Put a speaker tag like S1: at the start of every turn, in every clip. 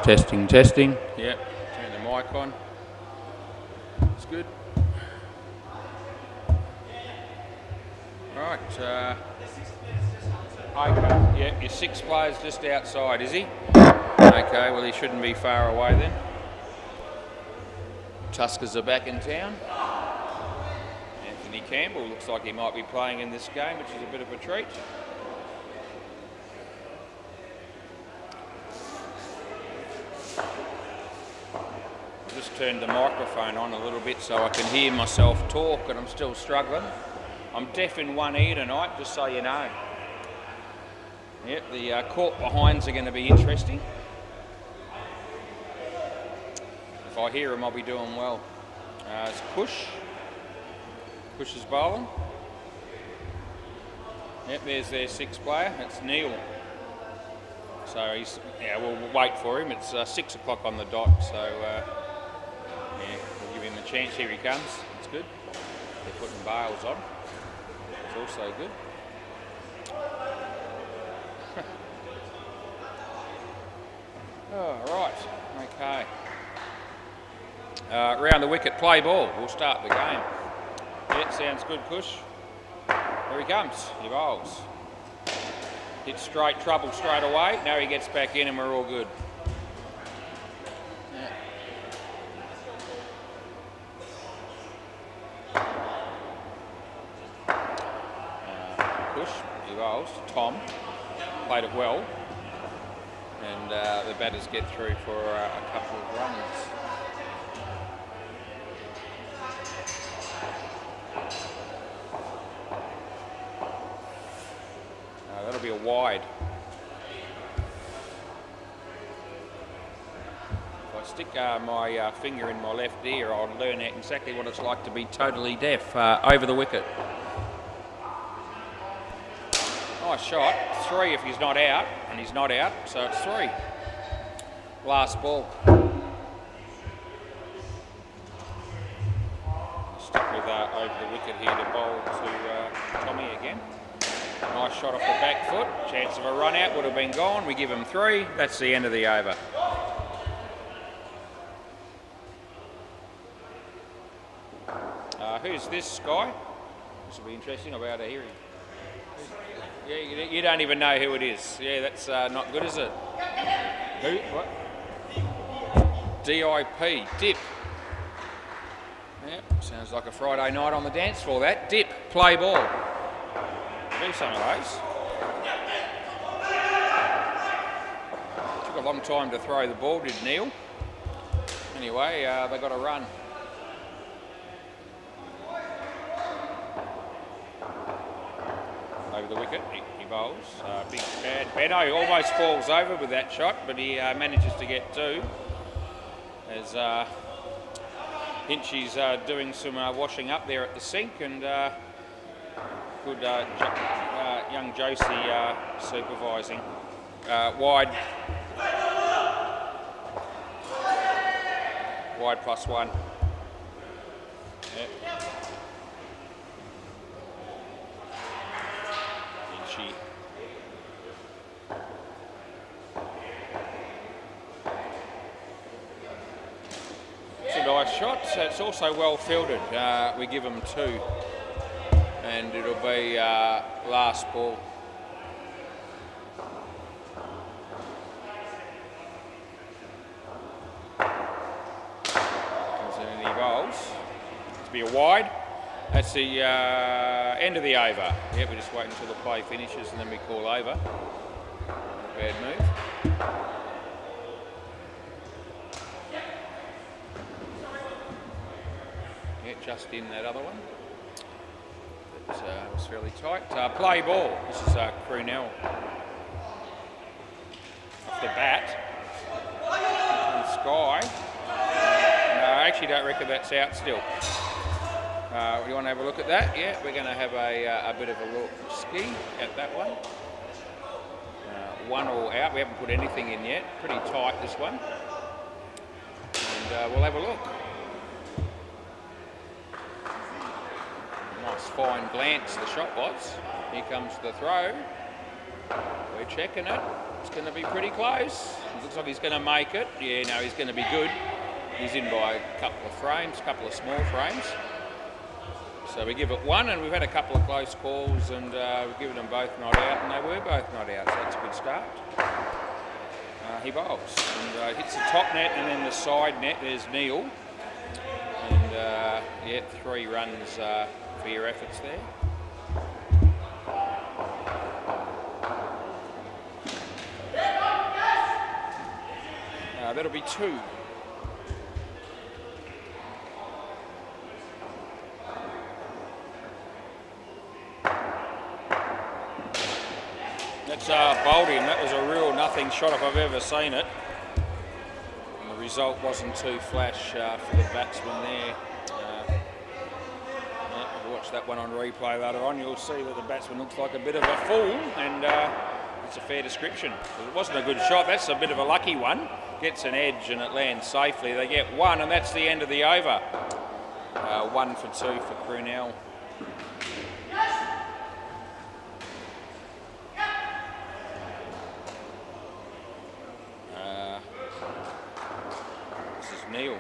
S1: Testing, testing. Yep, turn the mic on. It's good. Right. Okay, yep, your 6 player's just outside, is he? Okay, well he shouldn't be far away then. Tuskers are back in town. Anthony Campbell looks like he might be playing in this game, which is a bit of a treat. Just turned the microphone on a little bit so I can hear myself talk, and I'm still struggling. I'm deaf in one ear tonight, just so you know. Yep, the court behinds are going to be interesting. If I hear them, I'll be doing well. It's Push. Push is bowling. Yep, there's their 6th player. It's Neil. So he's, yeah, we'll wait for him. It's 6 o'clock on the dot, so yeah, we'll give him a chance. Here he comes. It's good. They're putting bails on. It's also good. Oh, right. Okay. Round the wicket, play ball. We'll start the game. Yeah, sounds good, Push. Here he comes. He bowls. Hits straight, trouble straight away. Now he gets back in and we're all good. Yeah. Push, he bowls. Tom played it well. And the batters get through for a couple of runs. That'll be a wide. If I stick my finger in my left ear, I'll learn exactly what it's like to be totally deaf. Over the wicket. Nice shot. 3 if he's not out, and he's not out, so it's 3. Last ball. Stick with over the wicket here to bowl to Tommy again. Nice shot off the back foot. Chance of a run out would have been gone. We give him 3. That's the end of the over. Who's this guy? This will be interesting. I'll be able to hear him. Yeah, you don't even know who it is. Yeah, that's not good, is it? Who? What? DIP. Dip. Yep, sounds like a Friday night on the dance floor, that. Dip. Play ball. Do some of those. Took a long time to throw the ball, did Neil. Anyway, they got a run. Over the wicket, he bowls. Big bad Benno almost falls over with that shot, but he manages to get 2. As Hinchy's doing some washing up there at the sink, and good young Josie supervising. Wide. Wide +1. Yep. Hinchy. It's a nice shot. It's also well fielded. We give him 2. And it'll be last ball. Comes in and he bowls. To be a wide. That's the end of the over. Yeah, we just wait until the play finishes and then we call over. Bad move. Yeah, just in that other one. It was fairly tight. Play ball. This is Crunell. Off the bat. Sky. No, I actually don't reckon that's out still. You want to have a look at that? Yeah, we're going to have a bit of a look ski at that one. 1 all out. We haven't put anything in yet. Pretty tight, this one. And we'll have a look. Nice fine glance the shot was. Here comes the throw. We're checking it. It's going to be pretty close. Looks like he's going to make it. Yeah, no, he's going to be good. He's in by a couple of frames, a couple of small frames. So we give it 1, and we've had a couple of close calls, and we've given them both not out, and they were both not out, so that's a good start. He bowls, and hits the top net, and then the side net, there's Neil. And yeah, 3 runs for your efforts there. That'll be 2. That's bowled him. That was a real nothing shot if I've ever seen it. And the result wasn't too flash for the batsman there. If you watch that one on replay later on, you'll see that the batsman looks like a bit of a fool, and it's a fair description. It wasn't a good shot. That's a bit of a lucky one. Gets an edge and it lands safely. They get 1, and that's the end of the over. 1 for 2 for Crunell. This is Neil.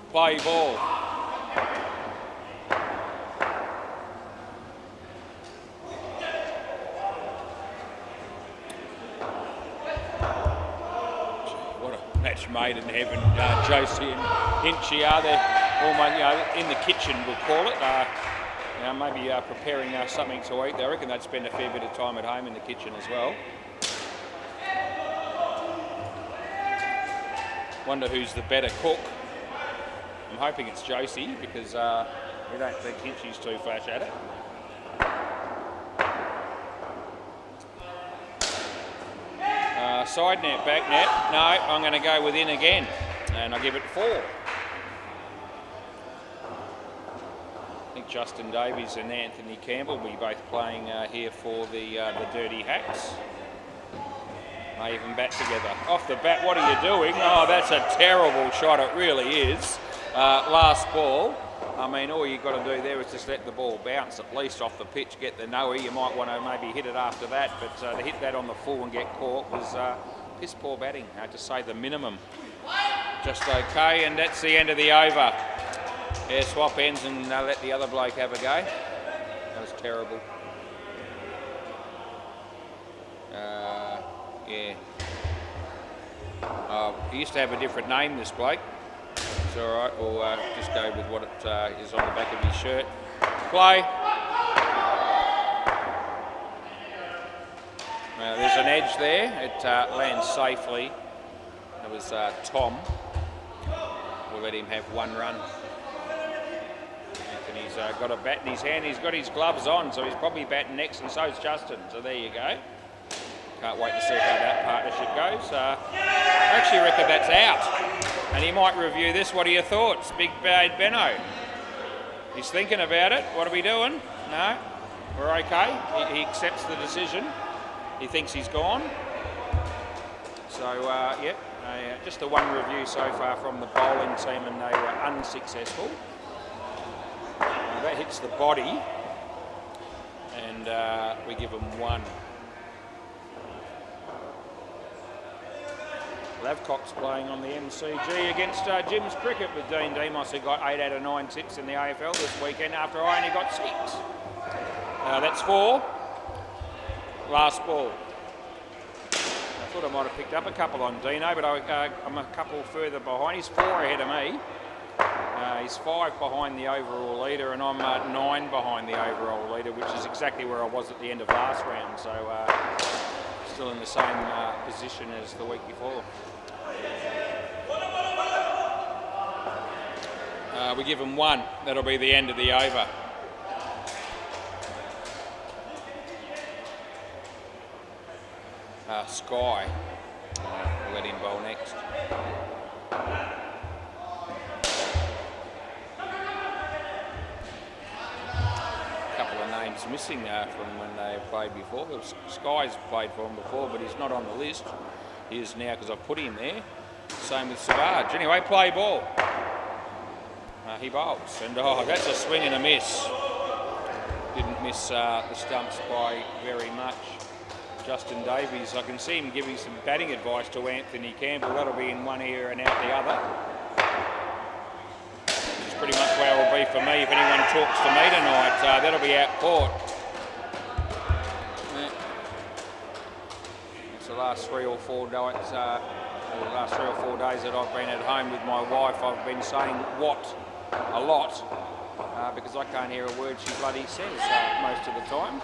S1: Play ball. Match made in heaven. Josie and Hinchy are there, almost in the kitchen, we'll call it. Maybe preparing something to eat. I reckon they'd spend a fair bit of time at home in the kitchen as well. Wonder who's the better cook. I'm hoping it's Josie, because we don't think Hinchy's too flash at it. Side net, back net. No, I'm going to go within again, and I'll give it 4. I think Justin Davies and Anthony Campbell will be both playing here for the Dirty Hacks. May even bat together. Off the bat, what are you doing? Oh, that's a terrible shot, it really is. Last ball. I mean, all you've got to do there is just let the ball bounce at least off the pitch, get the no-e. You might want to maybe hit it after that, but to hit that on the full and get caught was piss poor batting, to say the minimum. Just okay, and that's the end of the over. Yeah, swap ends and let the other bloke have a go. That was terrible. Yeah. He used to have a different name, this bloke. It's all right, we'll just go with what it is on the back of his shirt. Play. There's an edge there. It lands safely. It was Tom. We'll let him have 1 run. Anthony's got a bat in his hand. He's got his gloves on, so he's probably batting next, and so's Justin. So there you go. Can't wait to see how that partnership goes. I actually reckon that's out. And he might review this. What are your thoughts? Big bad Benno. He's thinking about it. What are we doing? No, we're okay. He accepts the decision. He thinks he's gone. So, yeah, just the 1 review so far from the bowling team, and they were unsuccessful. That hits the body, and we give them 1. Lavcock's playing on the MCG against Jim's Cricket with Dean Demos, who got 8 out of 9 tips in the AFL this weekend after I only got 6. That's 4. Last ball. I thought I might have picked up a couple on Dino, but I'm a couple further behind. He's 4 ahead of me. He's 5 behind the overall leader, and I'm 9 behind the overall leader, which is exactly where I was at the end of last round. So still in the same position as the week before. We give them 1. That'll be the end of the over. Sky. We'll let him bowl next. A couple of names missing from when they played before. Sky's played for him before, but he's not on the list. He is now because I've put him there. Same with Savage. Anyway, play ball. He bowls, and that's a swing and a miss. Didn't miss the stumps by very much. Justin Davies. I can see him giving some batting advice to Anthony Campbell. That'll be in one ear and out the other. Which is pretty much where it will be for me if anyone talks to me tonight. That'll be out court. Yeah. It's the last 3 or 4 nights, the last 3 or 4 days that I've been at home with my wife. I've been saying what a lot because I can't hear a word she bloody says most of the time.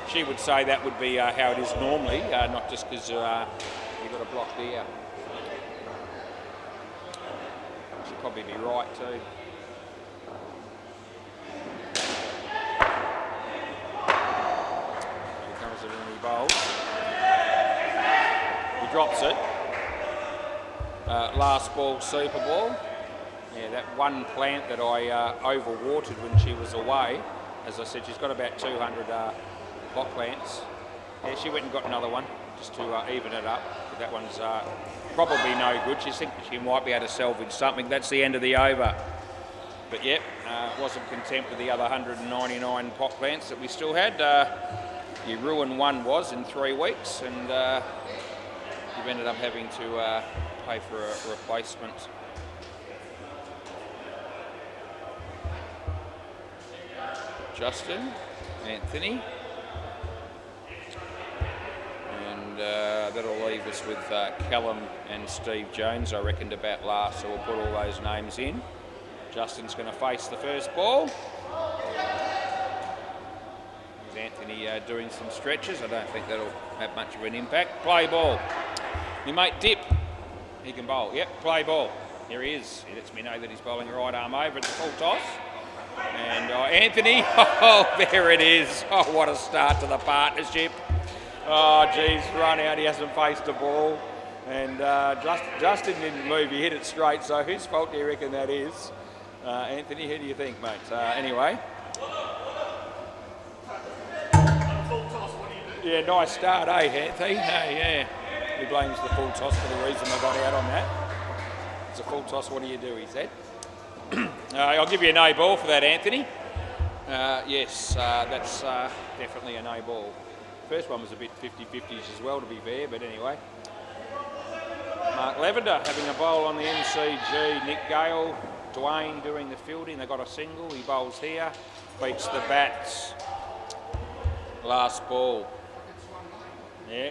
S1: She would say that would be how it is normally, not just because you've got a blocked ear. She'd probably be right too. Here comes it when he bowls. He drops it. Last ball, super ball. Yeah, that one plant that I overwatered when she was away. As I said, she's got about 200 pot plants. Yeah, she went and got another one just to even it up. But that one's probably no good. She thinks she might be able to salvage something. That's the end of the over. But yep, wasn't content with the other 199 pot plants that we still had. You ruined one in 3 weeks, and you've ended up having to pay for a replacement. Justin, Anthony, and that'll leave us with Callum and Steve Jones, I reckon, to bat last, so we'll put all those names in. Justin's going to face the first ball. There's Anthony doing some stretches. I don't think that'll have much of an impact. Play ball. Your mate Dip, he can bowl. Yep, play ball. Here he is. He lets me know that he's bowling right arm over at the full toss. And Anthony, oh, there it is. Oh, what a start to the partnership. Oh, geez, run out, he hasn't faced the ball. And Justin didn't move, he hit it straight, so whose fault do you reckon that is? Anthony, who do you think, mate? Anyway. Yeah, nice start, Anthony? Yeah. He blames the full toss for the reason they got out on that. It's a full toss, what do you do, he said. I'll give you a no ball for that, Anthony. Yes, that's definitely a no ball. First one was a bit 50-50s as well, to be fair, but anyway. Mark Lavender having a bowl on the MCG. Nick Gale, Dwayne doing the fielding. They got a single. He bowls here, beats the bats. Last ball. Yeah.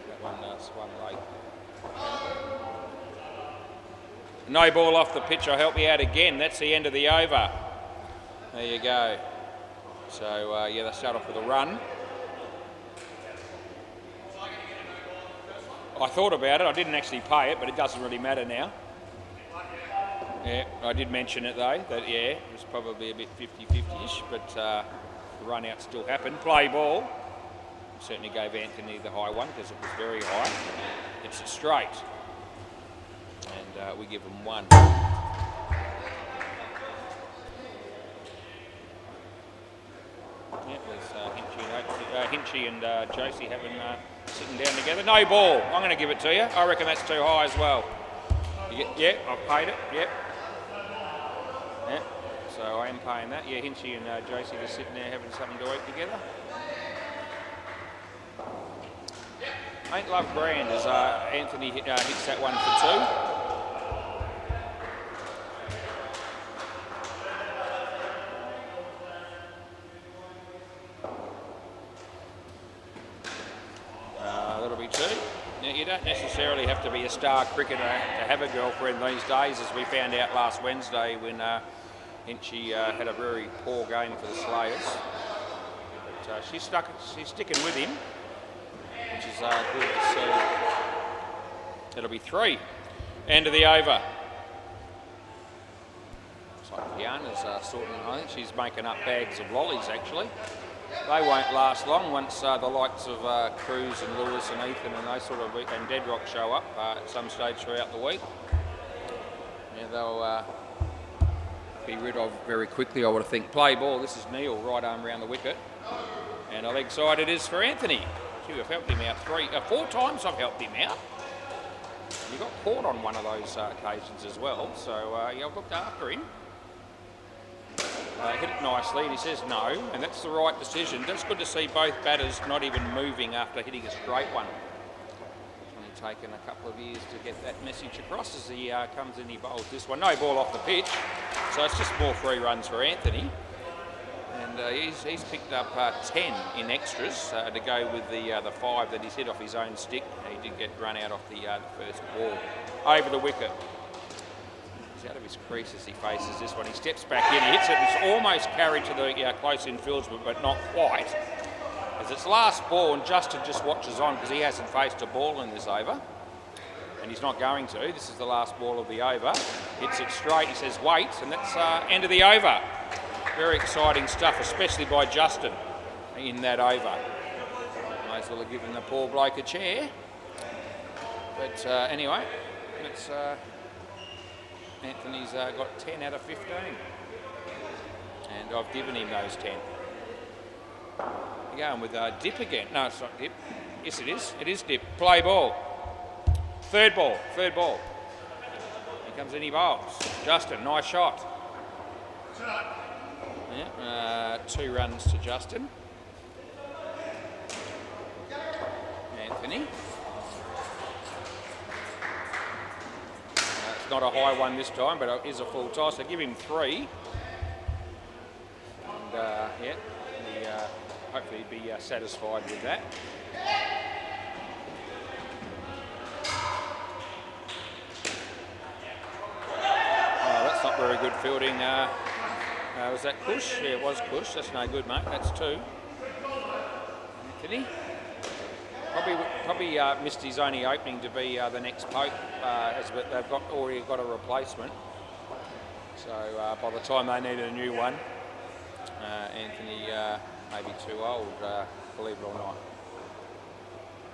S1: That one swung late. No ball off the pitch, I'll help you out again. That's the end of the over. There you go. So, yeah, they start off with a run. I thought about it, I didn't actually pay it, but it doesn't really matter now. Yeah, I did mention it though, that yeah, it was probably a bit 50-50ish, but the run out still happened. Play ball. Certainly gave Anthony the high one because it was very high. It's straight. And we give them 1. Yeah, there's Hinchy and Josie having sitting down together. No ball. I'm going to give it to you. I reckon that's too high as well. Yeah, I've paid it. Yep. Yeah. So I am paying that. Yeah, Hinchy and Josie are sitting there having something to eat together. Ain't Love Grand as Anthony hits that one for 2. That'll be 2. Now, you don't necessarily have to be a star cricketer to have a girlfriend these days, as we found out last Wednesday when Hinchy had a very poor game for the Slayers. But she's sticking with him, which is good to see. It'll be 3. End of the over. Looks like Piana's sorting, I think she's making up bags of lollies actually. They won't last long once the likes of Cruz and Lewis and Ethan and those sort of, and Deadrock show up at some stage throughout the week. Yeah, they'll be rid of very quickly, I would think. Play ball. This is Neil, right arm round the wicket. And a leg side it is for Anthony. Gee, I've helped him out 4 times I've helped him out. You got caught on one of those occasions as well, so yeah, I've looked after him. hit it nicely, and he says no, and that's the right decision. That's good to see both batters not even moving after hitting a straight one. It's only taken a couple of years to get that message across as he comes in, he bowls this one. No ball off the pitch, so it's just more 3 runs for Anthony. And he's picked up 10 in extras to go with the 5 that he's hit off his own stick. He did get run out off the first ball over the wicket. He's out of his crease as he faces this one. He steps back in, he hits it, it's almost carried to the close in fields, but not quite. As it's last ball, and Justin just watches on because he hasn't faced a ball in this over. And he's not going to. This is the last ball of the over. Hits it straight, he says wait, and that's end of the over. Very exciting stuff, especially by Justin in that over. Might as well have given the poor bloke a chair. But anyway, it's... Anthony's got 10 out of 15, and I've given him those 10. We're going with dip again. No, it's not dip. Yes, it is. It is dip. Play ball. Third ball. Here comes in, he bowls. Justin, nice shot. Yeah, 2 runs to Justin. Anthony. Not a high one this time, but it is a full toss. So give him 3. And hopefully he'd be satisfied with that. That's not very good fielding. Was that Cush? Yeah, it was Cush. That's no good, mate. That's 2. Anthony. Probably missed his only opening to be the next Pope, but they've already got a replacement. So by the time they need a new one, Anthony may be too old, believe it or not.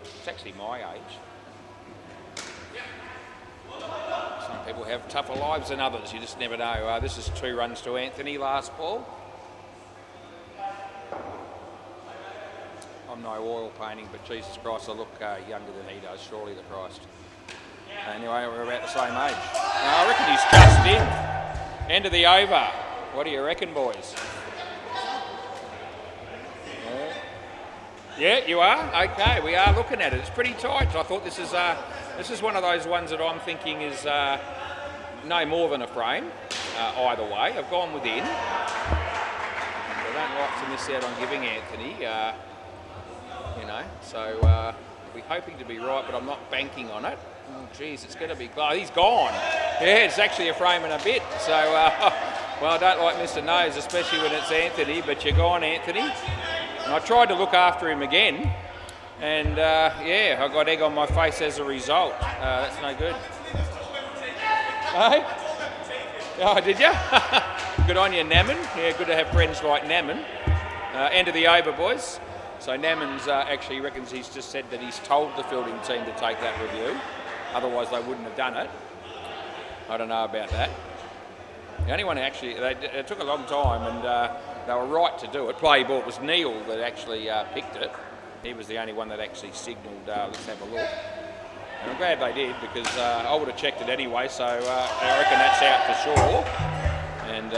S1: It's actually my age. Some people have tougher lives than others, you just never know. This is 2 runs to Anthony, last ball. I'm no oil painting, but Jesus Christ, I look younger than he does, surely the Christ. Anyway, we're about the same age. I reckon he's just in. End of the over. What do you reckon, boys? Yeah, you are? Okay, we are looking at it. It's pretty tight. I thought this is one of those ones that I'm thinking is no more than a frame, either way. I've gone within. I don't like to miss out on giving Anthony. So we're hoping to be right, but I'm not banking on it. Oh, geez, it's going to be close. He's gone. Yeah, it's actually a frame and a bit. So, well, I don't like Mr. Nose, especially when it's Anthony, but you're gone, Anthony. And I tried to look after him again, and yeah, I got egg on my face as a result. That's no good. Hey? Oh, did you? Good on you, Naman. Yeah, good to have friends like Naman. End of the over, boys. So Naman's actually reckons he's just said that he's told the fielding team to take that review. Otherwise, they wouldn't have done it. I don't know about that. The only one actually, it took a long time, and they were right to do it. Play ball, it was Neil that actually picked it. He was the only one that actually signalled, let's have a look. And I'm glad they did, because I would have checked it anyway, so I reckon that's out for sure. And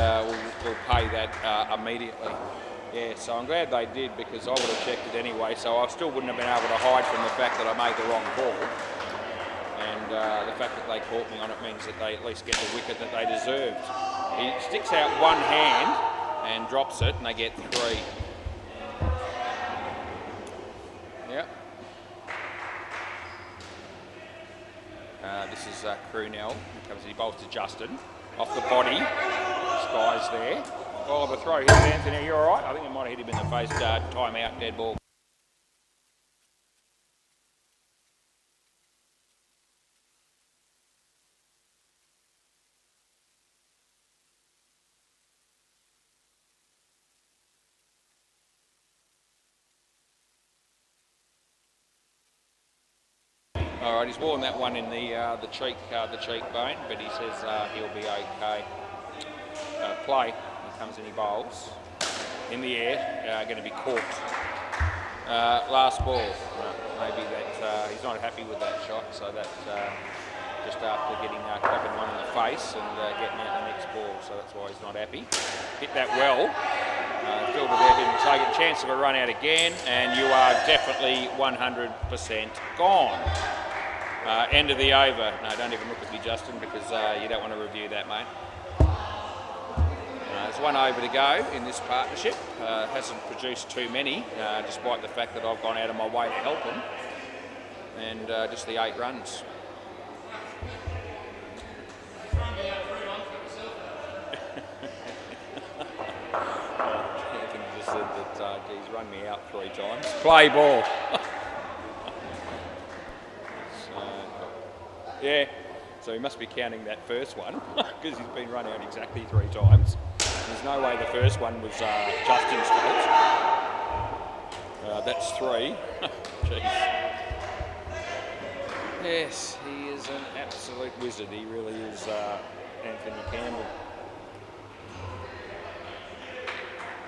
S1: we'll pay that immediately. Yeah, so I'm glad they did, because I would have checked it anyway, so I still wouldn't have been able to hide from the fact that I made the wrong call. And the fact that they caught me on it means that they at least get the wicket that they deserved. He sticks out one hand and drops it, and they get 3. Yep. This is Crunell. He bowls to Justin. Off the body. Sky's there. Oh, the throw hit Anthony. Are you all right? I think it might have hit him in the face. Time out, dead ball. All right, he's worn that one in the cheekbone, but he says he'll be okay. Play. He comes in, he bowls in the air. Going to be caught. Last ball. Maybe that he's not happy with that shot, so that just after getting clapping one in the face and getting out the next ball, so that's why he's not happy. Hit that well. Filled it out, didn't take it. Chance of a run out again, and you are definitely 100% gone. End of the over. No, don't even look at me, Justin, because you don't want to review that, mate. There's one over to go in this partnership. Hasn't produced too many, despite the fact that I've gone out of my way to help him. And just the 8 runs. Anthony just said that he's run me out 3 times. Play ball. Yeah, so he must be counting that first one because he's been run out exactly 3 times. There's no way the first one was Justin's fault. That's 3. Jeez. Yes, he is an absolute wizard. He really is, Anthony Campbell.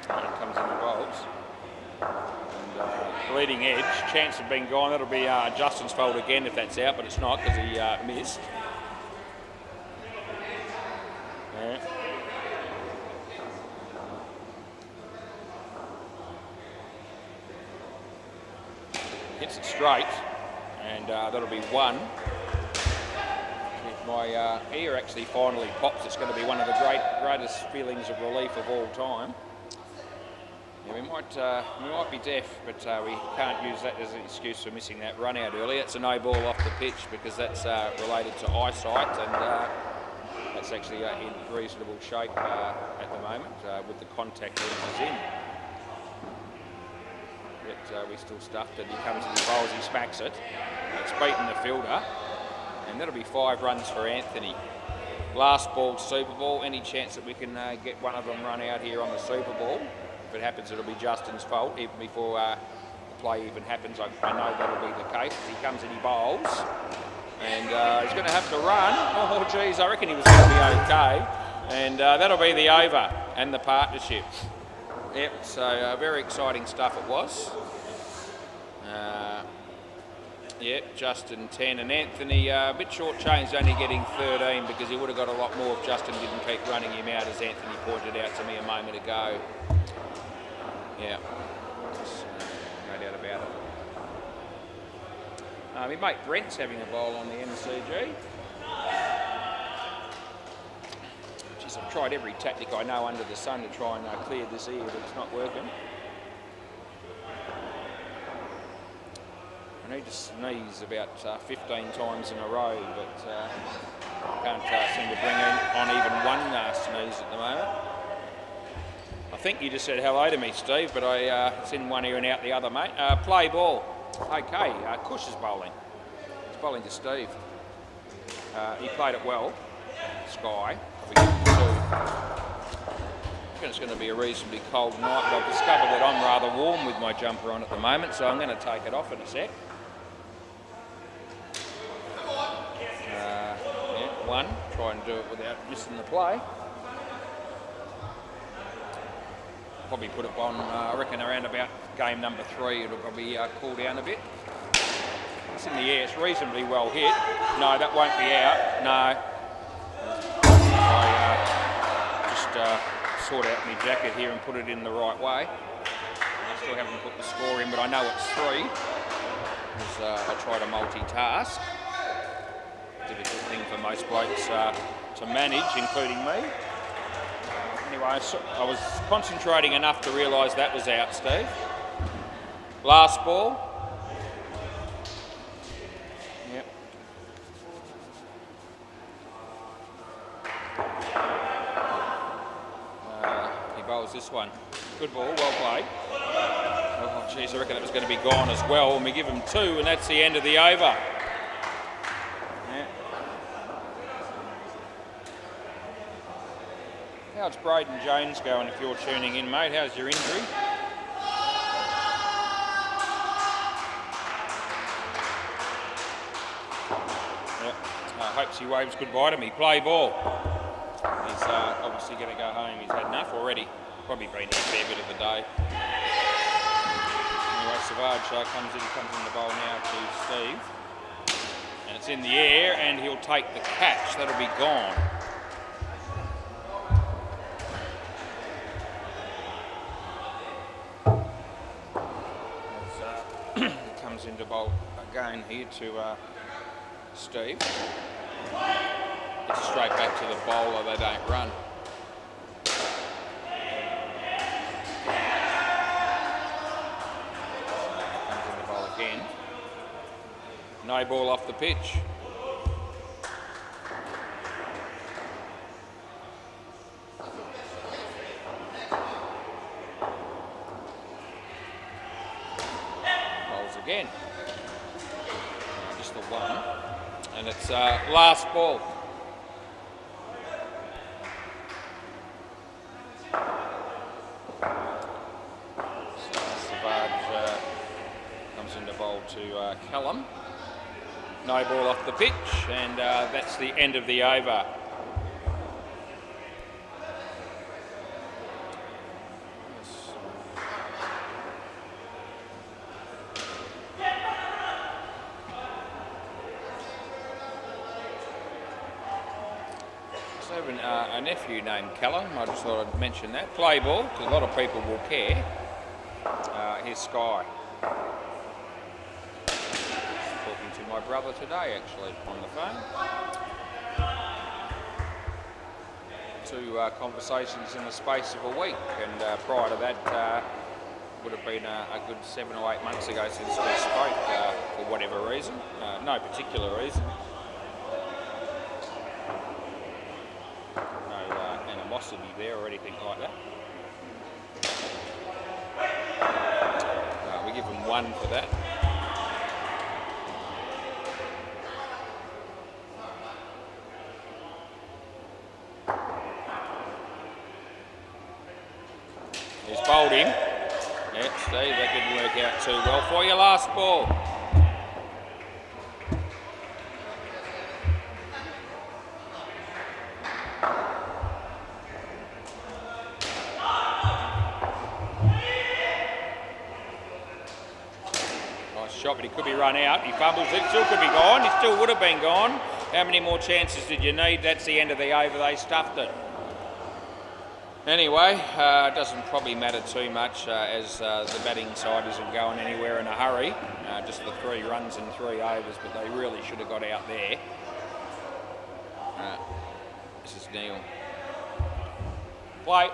S1: And comes in the bowls. And leading edge, chance of being gone. That'll be Justin's fault again if that's out, but it's not because he missed. Yeah. Hits it straight, and that'll be 1. If my ear actually finally pops, it's going to be one of the greatest feelings of relief of all time. Yeah, we might be deaf, but we can't use that as an excuse for missing that run out earlier. It's a no ball off the pitch because that's related to eyesight, and that's actually in reasonable shape at the moment with the contact lenses in. But we still stuffed it. He comes in the bowls, he smacks it. It's beaten the fielder, and that'll be 5 runs for Anthony. Last ball, Super Ball. Any chance that we can get one of them run out here on the Super Ball? If it happens, it'll be Justin's fault. Even before the play even happens, I know that'll be the case. He comes in, he bowls, and he's going to have to run. Oh, geez, I reckon he was going to be okay. And that'll be the over and the partnership. Yep, so very exciting stuff it was. Yep, Justin 10 and Anthony a bit short-changed, only getting 13 because he would have got a lot more if Justin didn't keep running him out, as Anthony pointed out to me a moment ago. Yeah, no doubt about it. My mate Brent's having a bowl on the MCG. Jeez, I've tried every tactic I know under the sun to try and clear this ear, but it's not working. I need to sneeze about 15 times in a row, but can't seem to bring on even one sneeze at the moment. I think you just said hello to me, Steve, but it's in one ear and out the other, mate. Play ball. Okay, Cush is bowling. He's bowling to Steve. He played it well. Sky. I think it's going to be a reasonably cold night, but I've discovered that I'm rather warm with my jumper on at the moment, so I'm going to take it off in a sec. Yeah, 1. Try and do it without missing the play. Probably put it on, I reckon, around about game number 3. It'll probably cool down a bit. It's in the air. It's reasonably well hit. No, that won't be out. No. I just sort out my jacket here and put it in the right way. I still haven't put the score in, but I know it's 3. Because I try to multitask. Difficult thing for most blokes to manage, including me. Anyway, I was concentrating enough to realise that was out, Steve. Last ball. Yep. He bowls this one. Good ball, well played. Oh, geez, I reckon that was going to be gone as well. And we give him 2, and that's the end of the over. How's Braden Jones going if you're tuning in, mate? How's your injury? Yep. Hopes he waves goodbye to me. Play ball. He's obviously going to go home. He's had enough already. Probably been here a fair bit of the day. Anyway, Savage comes in the bowl now to Steve. And it's in the air, and he'll take the catch. That'll be gone. As, comes into bowl again here to Steve. It's straight back to the bowler. They don't run. Comes into bowl again. No ball off the pitch. Bowls again. Just the one. And it's last ball. So Savage comes into bowl to Callum. No ball off the pitch, and that's the end of the over. I have a nephew named Callum. I just thought I'd mention that. Play ball, because a lot of people will care. Here's Sky. Talking to my brother today, actually, on the phone. 2 conversations in the space of a week, and prior to that would have been a good 7 or 8 months ago since we spoke, for whatever reason. No particular reason. No animosity there or anything like that. We give him 1 for that. He's bowled him. Yeah, Steve, that didn't work out too well for you. Last ball. Nice shot, but he could be run out. He fumbles it, still could be gone. He still would have been gone. How many more chances did you need? That's the end of the over. They stuffed it. Anyway, it doesn't probably matter too much as the batting side isn't going anywhere in a hurry. Just the 3 runs and 3 overs, but they really should have got out there. This is Neil. Play.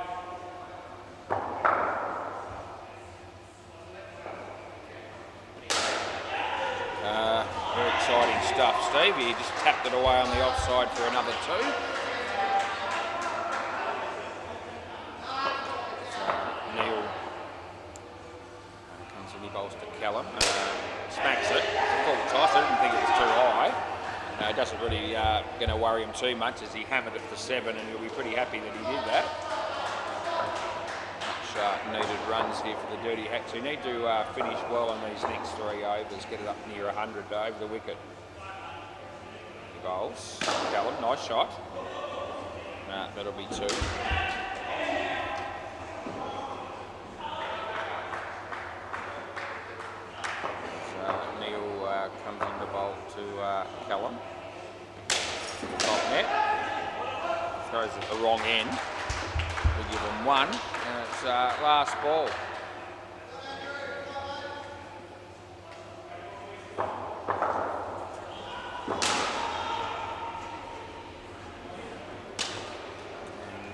S1: Very exciting stuff, Steve. He just tapped it away on the offside for another 2. Bowls to Callum, smacks it. It's a full toss. I didn't think it was too high. It doesn't really going to worry him too much as he hammered it for 7, and he'll be pretty happy that he did that. Much needed runs here for the Dirty Hacks, who need to finish well on these next 3 overs, get it up near 100 over the wicket. He bowls. Callum, nice shot. That'll be 2. Comes into bowl to Callum. Top net. Throws at the wrong end. We give him 1, and it's last ball.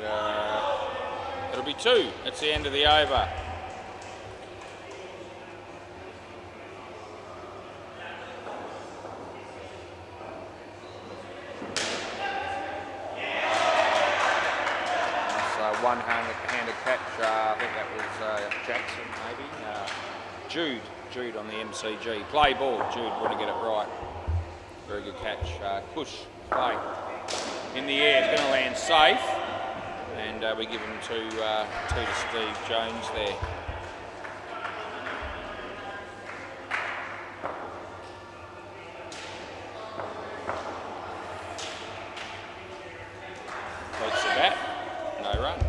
S1: And it'll be 2. That's the end of the over. One-handed catch, I think that was Jackson maybe. Jude on the MCG. Play ball, Jude, want to get it right. Very good catch. Push, play. In the air, it's going to land safe. And we give him 2 to Steve Jones there. Takes the bat, no run.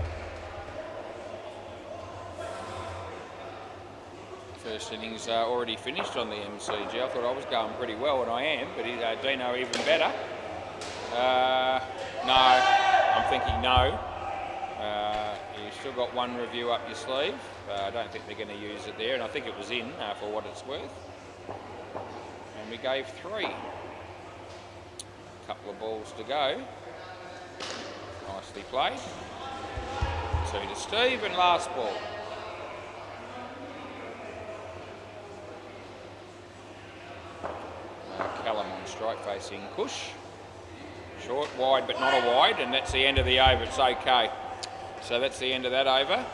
S1: First innings already finished on the MCG. I thought I was going pretty well, and I am, but Dino even better. No, I'm thinking no. You've still got one review up your sleeve. I don't think they're going to use it there, and I think it was in for what it's worth. And we gave 3. A couple of balls to go. Nicely played. 2 to Steve, and last ball. Callum on strike facing Cush. Short, wide, but not a wide, and that's the end of the over. It's okay. So that's the end of that over.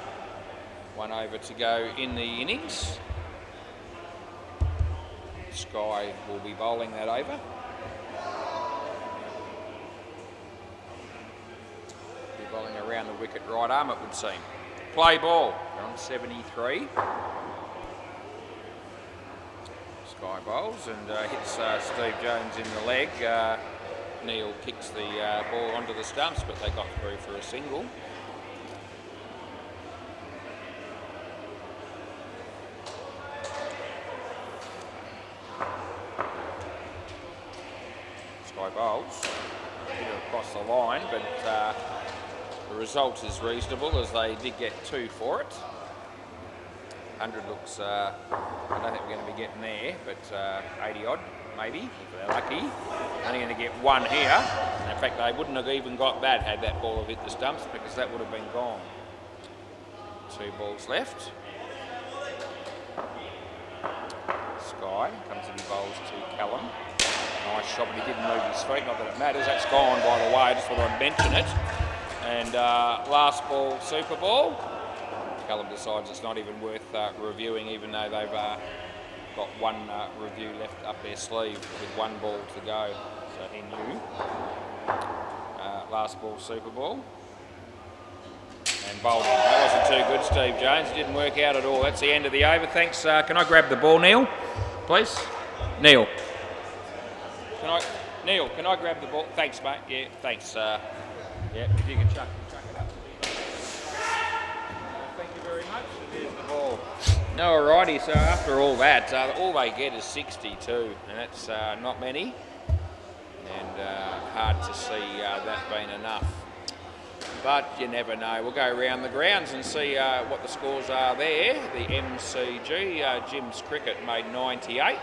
S1: 1 over to go in the innings. Sky will be bowling that over. Be bowling around the wicket right arm, it would seem. Play ball. They're on 73. Sky bowls and hits Steve Jones in the leg. Neil kicks the ball onto the stumps, but they got through for a single. Sky bowls. Hit it across the line, but the result is reasonable as they did get 2 for it. 100 looks, I don't think we're going to be getting there, but 80 odd maybe, if they're lucky. Only going to get 1 here. And in fact, they wouldn't have even got that had that ball have hit the stumps, because that would have been gone. 2 balls left. Sky comes in, he bowls to Callum. Nice shot, but he didn't move his feet. Not that it matters. That's gone, by the way. I just thought I'd mention it. And last ball, super ball. Callum decides it's not even worth reviewing, even though they've got 1 review left up their sleeve with 1 ball to go. So he knew. Last ball, super ball. And bowling. That wasn't too good, Steve Jones. It didn't work out at all. That's the end of the over. Thanks. Can I grab the ball, Neil? Please? Neil. Neil, can I grab the ball? Thanks, mate. Yeah, thanks. Yeah, if you can chuck it up. Thank you very much. There's the ball. Alrighty, so after all that, all they get is 62, and that's not many, and hard to see that being enough. But you never know. We'll go around the grounds and see what the scores are there. The MCG, Jim's Cricket made 98.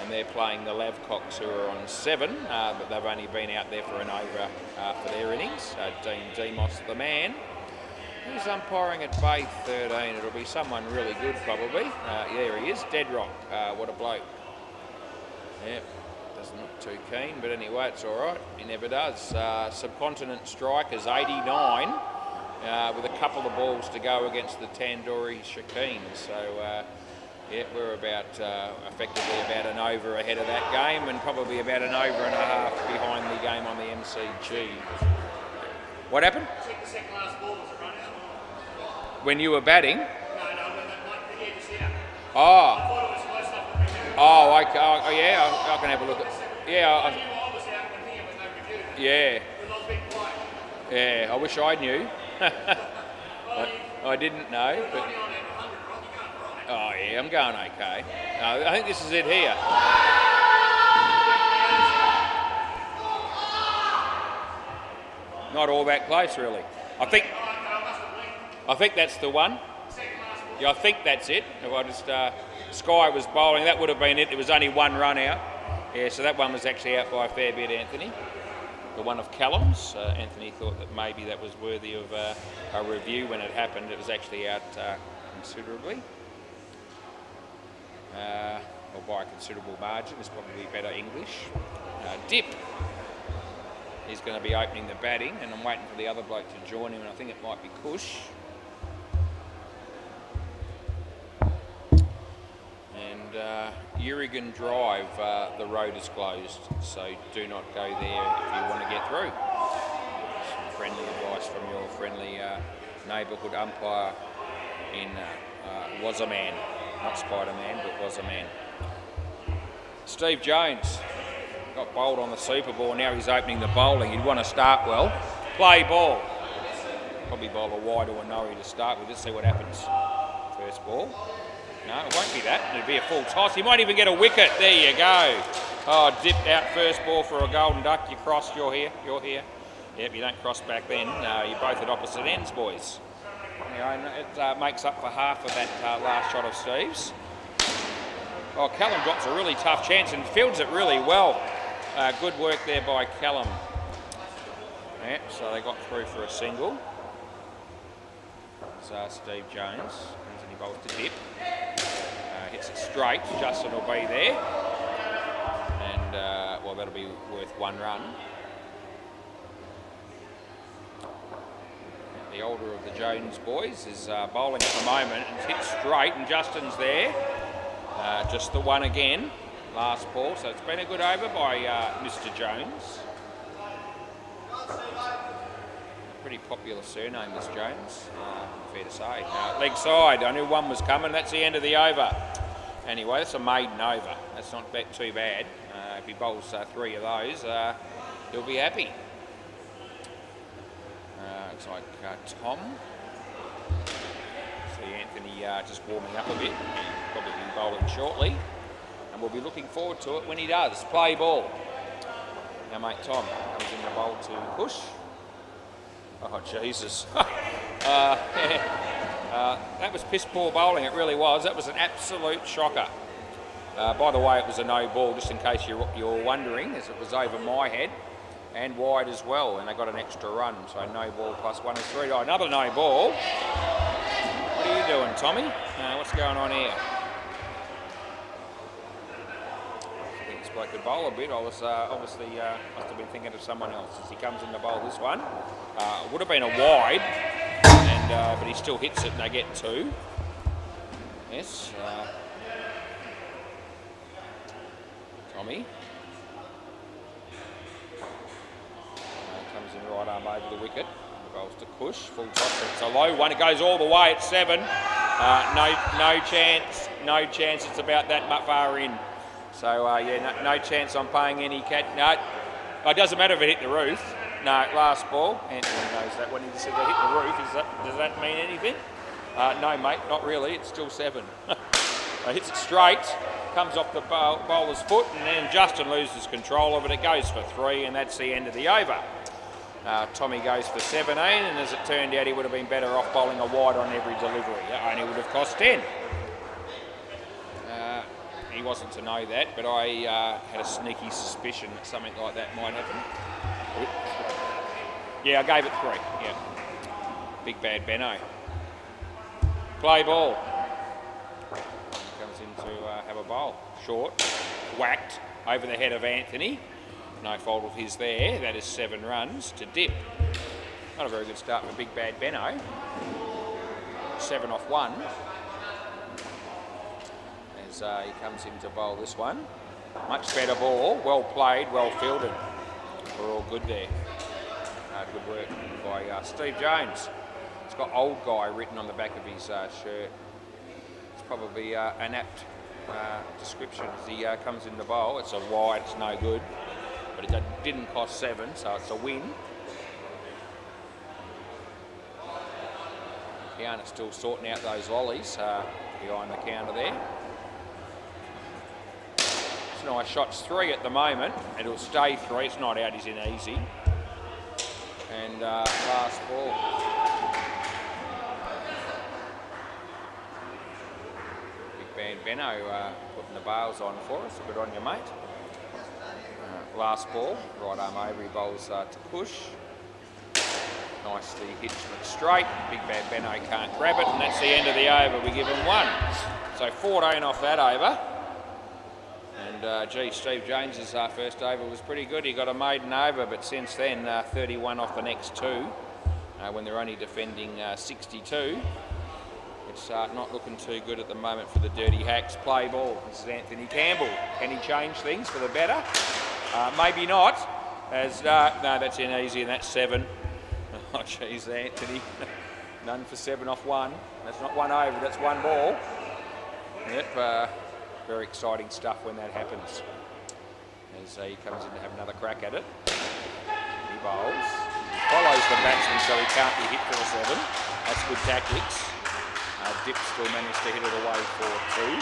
S1: And they're playing the Lavcocks, who are on 7, but they've only been out there for an over for their innings. Dean Demos, the man. He's umpiring at Bay 13. It'll be someone really good, probably. There he is, Deadrock. What a bloke. Yeah, doesn't look too keen, but anyway, it's all right. He never does. Subcontinent Strikers, 89, with a couple of balls to go against the Tandoori Shakeen. So, yeah, we're about effectively about an over ahead of that game, and probably about an over and a half behind the game on the MCG. What happened?
S2: The second last ball was a run out.
S1: When you were batting?
S2: No, just here.
S1: Oh.
S2: I thought it was close enough to bring it.
S1: Oh, okay. Oh, yeah, I can have a look at. Yeah.
S2: I knew I was out when here with no review.
S1: Yeah.
S2: Because I was being quiet.
S1: Yeah, I wish I knew. I didnn't know, but. Oh yeah, I'm going okay. I think this is it here. Not all that close, really. I think that's the one. Yeah, I think that's it. If I just Sky was bowling, that would have been it. There was only 1 run out. Yeah, so that one was actually out by a fair bit, Anthony. The one of Callum's. Anthony thought that maybe that was worthy of a review when it happened. It was actually out considerably. Or by a considerable margin, is probably better English. Dip. He's going to be opening the batting, and I'm waiting for the other bloke to join him, and I think it might be Cush. And Urigan Drive, the road is closed, so do not go there if you want to get through. Some friendly advice from your friendly neighbourhood umpire in Was a Man. Not Spider-Man, but Was a Man. Steve Jones got bowled on the Super Ball. Now he's opening the bowling. He'd want to start well. Play ball. Probably bowl a wide or a no to start with. Let's see what happens. First ball. No, it won't be that. It'll be a full toss. He might even get a wicket. There you go. Oh, dipped out first ball for a golden duck. You crossed, you're here. Yep, you don't cross back then. No, you're both at opposite ends, boys. You know, it makes up for half of that last shot of Steve's. Oh, Callum drops a really tough chance and fields it really well. Good work there by Callum. Yep, so they got through for a single. So Steve Jones comes in, he bowls to Dip. Hits it straight. Justin will be there. And, well, that'll be worth 1 run. The older of the Jones boys is bowling at the moment and hits straight, and Justin's there. Just the one again, last ball. So it's been a good over by Mr. Jones. Pretty popular surname, this Jones, fair to say. Leg side, I knew one was coming. That's the end of the over. Anyway, that's a maiden over. That's not too bad. If he bowls 3 of those, he'll be happy. Looks like Tom. See Anthony just warming up a bit. He'll probably be bowling shortly. And we'll be looking forward to it when he does. Play ball. Now mate Tom comes in the bowl to push. Oh Jesus. That was piss poor bowling, it really was. That was an absolute shocker. By the way, it was a no ball, just in case you're wondering, as it was over my head. And wide as well, and they got an extra run, so no ball plus 1 is 3. Oh, another no ball. What are you doing, Tommy? What's going on here? I think this bloke could bowl a bit. I was obviously must have been thinking of someone else as he comes in to bowl this one. Would have been a wide, and but he still hits it, and they get 2. Yes. Tommy. Comes in right arm over the wicket. The bowl's to push. Full toss. It's a low one. It goes all the way at 7. No chance. No chance. It's about that far in. So yeah, no chance on paying any cat. No, it doesn't matter if it hit the roof. No, last ball. Anthony knows that when he said they hit the roof. Does that mean anything? No, mate. Not really. It's still 7. Hits it straight. Comes off the bowler's foot, and then Justin loses control of it. It goes for 3, and that's the end of the over. Tommy goes for 17, and as it turned out, he would have been better off bowling a wide on every delivery. It only would have cost 10. He wasn't to know that, but I had a sneaky suspicion that something like that might happen. Yeah, I gave it 3. Yeah, big bad Benno. Play ball. Comes in to have a bowl. Short, whacked over the head of Anthony. No fault of his there. That is 7 runs to Dip. Not a very good start for Big Bad Benno. 7 off 1. As he comes in to bowl this one. Much better ball. Well played, well fielded. We're all good there. Good work by Steve Jones. It's got old guy written on the back of his shirt. It's probably an apt description as he comes in the bowl. It's a wide, it's no good. But it didn't cost 7, so it's a win. Kiana's still sorting out those lollies behind the counter there. It's a nice shot. It's 3 at the moment. It'll stay 3. It's not out. He's in easy. And last ball. Big Bad Benno putting the bails on for us. Good on you, mate. Last ball, right arm over, he bowls to push. Nicely hits it straight. Big Bad Benno can't grab it, and that's the end of the over. We give him 1. So 14 off that over. And gee, Steve Jones's first over was pretty good. He got a maiden over, but since then 31 off the next 2. When they're only defending 62. It's not looking too good at the moment for the Dirty Hacks. Play ball. This is Anthony Campbell. Can he change things for the better? Maybe not. As no, that's in easy, and that's 7. Oh, jeez, Anthony. None for 7 off 1. That's not 1 over. That's 1 ball. Yep. Very exciting stuff when that happens. As he comes in to have another crack at it. He bowls. He follows the batsman so he can't be hit for a 7. That's good tactics. Dip still managed to hit it away for 2.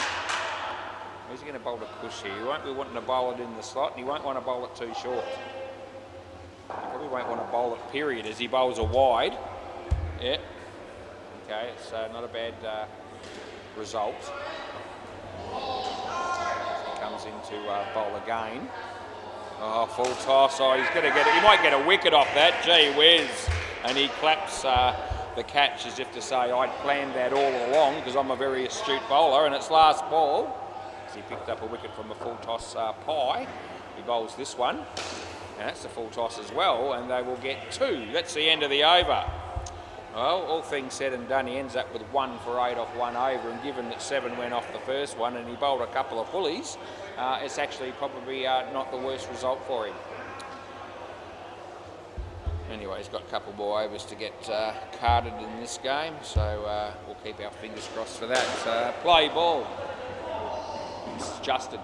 S1: Where's he going to bowl to Kush here? He won't be wanting to bowl it in the slot, and he won't want to bowl it too short. He probably won't want to bowl it period as he bowls a wide. Yeah. Okay, so not a bad result. He comes into bowl again. Oh, full toss. Oh, he's going to get it. He might get a wicket off that. Gee whiz. And he claps the catch as if to say, I'd planned that all along because I'm a very astute bowler, and it's last ball. As he picked up a wicket from a full toss pie. He bowls this one. And that's a full toss as well, and they will get 2. That's the end of the over. Well, all things said and done, he ends up with 1 for 8 off 1 over, and given that 7 went off the first one and he bowled a couple of pulleys, it's actually probably not the worst result for him. Anyway, he's got a couple more overs to get carded in this game, so we'll keep our fingers crossed for that. Play ball. This is Justin.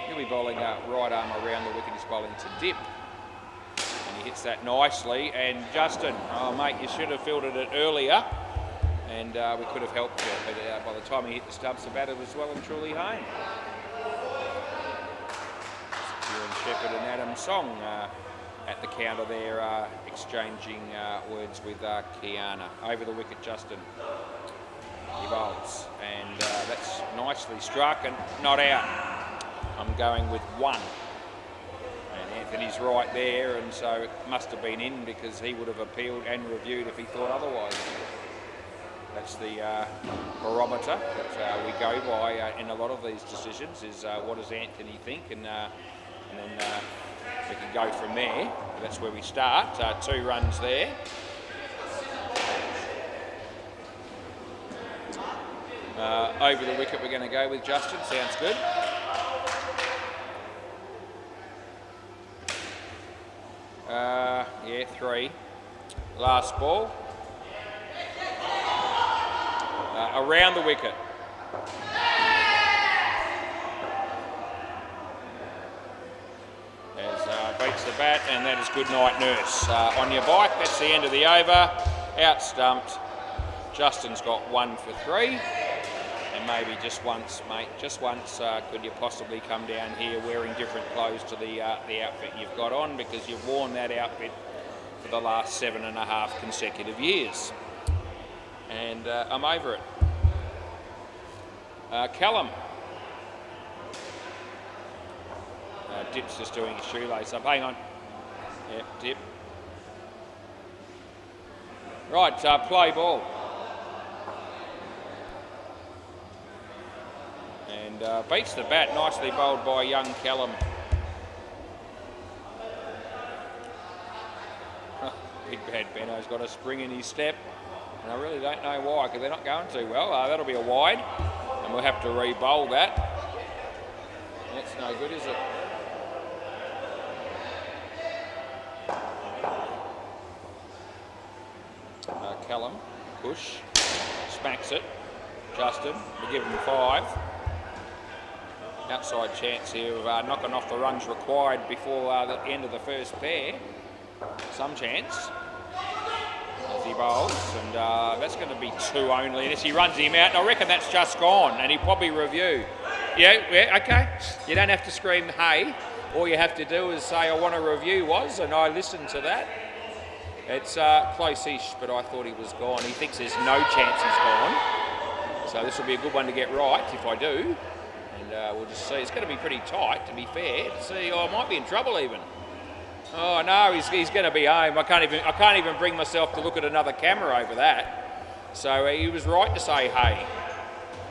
S1: He'll be bowling right arm around the wicket. He's bowling to Dip. And he hits that nicely. And Justin, oh mate, you should have fielded it earlier. And we could have helped you. But by the time he hit the stumps, the batter was well and truly home. Kieran Shepherd and Adam Song at the counter there, exchanging words with Kiana. Over the wicket, Justin. He bowls. And that's nicely struck and not out. I'm going with 1. And Anthony's right there, and so it must have been in because he would have appealed and reviewed if he thought otherwise. That's the barometer that we go by in a lot of these decisions, is what does Anthony think, and then we can go from there. That's where we start. 2 runs there. Over the wicket we're going to go with Justin. Sounds good. Yeah, 3. Last ball. Around the wicket. As beats the bat, and that is good night, Nurse. On your bike, that's the end of the over. Out stumped. Justin's got 1 for 3. And maybe just once, mate, just once, could you possibly come down here wearing different clothes to the outfit you've got on, because you've worn that outfit for the last 7.5 consecutive years. And I'm over it. Callum. Dip's just doing his shoelace up. Hang on. Yep, Dip. Right, play ball. And beats the bat, nicely bowled by young Callum. Big Bad Benno's got a spring in his step, and I really don't know why, because they're not going too well. That'll be a wide, and we'll have to re-bowl that. That's no good, is it? Callum, push, smacks it. Justin, we give him 5. Outside chance here of knocking off the runs required before the end of the first pair. Some chance as he bowls, and that's going to be 2 only. And as he runs him out, and I reckon that's just gone, and he'll probably review. Yeah, okay. You don't have to scream, hey. All you have to do is say, I want a review, was, and I listened to that. It's close-ish, but I thought he was gone. He thinks there's no chance he's gone. So this will be a good one to get right if I do. And we'll just see. It's going to be pretty tight, to be fair. To see, I might be in trouble even. Oh no, he's going to be home. I can't even bring myself to look at another camera over that. So he was right to say hey.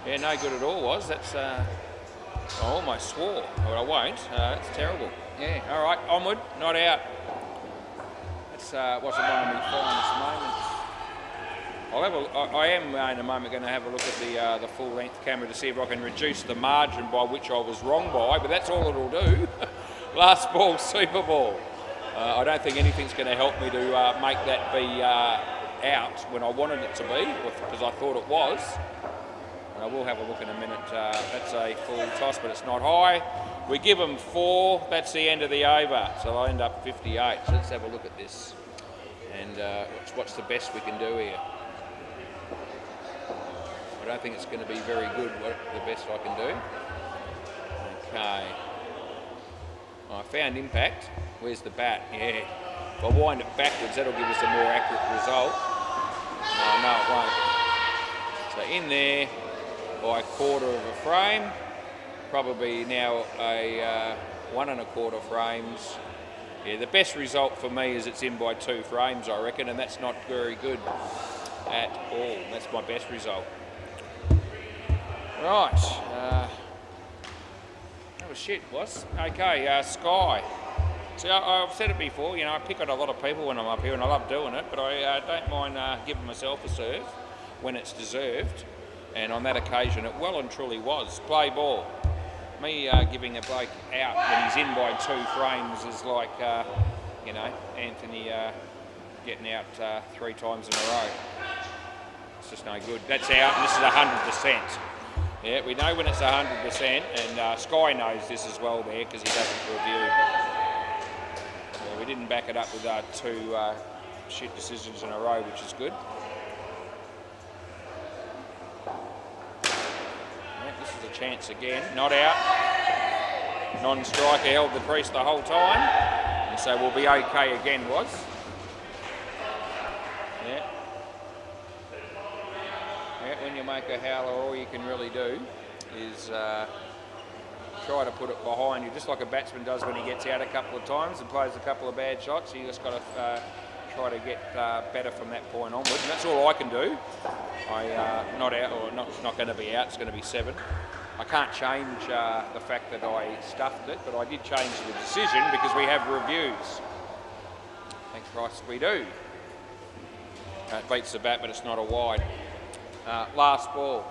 S1: Yeah, no good at all, was. That's I almost swore, but I won't. That's terrible. Yeah. All right, onward, not out. That's wasn't one of my finest moments. I am in a moment going to have a look at the full length camera to see if I can reduce the margin by which I was wrong by, but that's all it'll do. Last ball, Super Ball. I don't think anything's going to help me to make that be out when I wanted it to be, because I thought it was. And I will have a look in a minute. That's a full toss, but it's not high. We give them 4. That's the end of the over. So I'll end up 58. So let's have a look at this. And what's the best we can do here? don't think it's going to be very good, the best I can do. Okay. I found impact. Where's the bat? Yeah. If I wind it backwards, that'll give us a more accurate result. No, it won't. So in there by 1/4 of a frame. Probably now a 1 1/4 frames. Yeah, the best result for me is it's in by 2 frames, I reckon, and that's not very good at all. That's my best result. Right. That was shit, was? Okay, Sky. See, I've said it before, you know, I pick on a lot of people when I'm up here and I love doing it, but I don't mind giving myself a serve when it's deserved, and on that occasion it well and truly was. Play ball. Me giving a bloke out when he's in by 2 frames is like, you know, Anthony getting out 3 times in a row. It's just no good. That's out, and this is 100%. Yeah, we know when it's 100%, and Sky knows this as well there because he does it for review. Yeah, we didn't back it up with 2 shit decisions in a row, which is good. Yeah, this is a chance again. Not out. Non-striker held the crease the whole time, and so we'll be okay again, was. Yeah. When you make a howler, all you can really do is try to put it behind you, just like a batsman does when he gets out a couple of times and plays a couple of bad shots. You just got to try to get better from that point onward, and that's all I can do. Not out, or not going to be out. It's going to be 7. I can't change the fact that I stuffed it, but I did change the decision because we have reviews. Thank Christ we do. It beats the bat, but it's not a wide. Last ball.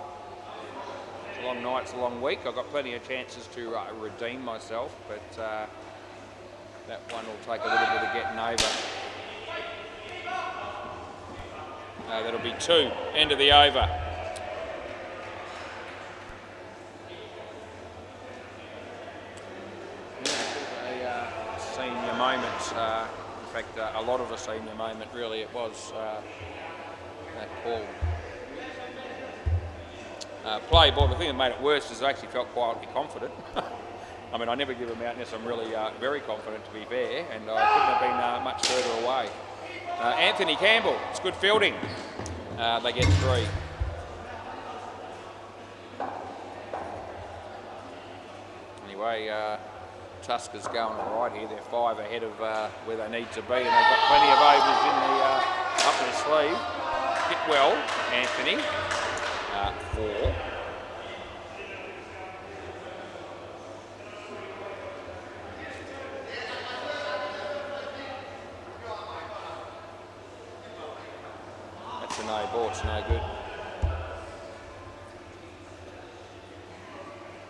S1: It's a long night, it's a long week. I've got plenty of chances to redeem myself, but that one will take a little bit of getting over. That'll be 2. End of the over. A senior moment. In fact, a lot of a senior moment, really, it was that call. Play ball, the thing that made it worse is I actually felt quietly confident. I mean, I never give them out unless I'm really very confident, to be fair, and I couldn't have been much further away. Anthony Campbell, it's good fielding. They get 3. Anyway, Tuskers going all right here. They're 5 ahead of where they need to be, and they've got plenty of overs in the up their sleeve. Hit well, Anthony. 4. That's a no ball, it's no good.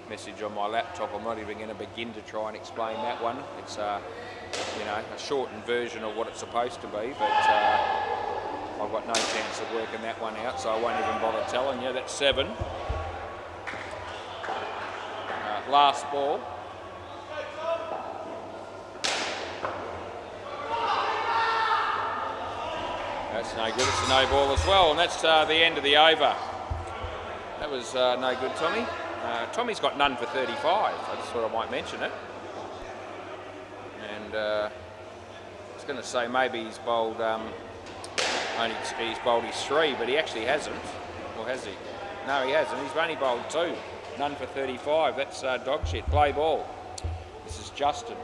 S1: Message on my laptop, I'm not even going to begin to try and explain that one. It's you know, a shortened version of what it's supposed to be, but I've got no chance of working that one out, so I won't even bother telling you. That's 7. Last ball. That's no good. It's a no ball as well, and that's the end of the over. That was no good, Tommy. Tommy's got none for 35. I just thought I might mention it. And I was going to say maybe he's bowled he's bowled his 3, but he actually hasn't. Or has he? No, he hasn't. He's only bowled 2. None for 35. That's dog shit. Play ball. This is Justin. I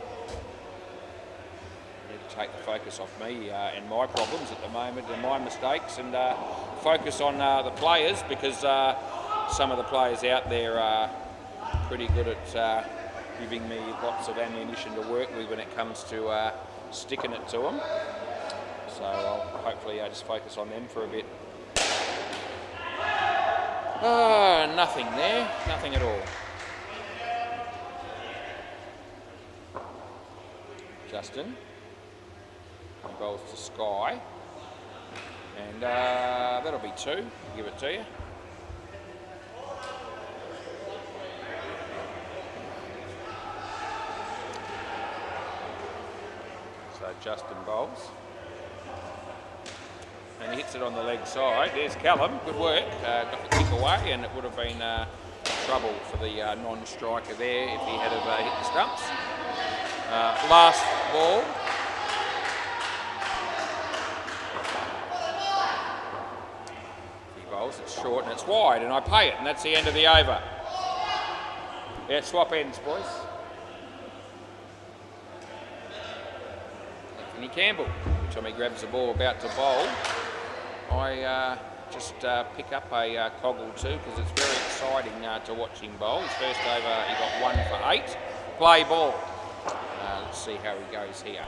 S1: need to take the focus off me and my problems at the moment and my mistakes, and focus on the players, because some of the players out there are pretty good at giving me lots of ammunition to work with when it comes to sticking it to them. So I'll hopefully just focus on them for a bit. Nothing there, nothing at all. Justin. He bowls to Sky. And that'll be 2. Give it to you. So Justin bowls. and he hits it on the leg side. There's Callum, good work, got the kick away, and it would have been trouble for the non-striker there if he had have hit the stumps. Last ball. He bowls, it's short and it's wide, and I pay it, and that's the end of the over. Yeah, swap ends, boys. Anthony Campbell, every time he grabs the ball about to bowl, I just pick up a cog or two because it's very exciting to watch him bowl. His first over, he got 1 for 8. Play ball. Let's see how he goes here.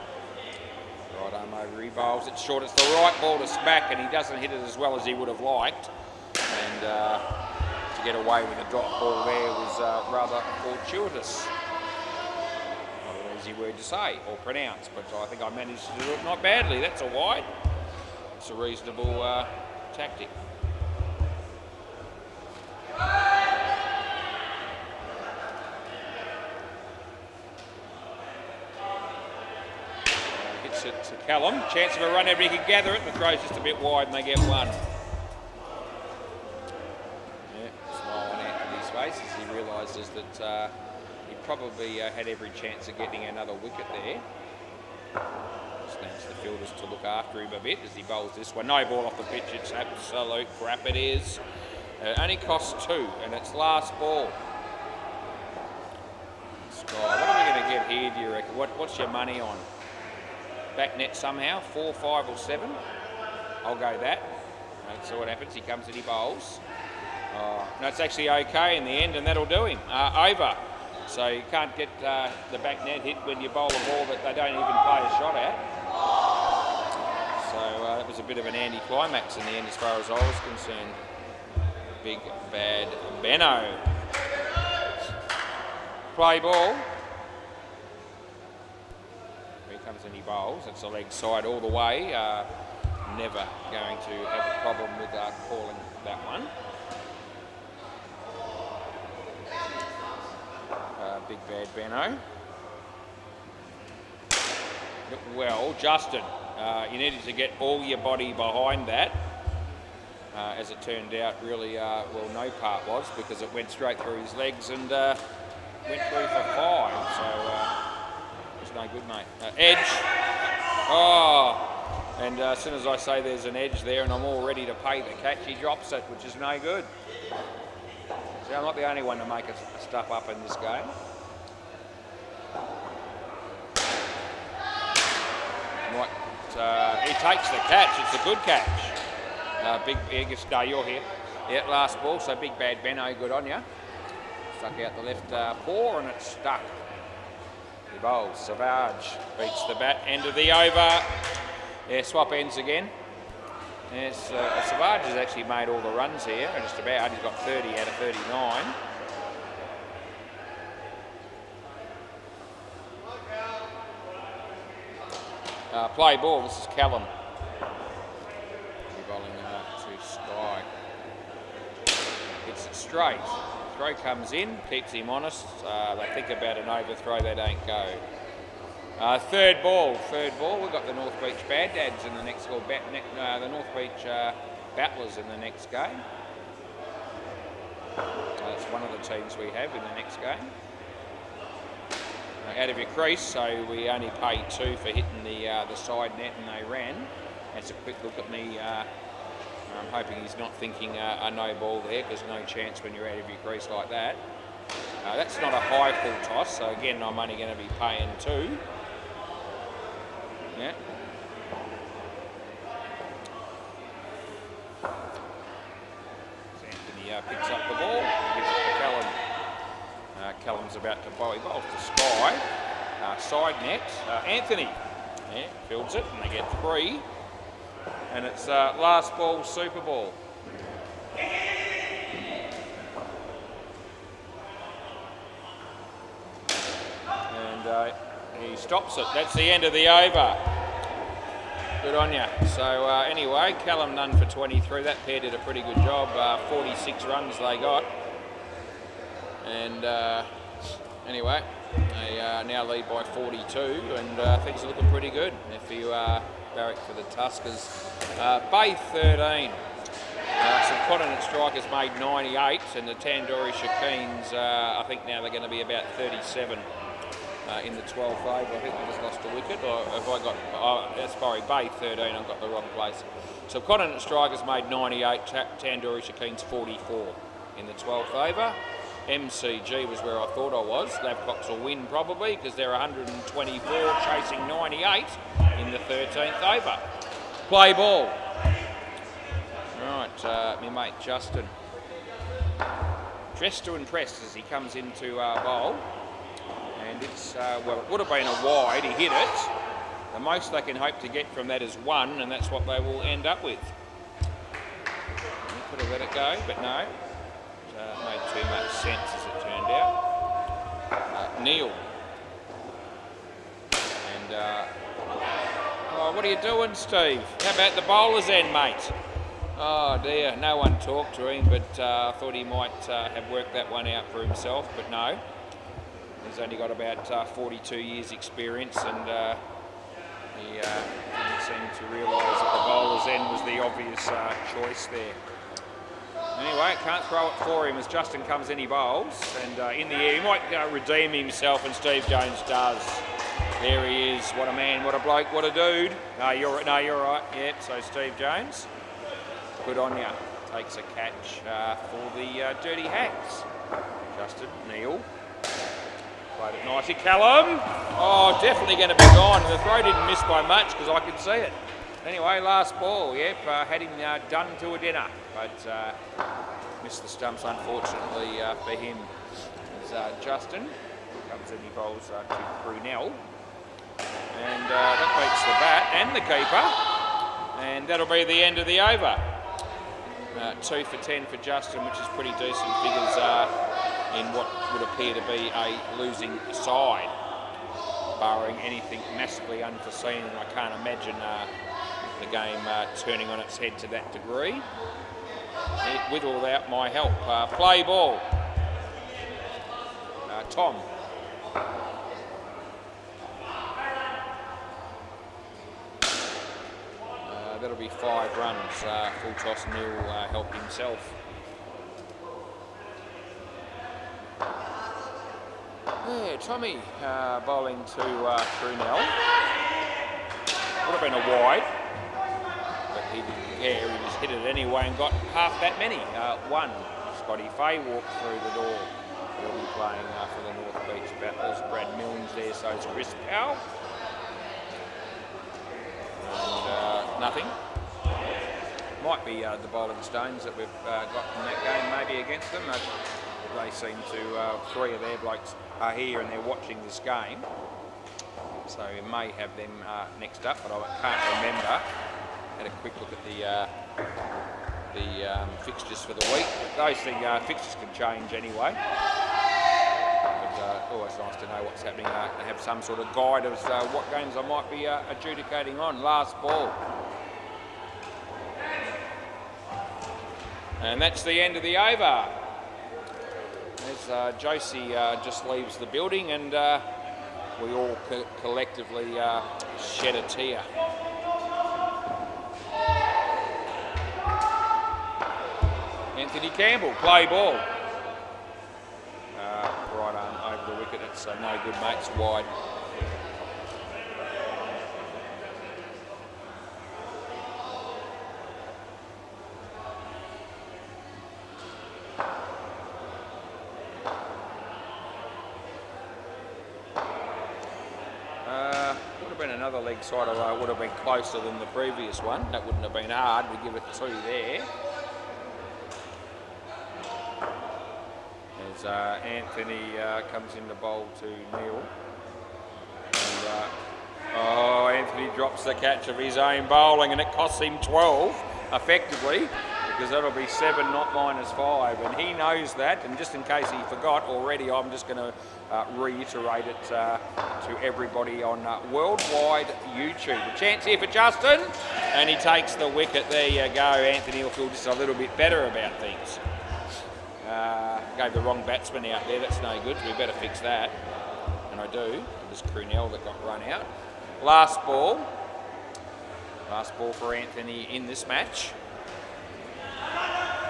S1: Right arm over, he bowls. It's short. It's the right ball to smack, and he doesn't hit it as well as he would have liked. And to get away with a drop ball there was rather fortuitous. Not an easy word to say or pronounce, but I think I managed to do it not badly. That's a wide. It's a reasonable tactic. Hits it to Callum. Chance of a run, everybody can gather it. The throw's just a bit wide and they get 1. Yeah, smile on Anthony's face as he realises that he probably had every chance of getting another wicket there. Just needs the fielders to look after him a bit as he bowls this one. No ball off the pitch, it's absolute crap it is. Only costs 2 and it's last ball. Sky, what are we going to get here, do you reckon? What's your money on? Back net somehow, 4, 5 or 7? I'll go that. Let's see what happens, he comes and he bowls. No, it's actually okay in the end and that'll do him. Over. So you can't get the back net hit when you bowl a ball that they don't even play a shot at. So that was a bit of an anticlimax in the end as far as I was concerned. Big bad Benno. Play ball. Here comes and he bowls. It's a leg side all the way. Never going to have a problem with calling that one. Big bad Benno. Well, Justin, you needed to get all your body behind that. As it turned out, really, well, no part was because it went straight through his legs and went through for 5. So it's no good, mate. Edge. Oh, and as soon as I say there's an edge there and I'm all ready to pay the catch, he drops it, which is no good. See, I'm not the only one to make stuff up in this game. He takes the catch. It's a good catch. No, you're here. Yeah, last ball. So big bad Benno, good on you. Stuck out the left paw and it's stuck. He bowls. Savage beats the bat. End of the over. Yeah, swap ends again. Yes, Savage has actually made all the runs here. Just about. He's got 30 out of 39. Play ball, this is Callum. Bowling to Sky. Hits it straight. Throw comes in, keeps him honest. They think about an overthrow, they don't go. Third ball. We've got the North Beach Bad Dads in the next, or the North Beach Battlers in the next game. That's one of the teams we have in the next game. Out of your crease, so we only paid 2 for hitting the side net and they ran. That's a quick look at me. I'm hoping he's not thinking a no ball there because no chance when you're out of your crease like that. That's not a high full toss, so again I'm only going to be paying 2. Yeah. Anthony picks up the ball and gives it to Callum. Callum's about to bowl. He bowls to Sky. Side net. Anthony fields it and they get 3. And it's last ball, super ball. And he stops it. That's the end of the over. Good on you. So anyway, Callum none for 23. That pair did a pretty good job. 46 runs they got. And anyway, they now lead by 42 and things are looking pretty good. If you Barrack for the Tuskers. Bay 13. St Continent Strikers made 98, and the Tandoori Shakeen's, I think now they're going to be about 37 in the 12th over. I think they just lost a wicket, or have I got, sorry, Bay 13, I've got the wrong place. So Continent Strikers made 98, Tandoori Shakeen's 44 in the 12th over. MCG was where I thought I was. Lavcox will win probably because they're 124 chasing 98 in the 13th over. Play ball. Right, my mate Justin. Dressed to impress as he comes into bowl. And it's, well, it would have been a wide. He hit it. The most they can hope to get from that is one, and that's what they will end up with. He could have let it go, but no. Made too much sense as it turned out. Neil. And, oh, what are you doing, Steve? How about the bowler's end, mate? Oh dear, no one talked to him, but I thought he might have worked that one out for himself, but no. He's only got about 42 years experience, and he didn't seem to realise that the bowler's end was the obvious choice there. Anyway, can't throw it for him as Justin comes in, he bowls, and in the air, he might redeem himself, and Steve Jones does. There he is. What a man, what a bloke, what a dude. No, you're right. Yep, so Steve Jones, good on ya. Takes a catch for the Dirty Hacks. Justin, Neil. Played it nicely. Callum. Oh, definitely going to be gone. The throw didn't miss by much because I could see it. Anyway, last ball, yep, had him done to a dinner, but missed the stumps unfortunately for him. As Justin comes in, he bowls to Brunel, and that beats the bat and the keeper, and that'll be the end of the over. 2 for 10 for Justin, which is pretty decent figures in what would appear to be a losing side, barring anything massively unforeseen, and I can't imagine the game turning on its head to that degree, with or without my help. Play ball. Tom. That'll be 5 runs. Full toss, Neil helped himself. Yeah, Tommy bowling to Brunel. Would have been a wide, but he didn't care. He just hit it anyway and got half that many. One. Scotty Fay walked through the door. He'll be playing for the North Beach Battles. Brad Milnes there, so it's Chris Powell. And nothing. Might be the Bowling Stones that we've got in that game maybe against them. They seem to, 3 of their blokes are here and they're watching this game. So we may have them next up, but I can't remember. Had a quick look at the fixtures for the week. Those fixtures can change anyway. But always nice to know what's happening. Have some sort of guide of what games I might be adjudicating on. Last ball. And that's the end of the over. As Josie just leaves the building, and we all collectively shed a tear. Anthony Campbell, play ball. Right arm over the wicket, it's no good, mate, it's wide. Would have been another leg side, although it would have been closer than the previous one. That wouldn't have been hard, we give it 2 there. As Anthony comes in to bowl to Neil. And, oh, Anthony drops the catch of his own bowling, and it costs him 12, effectively, because that'll be 7, not -5. And he knows that, and just in case he forgot already, I'm just going to reiterate it to everybody on worldwide YouTube. A chance here for Justin, and he takes the wicket. There you go. Anthony will feel just a little bit better about things. Gave the wrong batsman out there, that's no good, so we better fix that. And I do. It was Brunel that got run out. Last ball. Last ball for Anthony in this match.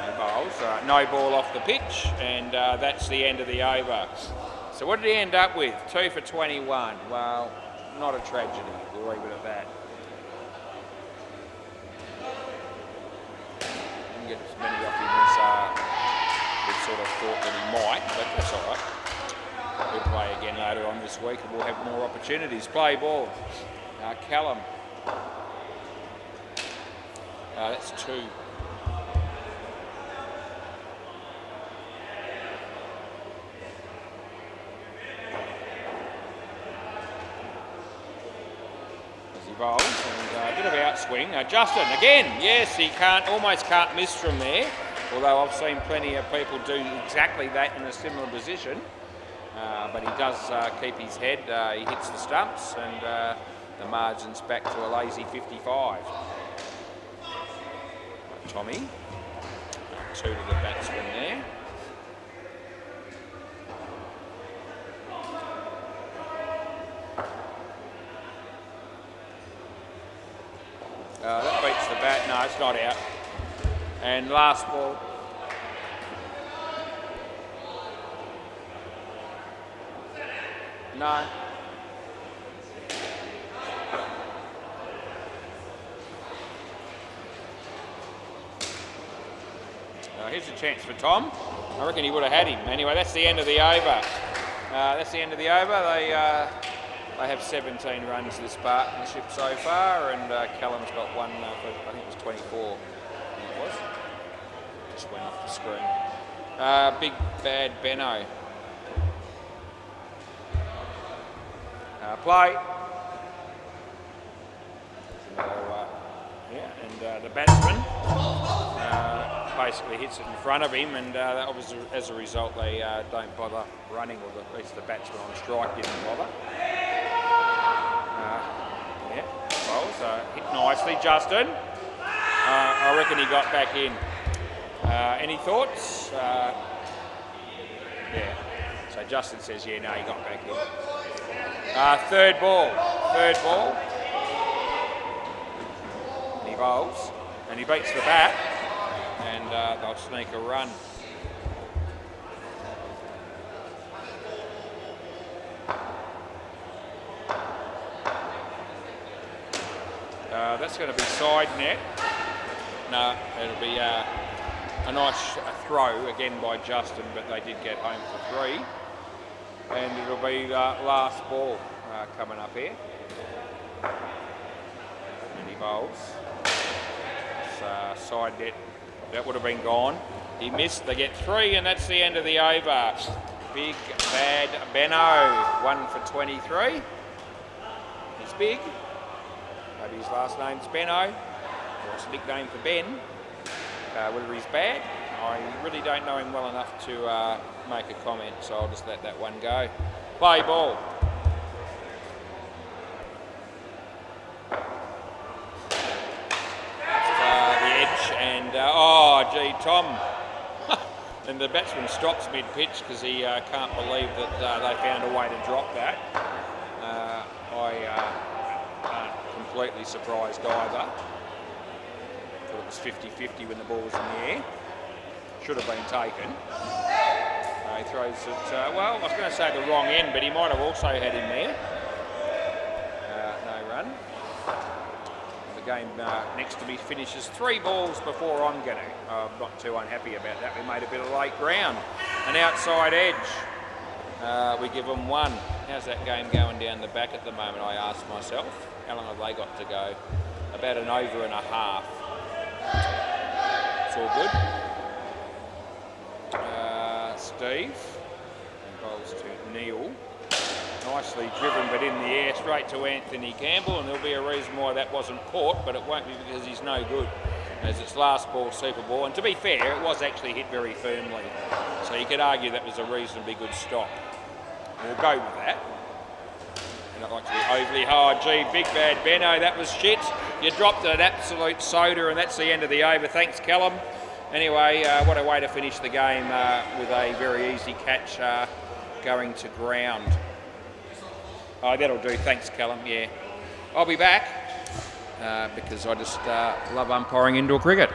S1: He bowls. No ball off the pitch, and that's the end of the over. So what did he end up with? 2 for 21. Well, not a tragedy. We'll leave it at that. Didn't get as many off him as we sort of thought that he might, but that's all right. We'll play again later on this week and we'll have more opportunities. Play ball. Callum. That's 2. As he bowls, and a bit of outswing. Justin again. Yes, he almost can't miss from there. Although I've seen plenty of people do exactly that in a similar position. But he does keep his head. He hits the stumps, and the margin's back to a lazy 55. Tommy, 2 to the batsman there. That beats the bat. No, it's not out. And last ball. No. Here's a chance for Tom. I reckon he would have had him. Anyway, that's the end of the over. They have 17 runs this partnership so far, and Callum's got one for, I think it was 24. I think it was. Just went off the screen. Big Bad Benno. Play. The batsman basically hits it in front of him, and that was as a result they don't bother running, or at least the batsman on strike didn't bother. Hit nicely, Justin. I reckon he got back in. Any thoughts? Yeah. So Justin says, yeah, no, he got back in. Third ball. And he bowls, and he beats the bat, and they'll sneak a run. That's going to be side net. No, it'll be a nice throw again by Justin, but they did get home for 3. And it'll be last ball coming up here. And he bowls. It's, side net, that would have been gone. He missed, they get 3, and that's the end of the over. Big Bad Benno, 1 for 23. He's big. Maybe his last name's Benno, or it's a nickname for Ben. Whether he's bad, I really don't know him well enough to make a comment, so I'll just let that one go. Play ball. The edge, and oh gee, Tom. And the batsman stops mid-pitch because he can't believe that they found a way to drop that. Completely surprised either. Thought it was 50-50 when the ball was in the air. Should have been taken. He throws it, well, I was going to say the wrong end, but he might have also had him there. No run. The game next to me finishes 3 balls before I'm going to. I'm not too unhappy about that. We made a bit of late ground. An outside edge. We give them 1. How's that game going down the back at the moment, I ask myself. How long have they got to go? About an over and a half. It's all good. Steve. And bowls to Neil. Nicely driven, but in the air, straight to Anthony Campbell, and there'll be a reason why that wasn't caught, but it won't be because he's no good, as it's last ball, super ball. And to be fair, it was actually hit very firmly. So you could argue that was a reasonably good stop. We'll go with that. And I'd like to be overly hard. Gee, Big Bad Benno, that was shit. You dropped an absolute soda, and that's the end of the over. Thanks, Callum. Anyway, what a way to finish the game with a very easy catch going to ground. Oh, that'll do. Thanks, Callum. Yeah. I'll be back. because I just love umpiring indoor cricket.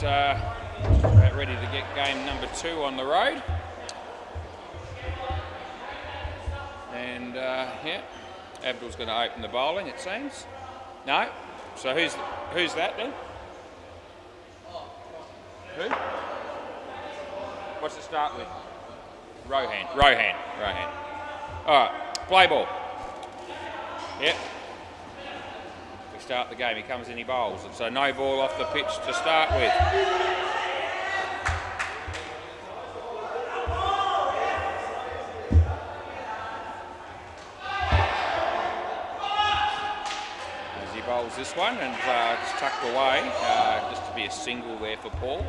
S1: just about ready to get game number 2 on the road. And yeah, Abdul's going to open the bowling, it seems. No? So who's that then? Who? What's it start with? Rohan. Alright, play ball. Yep. We start the game, he comes in, he bowls. And so no ball off the pitch to start with. As he bowls this one and it's tucked away, just to be a single there for Paul.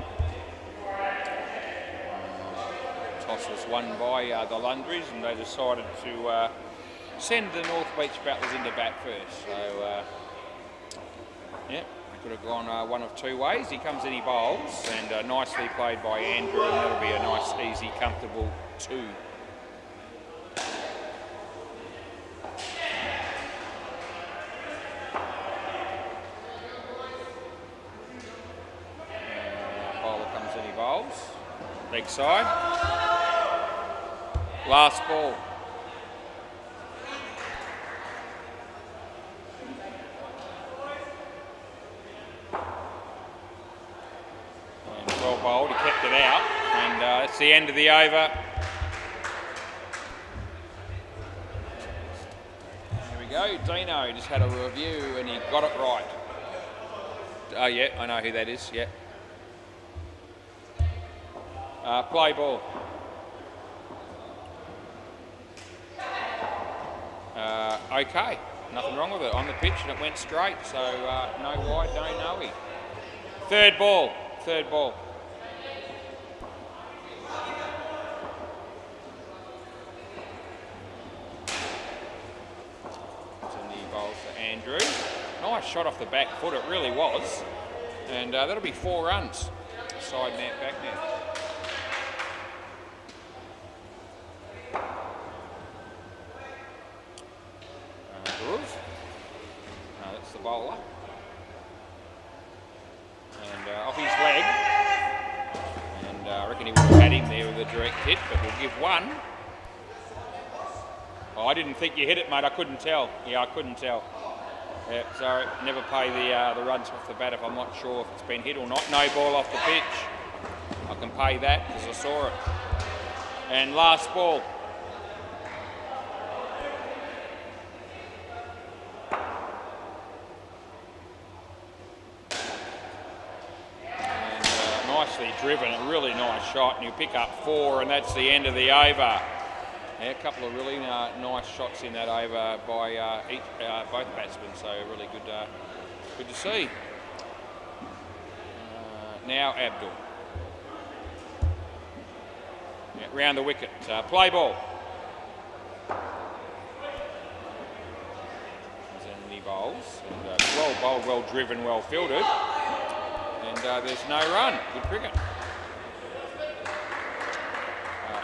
S1: Toss was won by the Lundries, and they decided to send the North Beach battlers into bat first. So, yeah, they could have gone one of 2 ways. He comes in, he bowls, and nicely played by Andrew, and that'll be a nice, easy, comfortable 2. Bowler comes in, he bowls. Leg side. Last ball. And well bowled, he kept it out, and that's the end of the over. Here we go, Dino just had a review and he got it right. Oh yeah, I know who that is, yeah. Play ball. Okay, nothing wrong with it. On the pitch and it went straight, so no wide, no no-y. Third ball. So the bowls for Andrew. Nice shot off the back foot, it really was. And that'll be 4 runs. Side net, back net. That's the bowler. And off his leg. And I reckon he would have had him there with a direct hit, but we'll give 1. Oh, I didn't think you hit it, mate. I couldn't tell. Yeah, I couldn't tell. Yeah, sorry. Never pay the runs off the bat if I'm not sure if it's been hit or not. No ball off the pitch. I can pay that because I saw it. And last ball. Nicely driven, a really nice shot, and you pick up 4, and that's the end of the over. Yeah, a couple of really nice shots in that over by both batsmen, so really good to see. Now Abdul. Yeah, round the wicket, play ball. And he bowls, and well bowled, well driven, well fielded. And there's no run. Good cricket.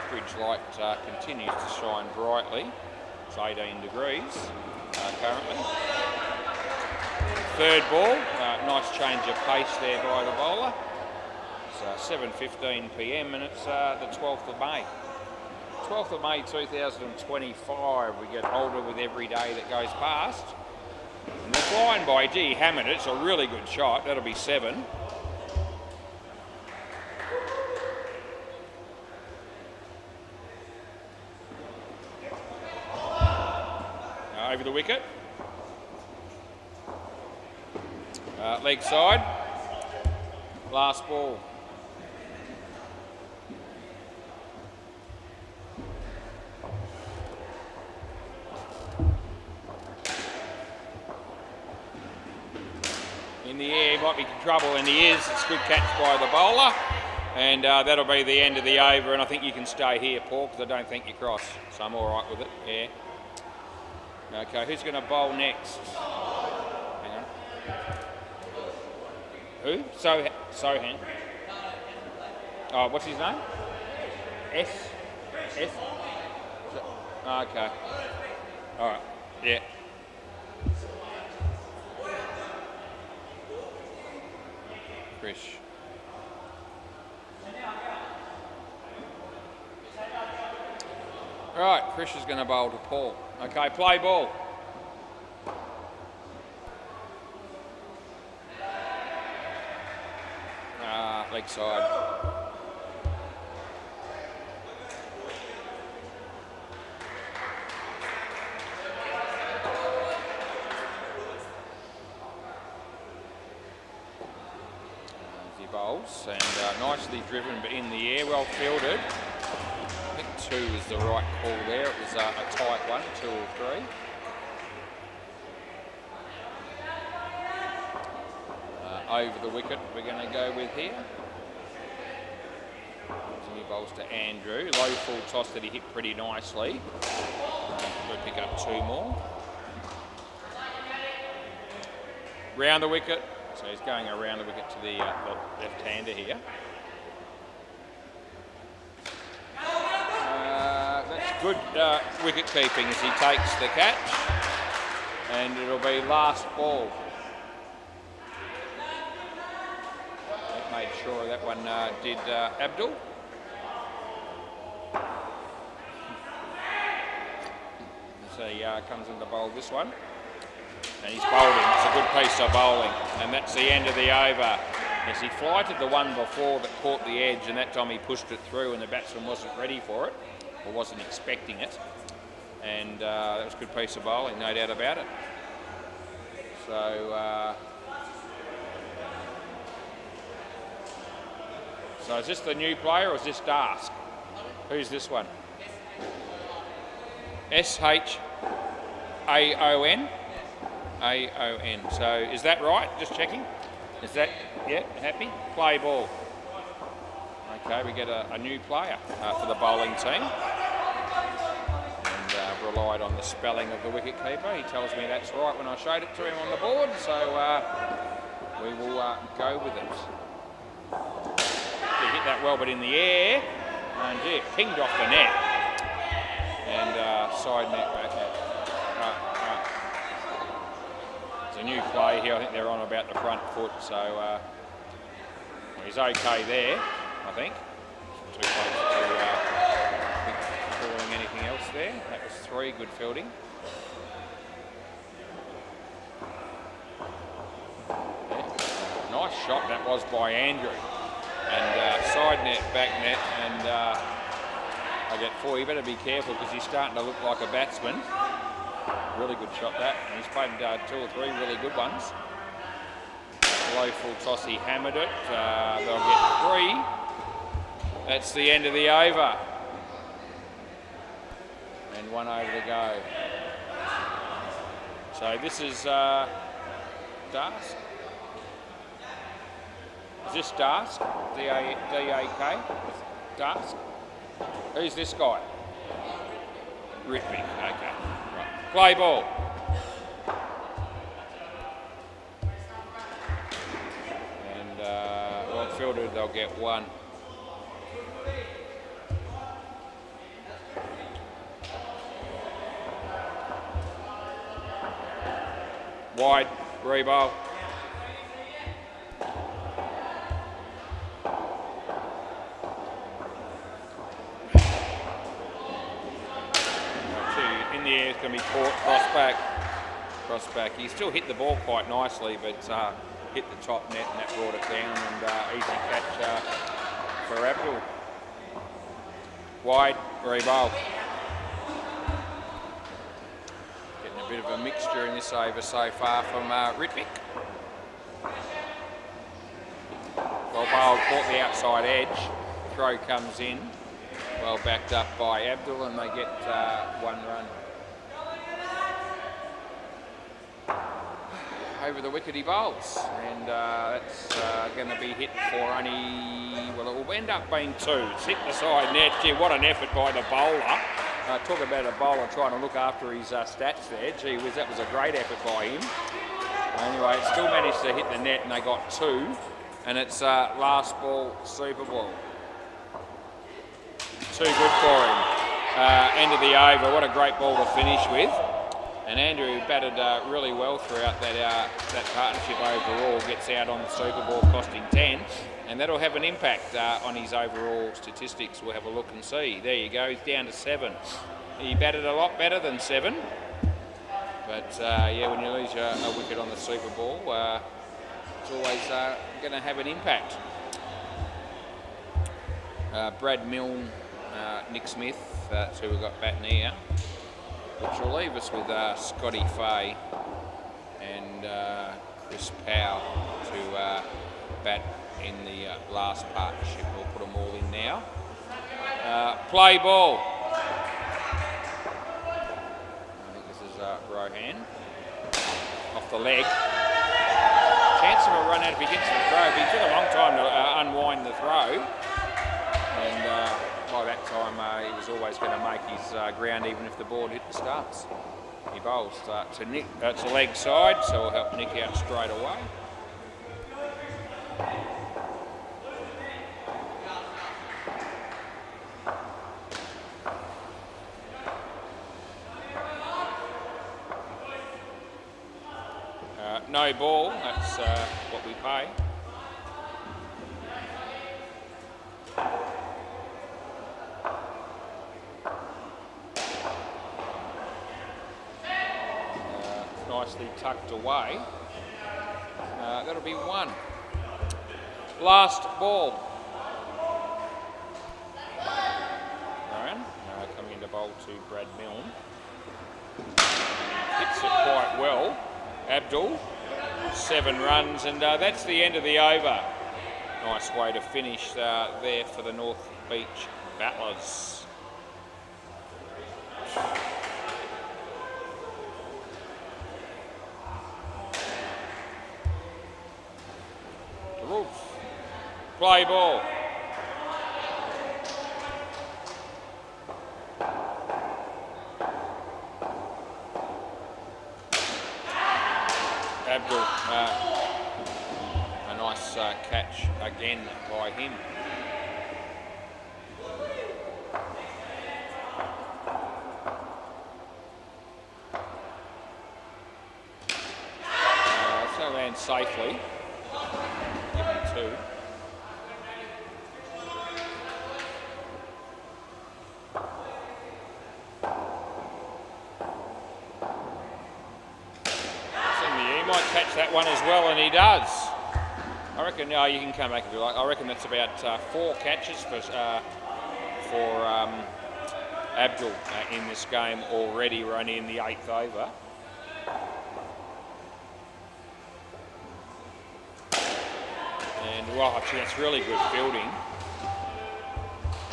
S1: Fridge light continues to shine brightly. It's 18 degrees currently. Third ball. Nice change of pace there by the bowler. It's 7:15 p.m. and it's the 12th of May. 12th of May 2025. We get older with every day that goes past. And they're flying by. Gee, he hammered it. It's a really good shot. That'll be 7. Over the wicket. Leg side. Last ball. In the air, might be trouble, and he is. It's a good catch by the bowler. And that'll be the end of the over, and I think you can stay here, Paul, because I don't think you cross. So I'm all right with it, yeah. Okay, who's going to bowl next? Hang on. Who? Sohan. Oh, what's his name? S? Okay. All right. Yeah. Fresh. Right, Chris is going to bowl to Paul. Okay, play ball. Leg side. He bowls and nicely driven, but in the air, well fielded. I think 2 is the right call there. It was a tight one, 2 or 3. Over the wicket we're going to go with here. He bowls to Andrew. Low full toss that he hit pretty nicely. We'll pick up 2 more. Round the wicket. So he's going around the wicket to the left-hander here. That's good wicket keeping as he takes the catch. And it'll be last ball. Made sure that one did Abdul. So he comes in to bowl this one. And he's bowled him. It's a good piece of bowling. And that's the end of the over. As he flighted the one before that caught the edge, and that time he pushed it through and the batsman wasn't ready for it, or wasn't expecting it. And that was a good piece of bowling, no doubt about it. So is this the new player or is this Dask? Who's this one? S-H-A-O-N? A-O-N. So is that right? Just checking. Is that, yeah, happy? Play ball. Okay, we get a new player for the bowling team. And relied on the spelling of the wicketkeeper. He tells me that's right when I showed it to him on the board. So we will go with it. He hit that well, but in the air, and yeah, pinged off the net, and side net back net. Right. It's a new play here. I think they're on about the front foot, so well, he's okay there. I think too close to calling anything else there. That was 3 good fielding. Yeah. Nice shot that was by Andrew. And side net, back net, and I get 4. You better be careful because he's starting to look like a batsman. Really good shot that. And he's played 2 or 3 really good ones. Low full toss, he hammered it. They'll get 3. That's the end of the over. And 1 over to go. So this is Dask. Is this Dask? D-A-K? Dask? Who's this guy? Ritvick. Okay. Right. Play ball. And well fielded, they'll get 1. Wide, re-bowl. In the air, it's going to be caught, cross back. He still hit the ball quite nicely, but hit the top net and that brought it down, and easy catch for Abdul. Wide, re-bowl. Getting a bit of a mixture in this over so far from Ritvick. Well bowled, caught the outside edge. Throw comes in. Well backed up by Abdul, and they get 1 run. Over the wicket he bowls, and that's going to be hit for only, well, it will end up being 2. It's hit the side net. Gee, what an effort by the bowler. Talk about a bowler trying to look after his stats there. Gee whiz, that was a great effort by him. Anyway, it still managed to hit the net, and they got 2, and it's last ball, super ball. 2 good for him. End of the over. What a great ball to finish with. And Andrew batted really well throughout that partnership overall. Gets out on the super ball, costing 10, and that'll have an impact on his overall statistics. We'll have a look and see. There you go. He's down to 7. he batted a lot better than 7. But yeah, when you lose a wicket on the Super Bowl, it's always going to have an impact. Brad Milne, Nick Smith, that's who we've got batting here, which will leave us with Scotty Fay and Chris Powell to bat in the last partnership. We'll put them all in now. Play ball. I think this is Rohan. Off the leg. Chance of a run out if he gets the throw, but he took a long time to unwind the throw. And by that time, he was always going to make his ground even if the ball hit the stumps. He bowls to Nick, to leg side, so it'll help Nick out straight away. No ball, that's what we pay. Nicely tucked away. That'll be 1. Last ball. Aaron coming into bowl to Brad Milne. Hits it quite well. Abdul, 7 runs, and that's the end of the over. Nice way to finish there for the North Beach Battlers. The roof. Play ball. Abdul, a nice catch again by him. So land safely. Give him 2. Catch that one as well, and he does. I reckon you can come back if you like. I reckon that's about 4 catches for Abdul in this game already. We're only in the 8th over. And wow, gee, that's really good fielding.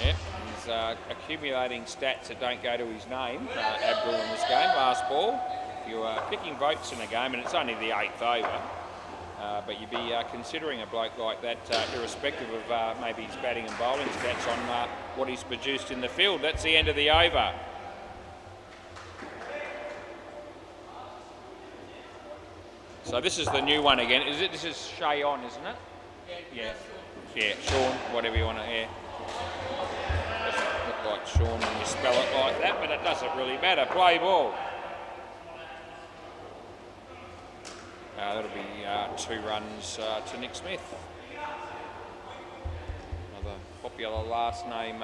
S1: Yep, he's accumulating stats that don't go to his name, Abdul, in this game. Last ball. You are picking votes in a game, and it's only the 8th over, but you'd be considering a bloke like that, irrespective of maybe his batting and bowling stats, on what he's produced in the field. That's the end of the over. So this is the new one again. This is Shayon, isn't it? Yeah. Yeah, Sean, whatever you want to hear. Doesn't look like Sean when you spell it like that, but it doesn't really matter. Play ball. That'll be 2 runs to Nick Smith. Another popular last name,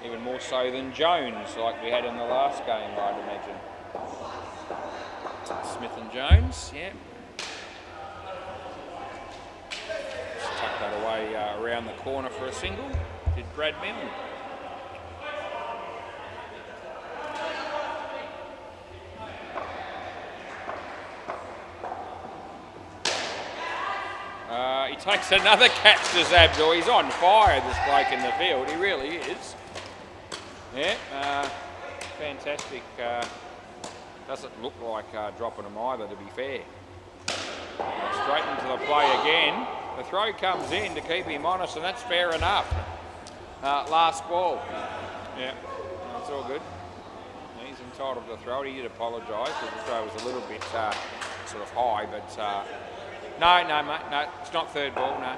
S1: even more so than Jones, like we had in the last game, I'd imagine. Smith and Jones, yeah. Just tuck that away around the corner for a single. Did Brad Milne. He takes another catch to Zabdor. He's on fire, this bloke in the field. He really is. Yeah, fantastic. Doesn't look like dropping him either, to be fair. Straight into the play again. The throw comes in to keep him honest, and that's fair enough. Last ball. Yeah, that's all good. He's entitled to throw it. He did apologise because the throw was a little bit sort of high, but... No, mate, no, it's not third ball, no.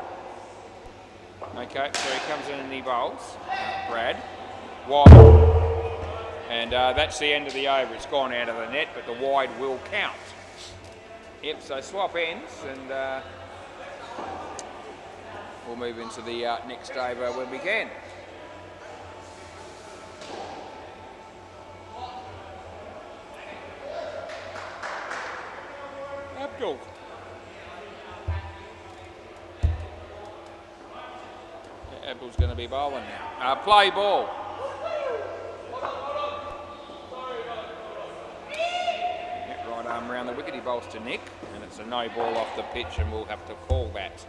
S1: Okay, so he comes in and he bowls. Brad. Wide. And that's the end of the over. It's gone out of the net, but the wide will count. Yep, so swap ends, and we'll move into the next over when we can. Abdul. Yeah, Abdul's going to be bowling now. Play ball. Yeah, right arm round the wicket, he bowls to Nick, and it's a no ball off the pitch, and we'll have to call that.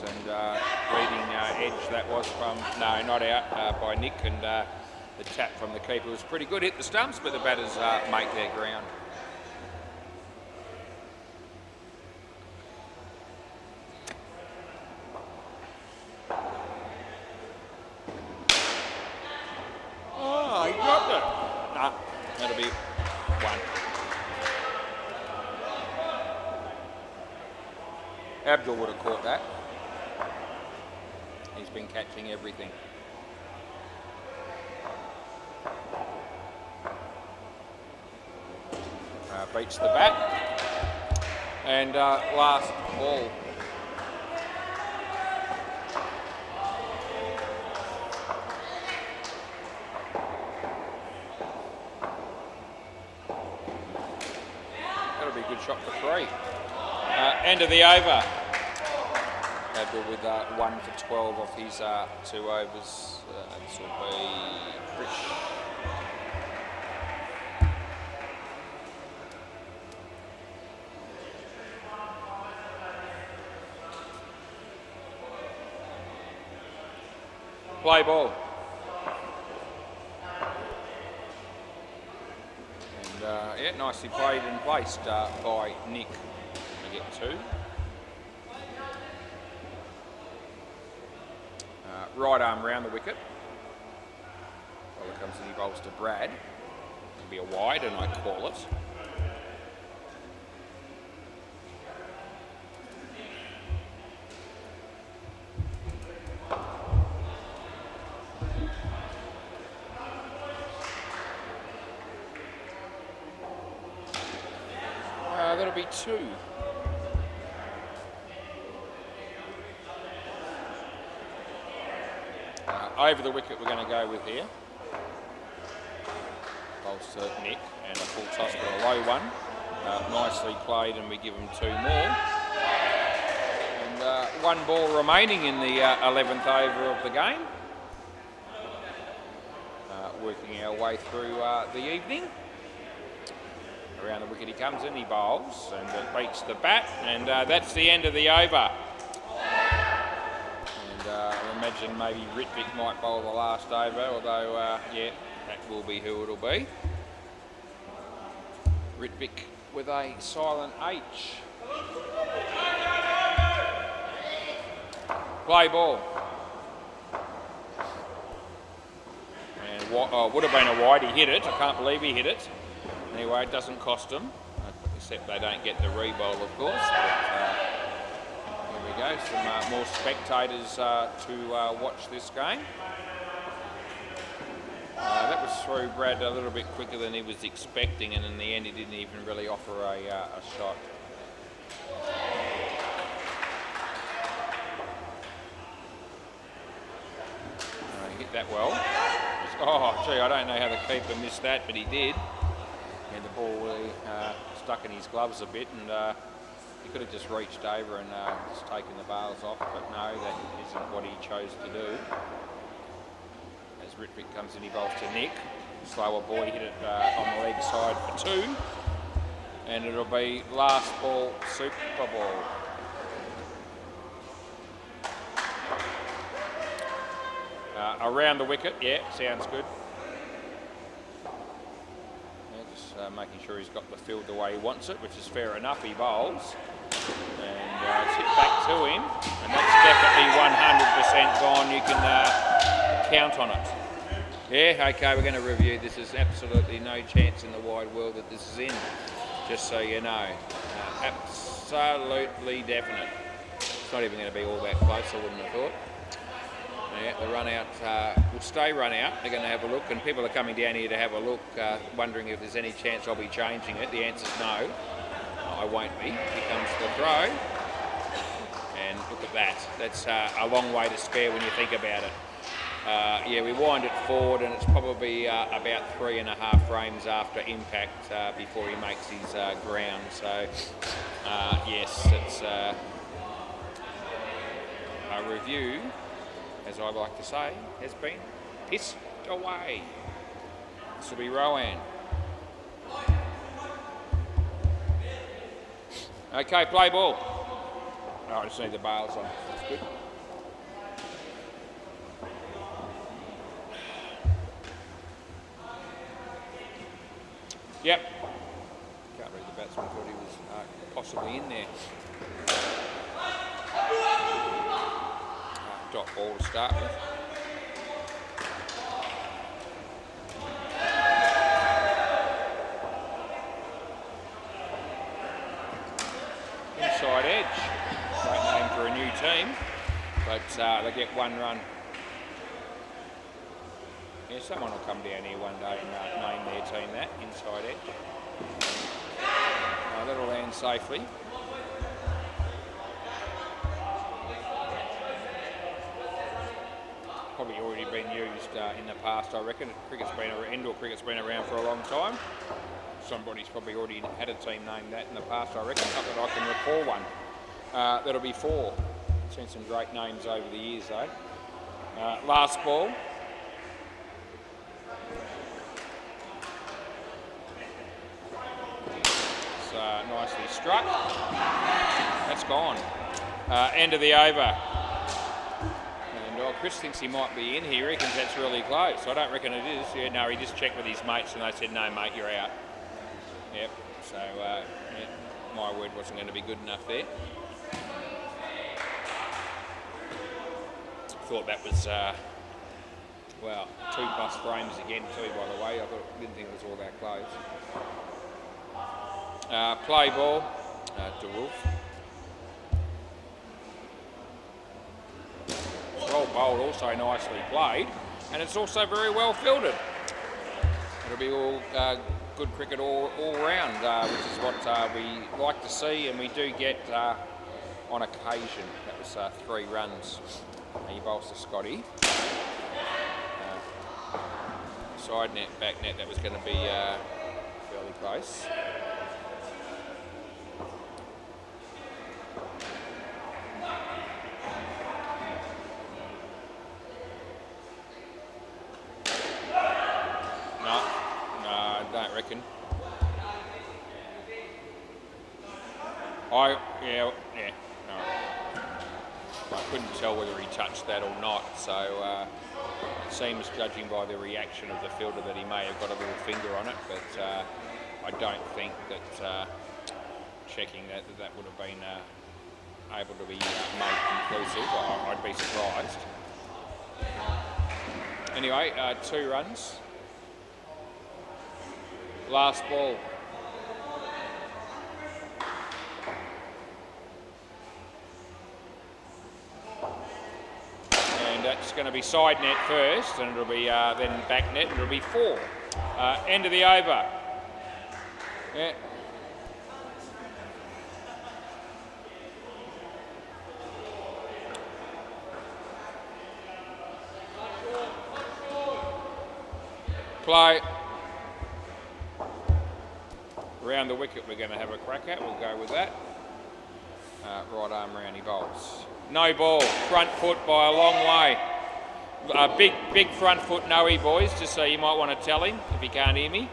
S1: And leading edge that was from, no, not out by Nick, and the tap from the keeper was pretty good. Hit the stumps, but the batters make their ground. Oh, he dropped it. Nah, that'll be one. Abdul would have caught that. He's been catching everything. Beats the bat. And last ball. That'll be a good shot for 3. End of the over. Abdul with 1 for 12 off his 2 overs. This will be Krish. Play ball. And yeah, nicely played and placed by Nick. We get 2. Right arm round the wicket. Bowler comes in, he bowls to Brad. It'll be a wide, and I call it. That'll be 2. Over the wicket we're going to go with here. Bowls to Nick, and a full toss for a low one. Nicely played, and we give him 2 more. And 1 ball remaining in the 11th over of the game. Working our way through the evening. Around the wicket he comes in, he bowls, and it beats the bat, and that's the end of the over. I imagine maybe Ritvick might bowl the last over, although, yeah, that will be who it'll be. Ritvick with a silent H. Play ball. And would have been a wide, he hit it. I can't believe he hit it. Anyway, it doesn't cost them, except they don't get the re-bowl, of course. But, here we go, some more spectators to watch this game. That was through Brad a little bit quicker than he was expecting, and in the end he didn't even really offer a shot. He hit that well. Oh, gee, I don't know how the keeper missed that, but he did. And the ball really stuck in his gloves a bit, and he could have just reached over and just taken the bails off, but no, that isn't what he chose to do. As Ritvick comes in, he bowls to Nick. Slower ball, he hit it on the leg side for 2. And it'll be last ball, super ball. Around the wicket, yeah, sounds good. Making sure he's got the field the way he wants it, which is fair enough. He bowls, and it's hit back to him, and that's definitely 100% gone. You can count on it. Yeah, okay, we're going to review this. There's absolutely no chance in the wide world that this is in, just so you know. Absolutely definite. It's not even going to be all that close, I wouldn't have thought. Yeah, the run out will stay run out. They're going to have a look, and people are coming down here to have a look, wondering if there's any chance I'll be changing it. The answer's no, I won't be. Here comes the throw, and look at like that. That's a long way to spare when you think about it. Yeah, we wind it forward, and it's probably about 3.5 frames after impact before he makes his ground. So, yes, it's a review, as I like to say, has been pissed away. This will be Rowan. Okay, play ball. Oh, I just need the bails on. That's good. Yep. Can't read the batsman, thought he was possibly in there. Dot ball to start with. Inside edge. Great name for a new team, but they get 1 run. Yeah, someone will come down here one day and name their team that, inside edge. That'll land safely. Probably already been used in the past, I reckon. Indoor cricket's been around for a long time. Somebody's probably already had a team named that in the past, I reckon. Not that I can recall one. That'll be 4. Seen some great names over the years, though. Last ball. It's nicely struck. That's gone. End of the over. And Chris thinks he might be in. He reckons that's really close. I don't reckon it is. Yeah, no, he just checked with his mates and they said, no, mate, you're out. Yep. So, yeah, my word wasn't going to be good enough there. Thought that was, well, 2+ frames again too, by the way. Didn't think it was all that close. Play ball, DeWolf. Well bowled, also nicely played, and it's also very well fielded. It'll be all good cricket all round, which is what we like to see, and we do get on occasion. That was 3 runs. He bowls to Scotty. Side net, back net, that was going to be fairly close. No, I don't reckon. Yeah, no. I couldn't tell whether he touched that or not, so it seems, judging by the reaction of the fielder, that he may have got a little finger on it, but I don't think that checking that would have been able to be made conclusive. I'd be surprised. Anyway, 2 runs. Last ball. That's going to be side net first, and it'll be then back net, and it'll be 4. End of the over. Yeah. Play. Around the wicket we're going to have a crack at, we'll go with that. Right arm round, he bowls. No ball, front foot by a long way. Big front foot no-y, boys, just so you might want to tell him if he can't hear me,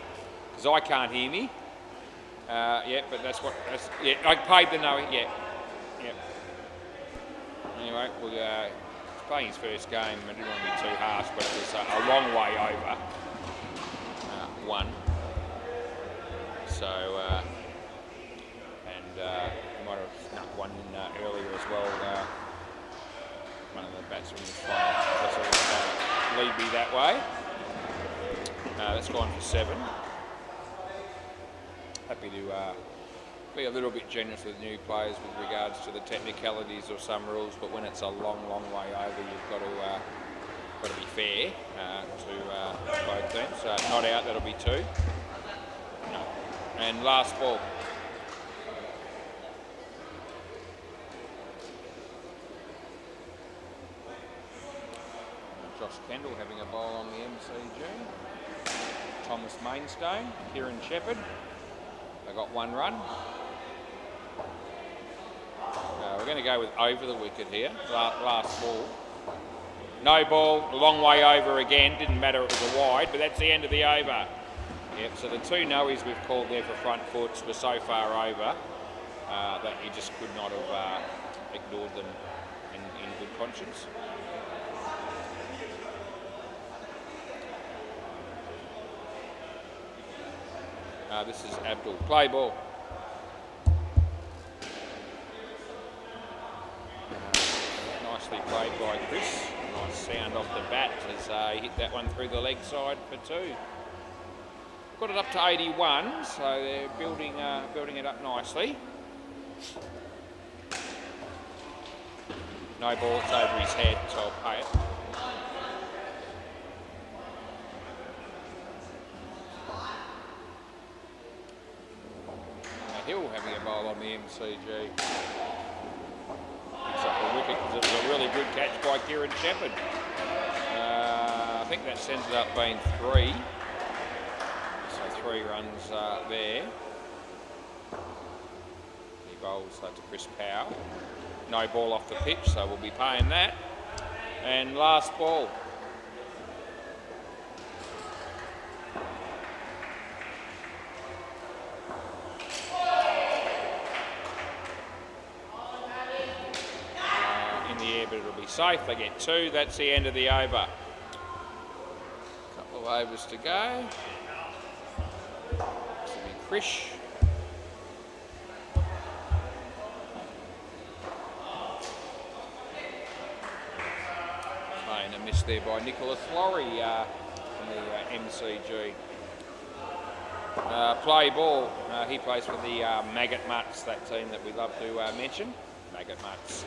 S1: because I can't hear me. Yeah, but yeah, I paid the no-y, yeah. Anyway, he's playing his first game. I didn't want to be too harsh, but it was a long way over. 1. So, he might have snuck one in earlier as well. One of the batsmen was trying to lead me that way. That's gone for 7. Happy to be a little bit generous with new players with regards to the technicalities of some rules, but when it's a long way over, you've got to be fair to both teams. Not out, that'll be 2. No. And last ball. Josh Kendall having a bowl on the MCG. Thomas Mainstone, Kieran Shepherd. They got 1 run. We're going to go with over the wicket here, last ball. No ball, a long way over again. Didn't matter it was a wide, but that's the end of the over. Yep, so the 2 noes we've called there for front foots were so far over that you just could not have ignored them in good conscience. This is Abdul. Play ball. Nicely played by Chris. Nice sound off the bat as he hit that one through the leg side for 2. Got it up to 81, so they're building it up nicely. No ball, it's over his head, so I'll pay it. Hill having a bowl on the MCG. Picks up the wicket because it was a really good catch by Kieran Shepherd. I think that sends it up being 3. So 3 runs there. He bowls to Chris Powell. No ball off the pitch, so we'll be paying that. And last ball. But it'll be safe. They get 2. That's the end of the over. Couple of overs to go. This will be Krish. And a miss there by Nicholas Laurie from the MCG. Play ball. He plays for the Maggot Mutts, that team that we love to mention. Maggot Mutts.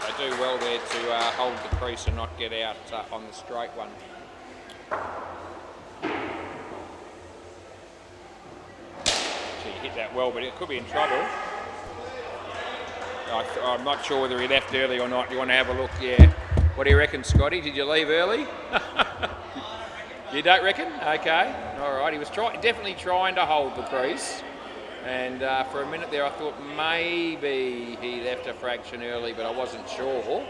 S1: They do well there to hold the crease and not get out on the straight one. So you hit that well, but it could be in trouble. I'm not sure whether he left early or not. You want to have a look? Yeah. What do you reckon, Scotty? Did you leave early? You don't reckon? Okay. All right. He was definitely trying to hold the crease. And for a minute there I thought maybe he left a fraction early, but I wasn't sure.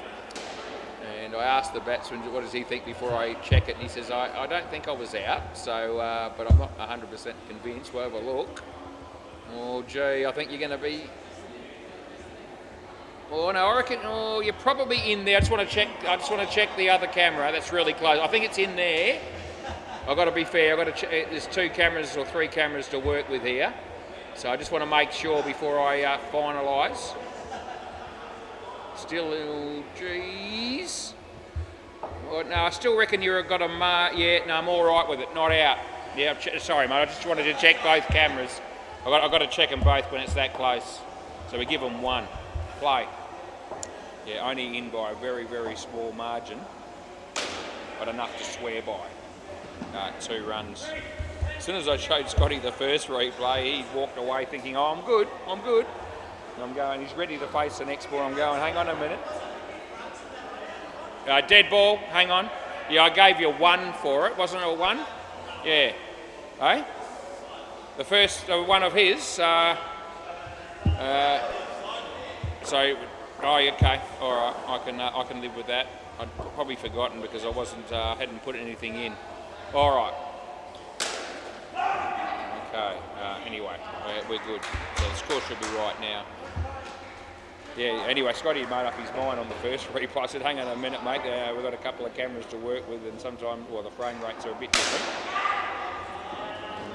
S1: And I asked the batsman, what does he think before I check it? And he says, I don't think I was out, so but I'm not 100% convinced. We'll have a look. Oh, gee, I think you're going to be... Oh, no, I reckon, you're probably in there. I just want to check the other camera. That's really close. I think it's in there. I've got to be fair. I've got to check. There's 2 cameras or 3 cameras to work with here. So I just want to make sure before I finalise. Still, geez. Oh, no, I still reckon you've got a yeah, no, I'm all right with it. Not out. Yeah, sorry, mate. I just wanted to check both cameras. I've got to check them both when it's that close. So we give them 1. Play. Yeah, only in by a very, very small margin, but enough to swear by. 2 runs. As soon as I showed Scotty the first replay, he walked away thinking, oh, I'm good. And I'm going, he's ready to face the next ball. I'm going, hang on a minute. Dead ball, hang on. Yeah, I gave you 1 for it. Wasn't it a 1? Yeah. Eh? The first one of his. So, okay, all right. I can live with that. I'd probably forgotten because I hadn't put anything in. All right. Okay. Anyway, we're good. So the score should be right now. Yeah. Anyway, Scotty made up his mind on the first replay. I said, "Hang on a minute, mate. We've got a couple of cameras to work with, and sometimes, the frame rates are a bit different."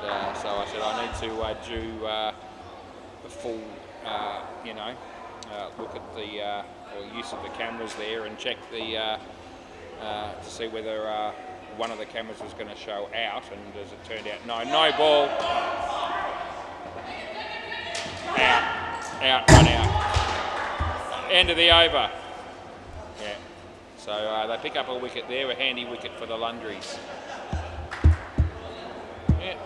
S1: And so I said, "I need to do the full, look at the use of the cameras there and check the to see whether." One of the cameras was going to show out, and as it turned out, no ball. Out, run out. End of the over. Yeah. So they pick up a wicket there, a handy wicket for the Lundries. Yeah.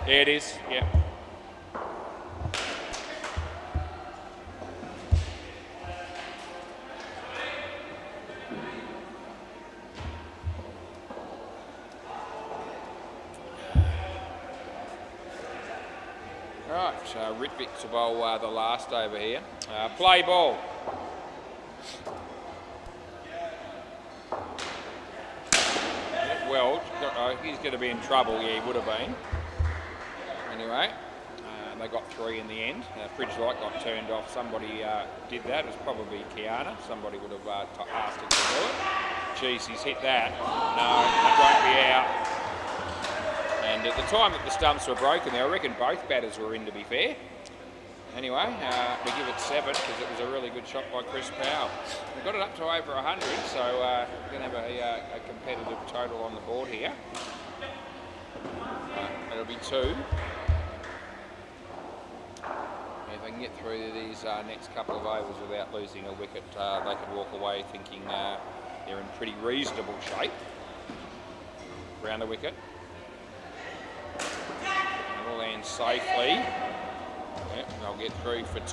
S1: There it is, yeah. Ritvic to bowl the last over here. Play ball. Well, he's going to be in trouble. Yeah, he would have been. Anyway, they got 3 in the end. Fridge light got turned off. Somebody did that. It was probably Kiana. Somebody would have asked him to do it. Jeez, he's hit that. No, that won't be out. And at the time that the stumps were broken there, I reckon both batters were in, to be fair. Anyway, we give it 7 because it was a really good shot by Chris Powell. We got it up to over 100, so we're going to have a competitive total on the board here. It'll be 2. If they can get through these next couple of overs without losing a wicket, they could walk away thinking they're in pretty reasonable shape around the wicket. And will land safely. Yep, they'll get through for 2.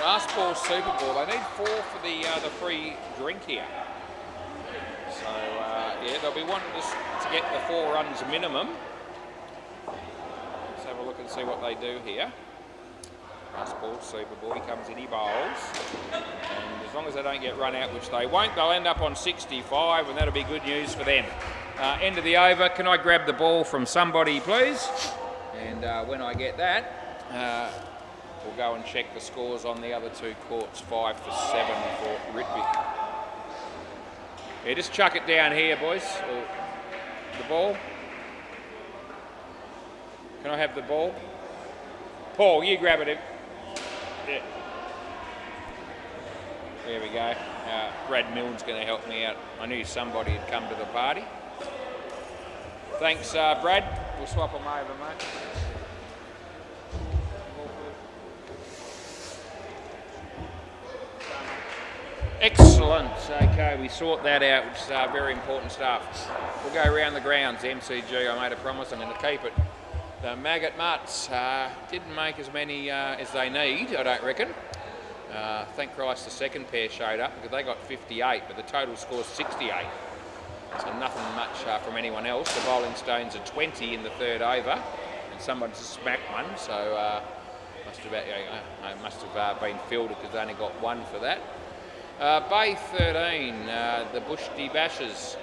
S1: Last ball, Super Ball. They need 4 for the free drink here. So yeah, they'll be wanting to get the 4 runs minimum. Let's have a look and see what they do here. Last ball, Super Ball. He comes in, he bowls, and as long as they don't get run out, which they won't, they'll end up on 65, and that'll be good news for them. End of the over. Can I grab the ball from somebody, please? And when I get that, we'll go and check the scores on the other 2 courts. 5 for 7 for Ritvic. Yeah, just chuck it down here, boys. The ball. Can I have the ball? Paul, you grab it. Yeah. There we go. Brad Milne's going to help me out. I knew somebody had come to the party. Thanks, Brad. We'll swap them over, mate. Excellent. Okay, we sort that out, which is very important stuff. We'll go around the grounds. MCG, I made a promise I'm going to keep it. The Maggot Mutts didn't make as many as they need, I don't reckon. Thank Christ the second pair showed up because they got 58, but the total score's 68. So nothing much from anyone else. The Bowling Stones are 20 in the 3rd over, and someone just smacked one, so must have been fielded because they only got 1 for that. Bay 13, the Bushty Bashers.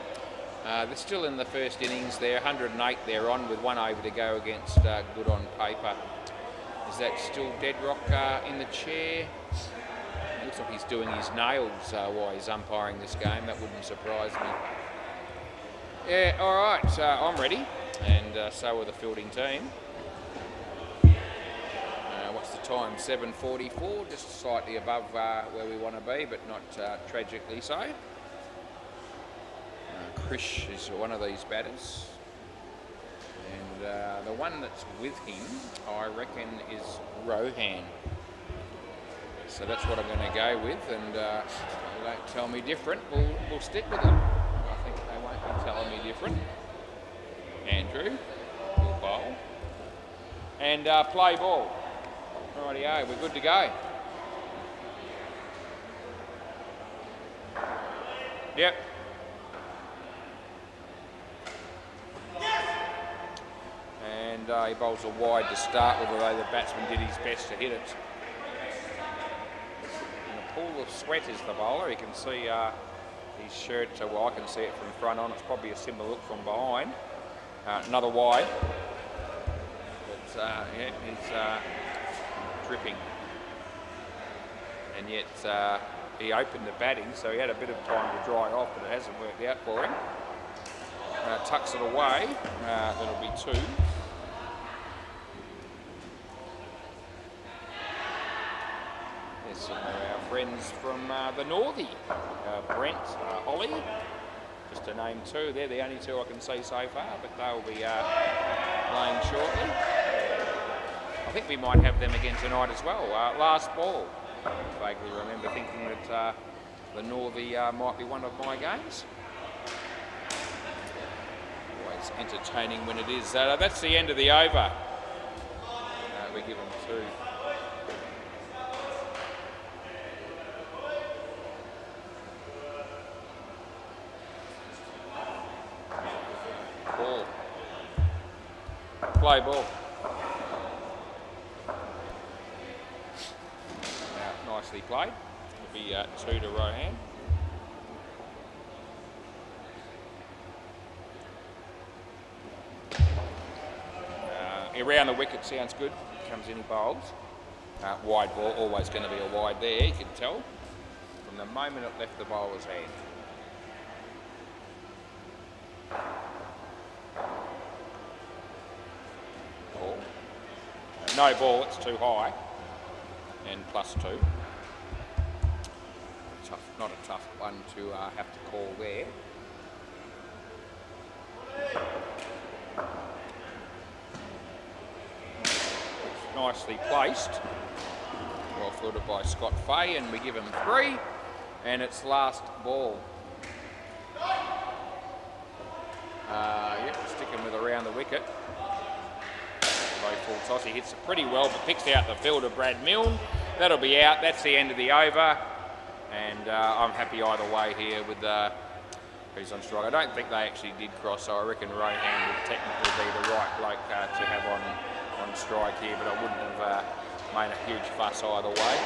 S1: They're still in the first innings. They're 108 they're on with 1 over to go against Good on Paper. Is that still Deadrock in the chair? Looks like he's doing his nails while he's umpiring this game. That wouldn't surprise me. Yeah, all right, I'm ready, and so are the fielding team. What's the time? 7:44, just slightly above where we want to be, but not tragically so. Krish is one of these batters, and the one that's with him, I reckon, is Rohan. So that's what I'm going to go with, and they won't tell me different. We'll stick with it. I think they won't be telling me different. Andrew will bowl and play ball. Rightio, we're good to go. Yep. And he bowls a wide to start with, although the batsman did his best to hit it. And a pool of sweat is the bowler. You can see his shirt, well, I can see it from front on. It's probably a similar look from behind. Another wide. But yeah, he's dripping. And yet he opened the batting, so he had a bit of time to dry off, but it hasn't worked out for him. Tucks it away. That'll be 2. There's some of our friends from the Northie. Brent, Ollie. Just to name 2. They're the only 2 I can see so far, but they'll be playing shortly. I think we might have them again tonight as well. Last ball. I vaguely remember thinking that the Northie might be one of my games. Always entertaining when it is. That's the end of the over. We give them 2. Ball. Play ball. played. It'll be 2 to Rohan. Around the wicket sounds good. Comes in, he bowls. Wide ball, always going to be a wide there, you can tell. From the moment it left the bowler's hand. Ball. No ball, it's too high. And +2. Tough, not a tough one to have to call there. Nicely placed. Well fielded by Scott Fay, and we give him 3. And it's last ball. Yep, sticking with around the wicket. Very full toss. He hits it pretty well, but picks out the fielder, Brad Milne. That'll be out. That's the end of the over. And I'm happy either way here with who's on strike. I don't think they actually did cross, so I reckon Rohan would technically be the right bloke to have on strike here, but I wouldn't have made a huge fuss either way.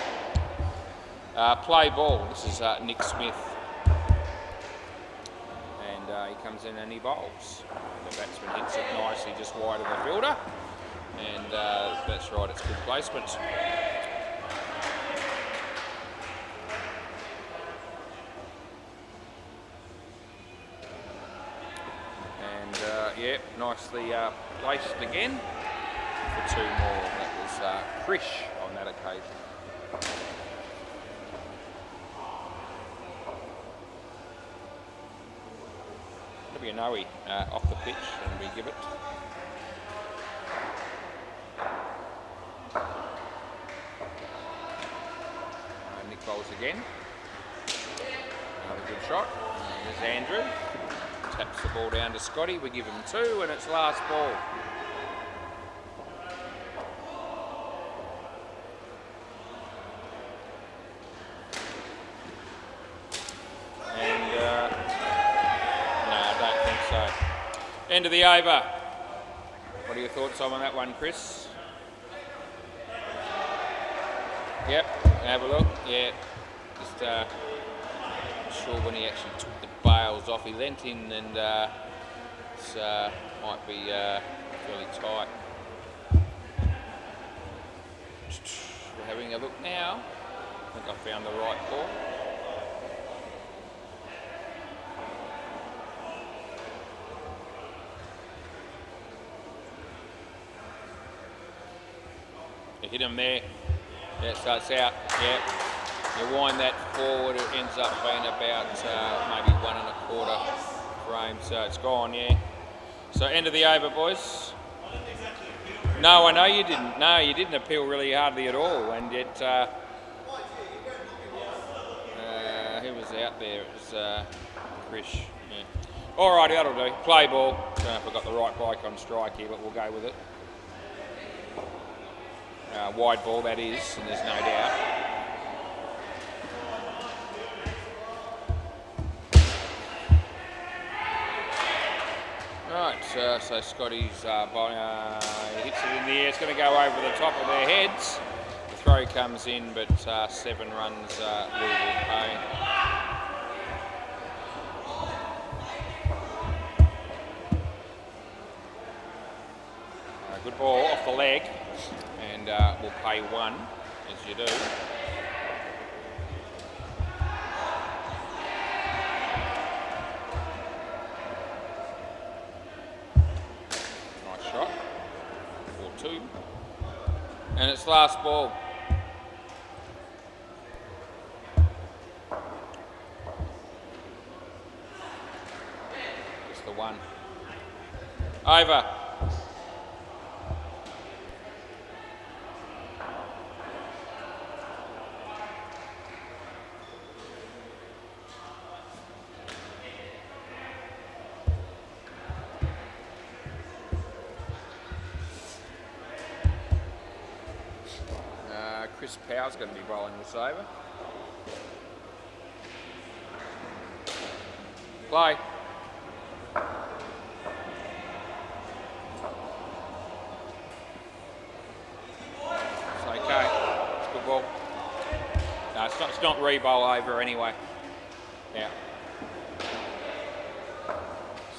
S1: Play ball. This is Nick Smith. And he comes in and he bowls. The batsman hits it nicely just wide of the fielder. And that's right, it's good placement. And yeah, nicely placed again for 2 more. That was Krish on that occasion. It'll be a no-ey off the pitch, and we give it. Nick bowls again. Another good shot. And there's Andrew. Taps the ball down to Scotty. We give him 2, and it's last ball. End of the over. What are your thoughts on that one, Chris? Yep, have a look. Yeah, just not sure when he actually took the bails off. He leant in and it's might be fairly tight. We're having a look now. I think I found the right ball. Hit him there. Yeah, so it's out. Yeah. You wind that forward, it ends up being about maybe 1 1/4 frame. So it's gone, yeah. So end of the over, boys. No, I know you didn't. No, you didn't appeal really hardly at all. And yet, who was out there? It was Krish. Yeah. All righty, that'll do. Play ball. Don't know if I got the right bike on strike here, but we'll go with it. Wide ball, that is, and there's no doubt. Right, so Scotty's hits it in the air. It's going to go over the top of their heads. The throw comes in, but 7 runs we will pay. Good ball off the leg. And we'll pay 1, as you do. Nice shot. 4-2. And it's last ball. Just the 1. Over. Chris Powell's going to be bowling this over. Play. It's okay. It's a good ball. No, it's It's not re-bowl over anyway. Yeah.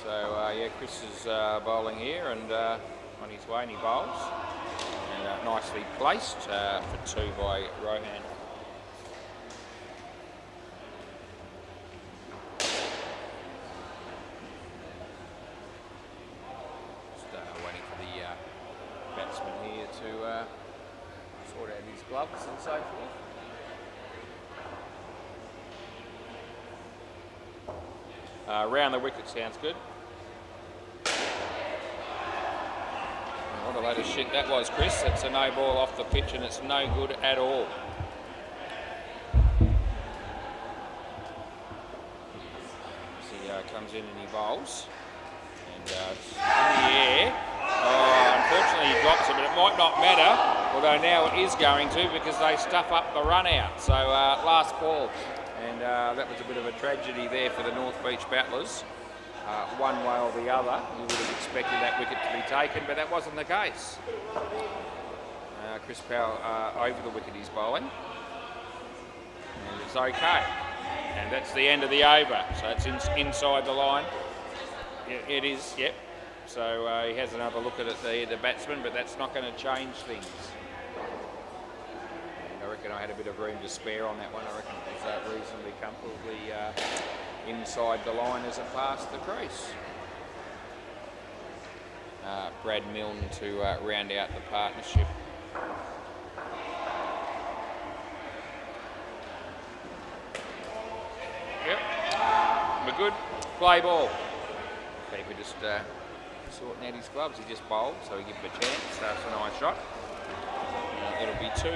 S1: So yeah, Chris is bowling here and on his way, and he bowls. And nicely placed for 2 by Rohan. Waiting for the batsman here to sort out his gloves and so forth. Round the wicket sounds good. What a load of shit that was, Chris. It's a no ball off the pitch and it's no good at all. He comes in and he bowls. And it's in the air. Oh, unfortunately he drops it, but it might not matter. Although now it is going to, because they stuff up the run out. So last ball. And that was a bit of a tragedy there for the North Beach battlers. One way or the other, you would have expected that wicket to be taken, but that wasn't the case. Chris Powell over the wicket is bowling. And it's okay. And that's the end of the over. So it's inside the line. It is, yep. So he has another look at it, the batsman, but that's not going to change things. And I reckon I had a bit of room to spare on that one. I reckon it was reasonably comfortably inside the line as it passed the crease. Brad Milne to round out the partnership. Yep, we're good. Play ball. Keeper just sorting out his gloves. He just bowled, so we give him a chance. That's a nice shot. It'll be 2.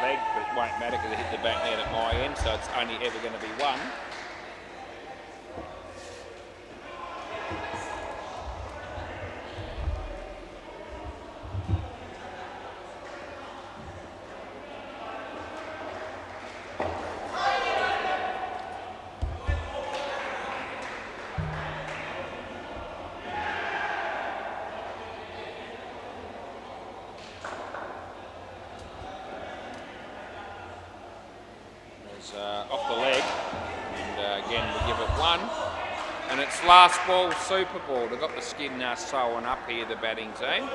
S1: Leg, but it won't matter because it hit the back net at my end, so it's only ever going to be 1. Off the leg, and again we give it 1, and it's last ball, super ball. They've got the skin sewn up here, the batting team,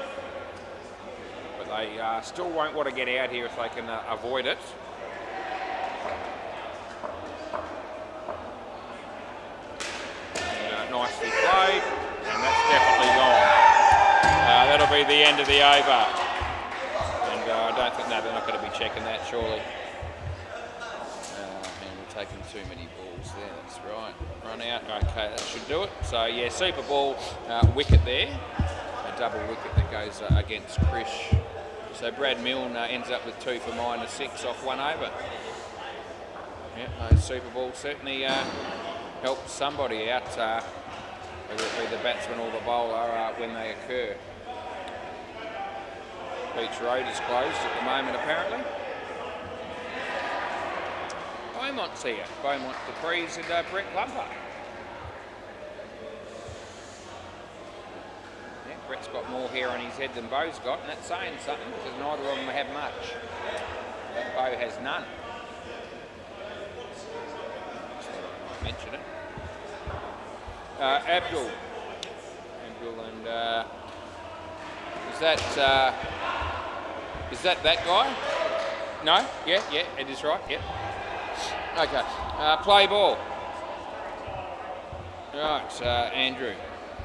S1: but they still won't want to get out here if they can avoid it. And, nicely played, and that's definitely gone. That'll be the end of the over, and I don't think, no, they're not going to be checking that surely. Taking too many balls there, that's right. Run out, okay, that should do it. So yeah, super ball, wicket there. A double wicket that goes against Krish. So Brad Milne ends up with 2 for -6 off 1 over. Yeah, those super balls certainly help somebody out, whether it be the batsman or the bowler, when they occur. Beach Road is closed at the moment apparently. Beaumont's here. Beaumont, Dupree's and Brett Plumper. Yeah, Brett's got more hair on his head than Beau's got, and that's saying something because neither of them have much. But Beau has none. I might mention it. Abdul and is that guy? No? Yeah, it is right, yeah. Okay, play ball. Right, Andrew.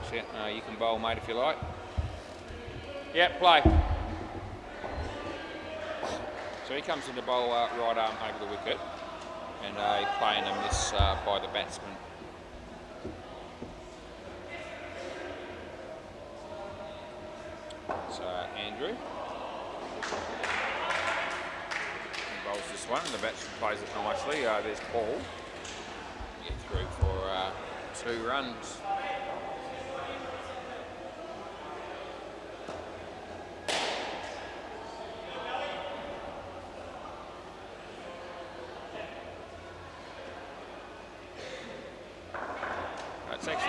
S1: So, you can bowl, mate, if you like. Yep, play. So he comes in to bowl right arm over the wicket, and a play and a miss by the batsman. So Andrew. Bowls this one, and the batsman plays it nicely. There's Paul. Get through for 2 runs.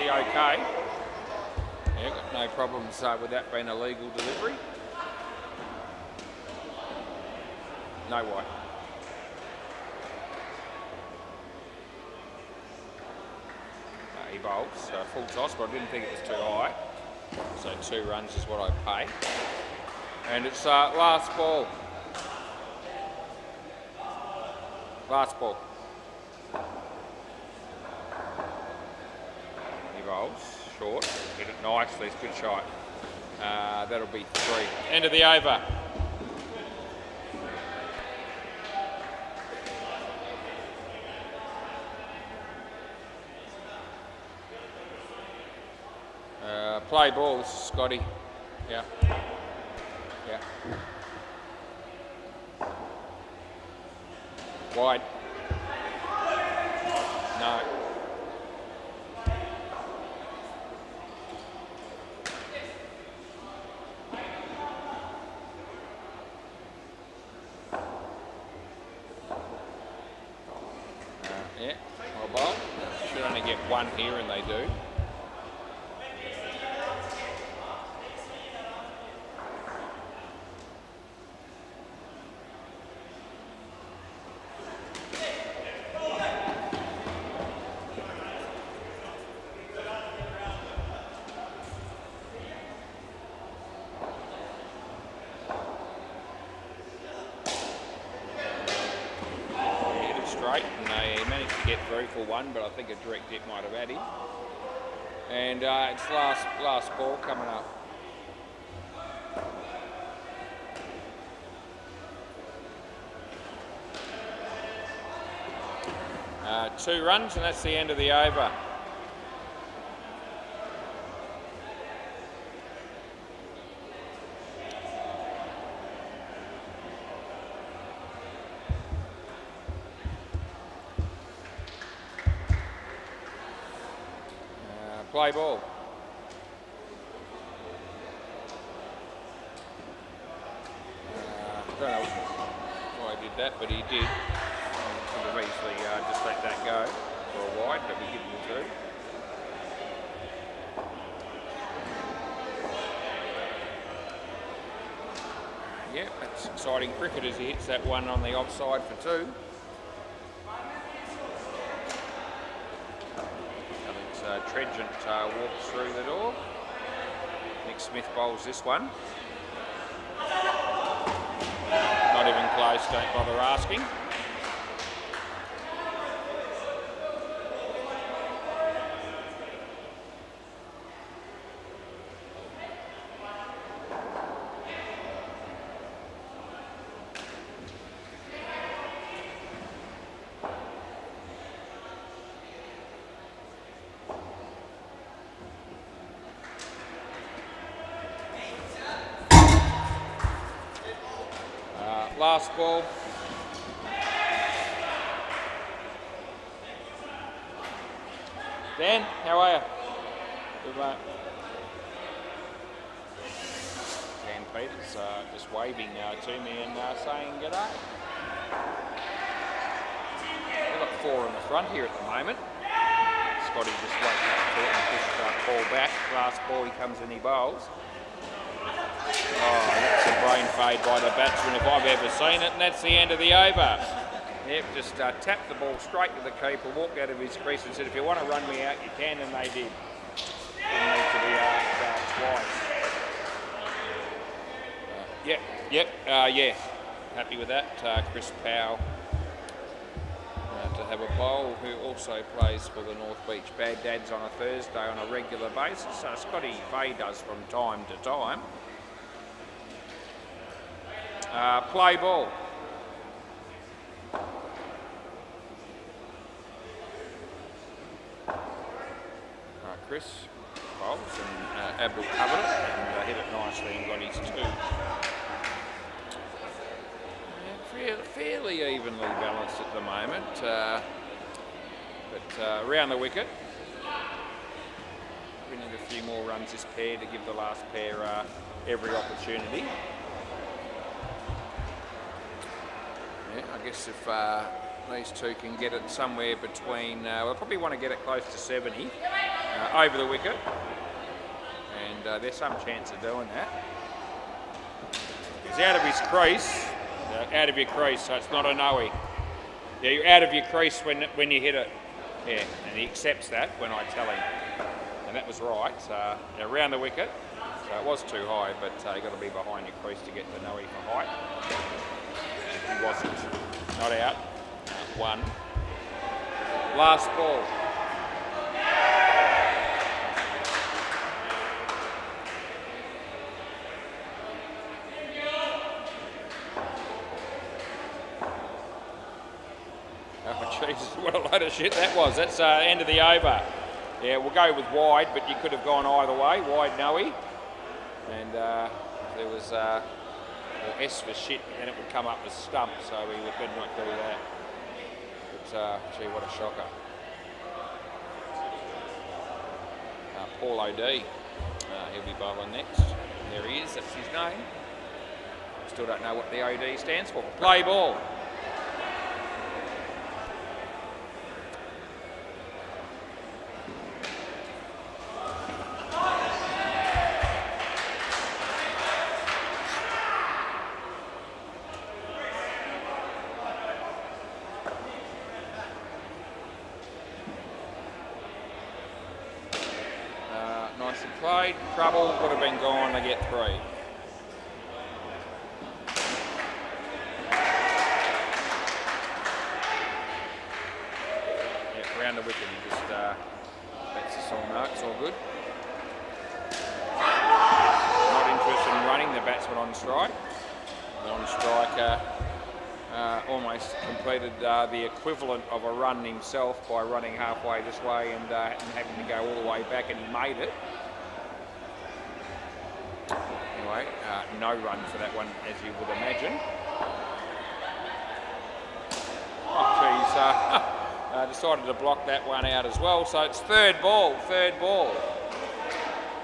S1: the okay. Yeah, got no problems with that being a legal delivery. No white. He bowls, full toss, but I didn't think it was too high. So 2 runs is what I pay. And it's last ball. Last ball. He bowls, short, hit it nicely, it's a good shot. That'll be 3. End of the over. Play ball, this is Scotty. Yeah. Yeah. Wide. No. Yeah, well ball. Should only get 1 here, and they do. And they managed to get through for 1, but I think a direct hit might have had him. And it's last ball coming up. Two runs, and that's the end of the over. Play ball. Don't know why he did that, but he did. Could have easily just let that go for a wide, but we give him 2. Yeah, that's exciting cricket as he hits that one on the offside for 2. Tredgent walks through the door. Nick Smith bowls this one. Not even close, don't bother asking. Last ball. Dan, how are you? Good mate. Dan Peters just waving to me and saying g'day. We've got 4 in the front here at the moment. Scotty just waiting up to it and push ball back. Last ball, he comes and he bowls. Oh, that's a brain fade by the batsman if I've ever seen it, and that's the end of the over. Yep, just tapped the ball straight to the keeper, walked out of his crease and said, if you want to run me out, you can, and they did. Didn't need to be asked twice. Yeah. Happy with that. Chris Powell to have a bowl who also plays for the North Beach Bagdads on a Thursday on a regular basis. Scotty Fay does from time to time. Play ball. Chris bowls and Abdul covered it and hit it nicely and got his 2. Yeah, fairly evenly balanced at the moment, but around the wicket. We need a few more runs this pair to give the last pair every opportunity. Yeah, I guess if these two can get it somewhere between, they'll probably want to get it close to 70 over the wicket, and there's some chance of doing that. He's out of his crease, out of your crease, so it's not a no-y. Yeah, you're out of your crease when you hit it. Yeah, and he accepts that when I tell him. And that was right, so around the wicket. So it was too high, but you've got to be behind your crease to get the no-y for height. He wasn't. Not out. One. Last ball. Oh, Jesus, what a load of shit that was. That's end of the over. Yeah, we'll go with wide, but you could have gone either way. Wide, no-y. And there was S for shit, and it would come up as stump, so we would better not do that. But gee, what a shocker. Paul O.D. He'll be bowling next. There he is, that's his name. Still don't know what the O.D. stands for. Play ball. Nicely played. Trouble would have been gone to get 3. Yeah, round the wicket, he just lets us all know it's all good. Not interested in running, the batsman on strike. The on-striker almost completed the equivalent of a run himself by running halfway this way and having to go all the way back, and he made it. Anyway, no run for that one, as you would imagine. Oh, geez, decided to block that one out as well. So it's third ball.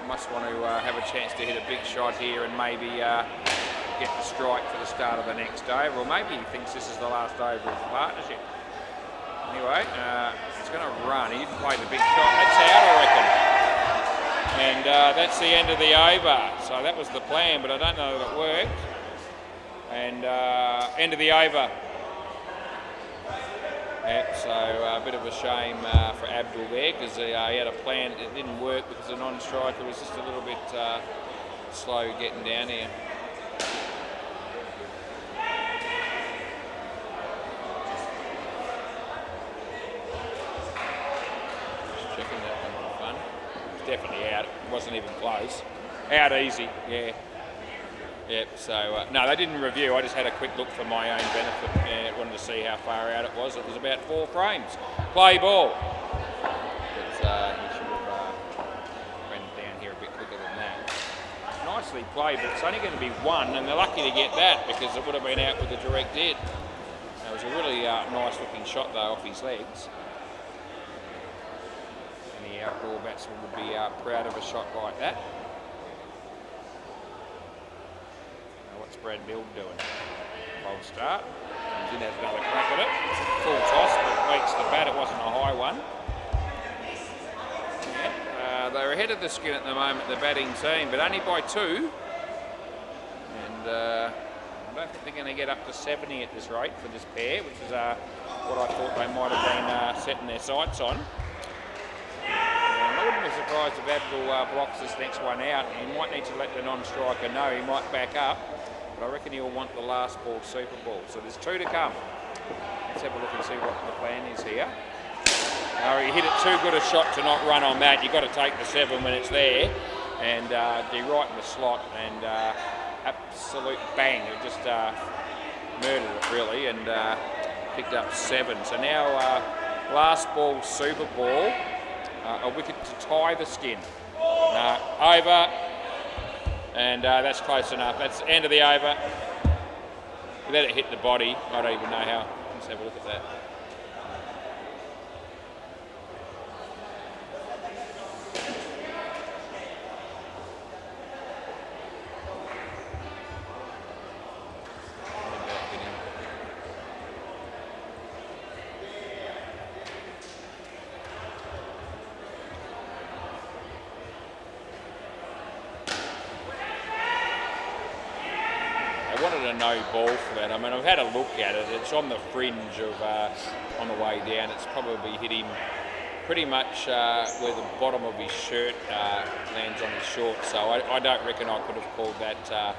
S1: Must want to have a chance to hit a big shot here and maybe get the strike for the start of the next over. Or maybe he thinks this is the last over of the partnership. Anyway, he's going to run. He didn't play the big shot. That's out, I reckon. And that's the end of the over. So that was the plan, but I don't know that it worked. And end of the over. Yep, so a bit of a shame for Abdul there, because he had a plan. It didn't work because the non-striker was just a little bit slow getting down here. Just checking that one for fun. It's definitely out. It wasn't even close. Out easy, yeah. Yep, so no, they didn't review. I just had a quick look for my own benefit. Yeah, wanted to see how far out it was. It was about 4 frames. Play ball. But he should have went down here a bit quicker than that. Nicely played, but it's only going to be 1, and they're lucky to get that because it would have been out with a direct hit. It was a really nice looking shot though off his legs. Any outdoor batsman would be proud of a shot like that. What's Brad Milne doing? Bold start. Comes in, has another crack at it. Full toss, but beats the bat. It wasn't a high one. Yeah. They're ahead of the skin at the moment, the batting team, but only by 2. And I don't think they're going to get up to 70 at this rate for this pair, which is what I thought they might have been setting their sights on. I wouldn't be surprised if Abdul blocks this next one out. He might need to let the non-striker know. He might back up. But I reckon he'll want the last ball super ball. So there's 2 to come. Let's have a look and see what the plan is here. He hit it too good a shot to not run on that. You've got to take the 7 when it's there. And be right in the slot. And absolute bang. It just murdered it really. And picked up 7. So now last ball super ball. A wicket to tie the skin. Over. And that's close enough. That's the end of the over. Let it hit the body. I don't even know how. Let's have a look at that. wanted a no ball for that. I mean, I've had a look at it. It's on the fringe of, on the way down. It's probably hit him pretty much where the bottom of his shirt lands on his shorts. So I don't reckon I could have called that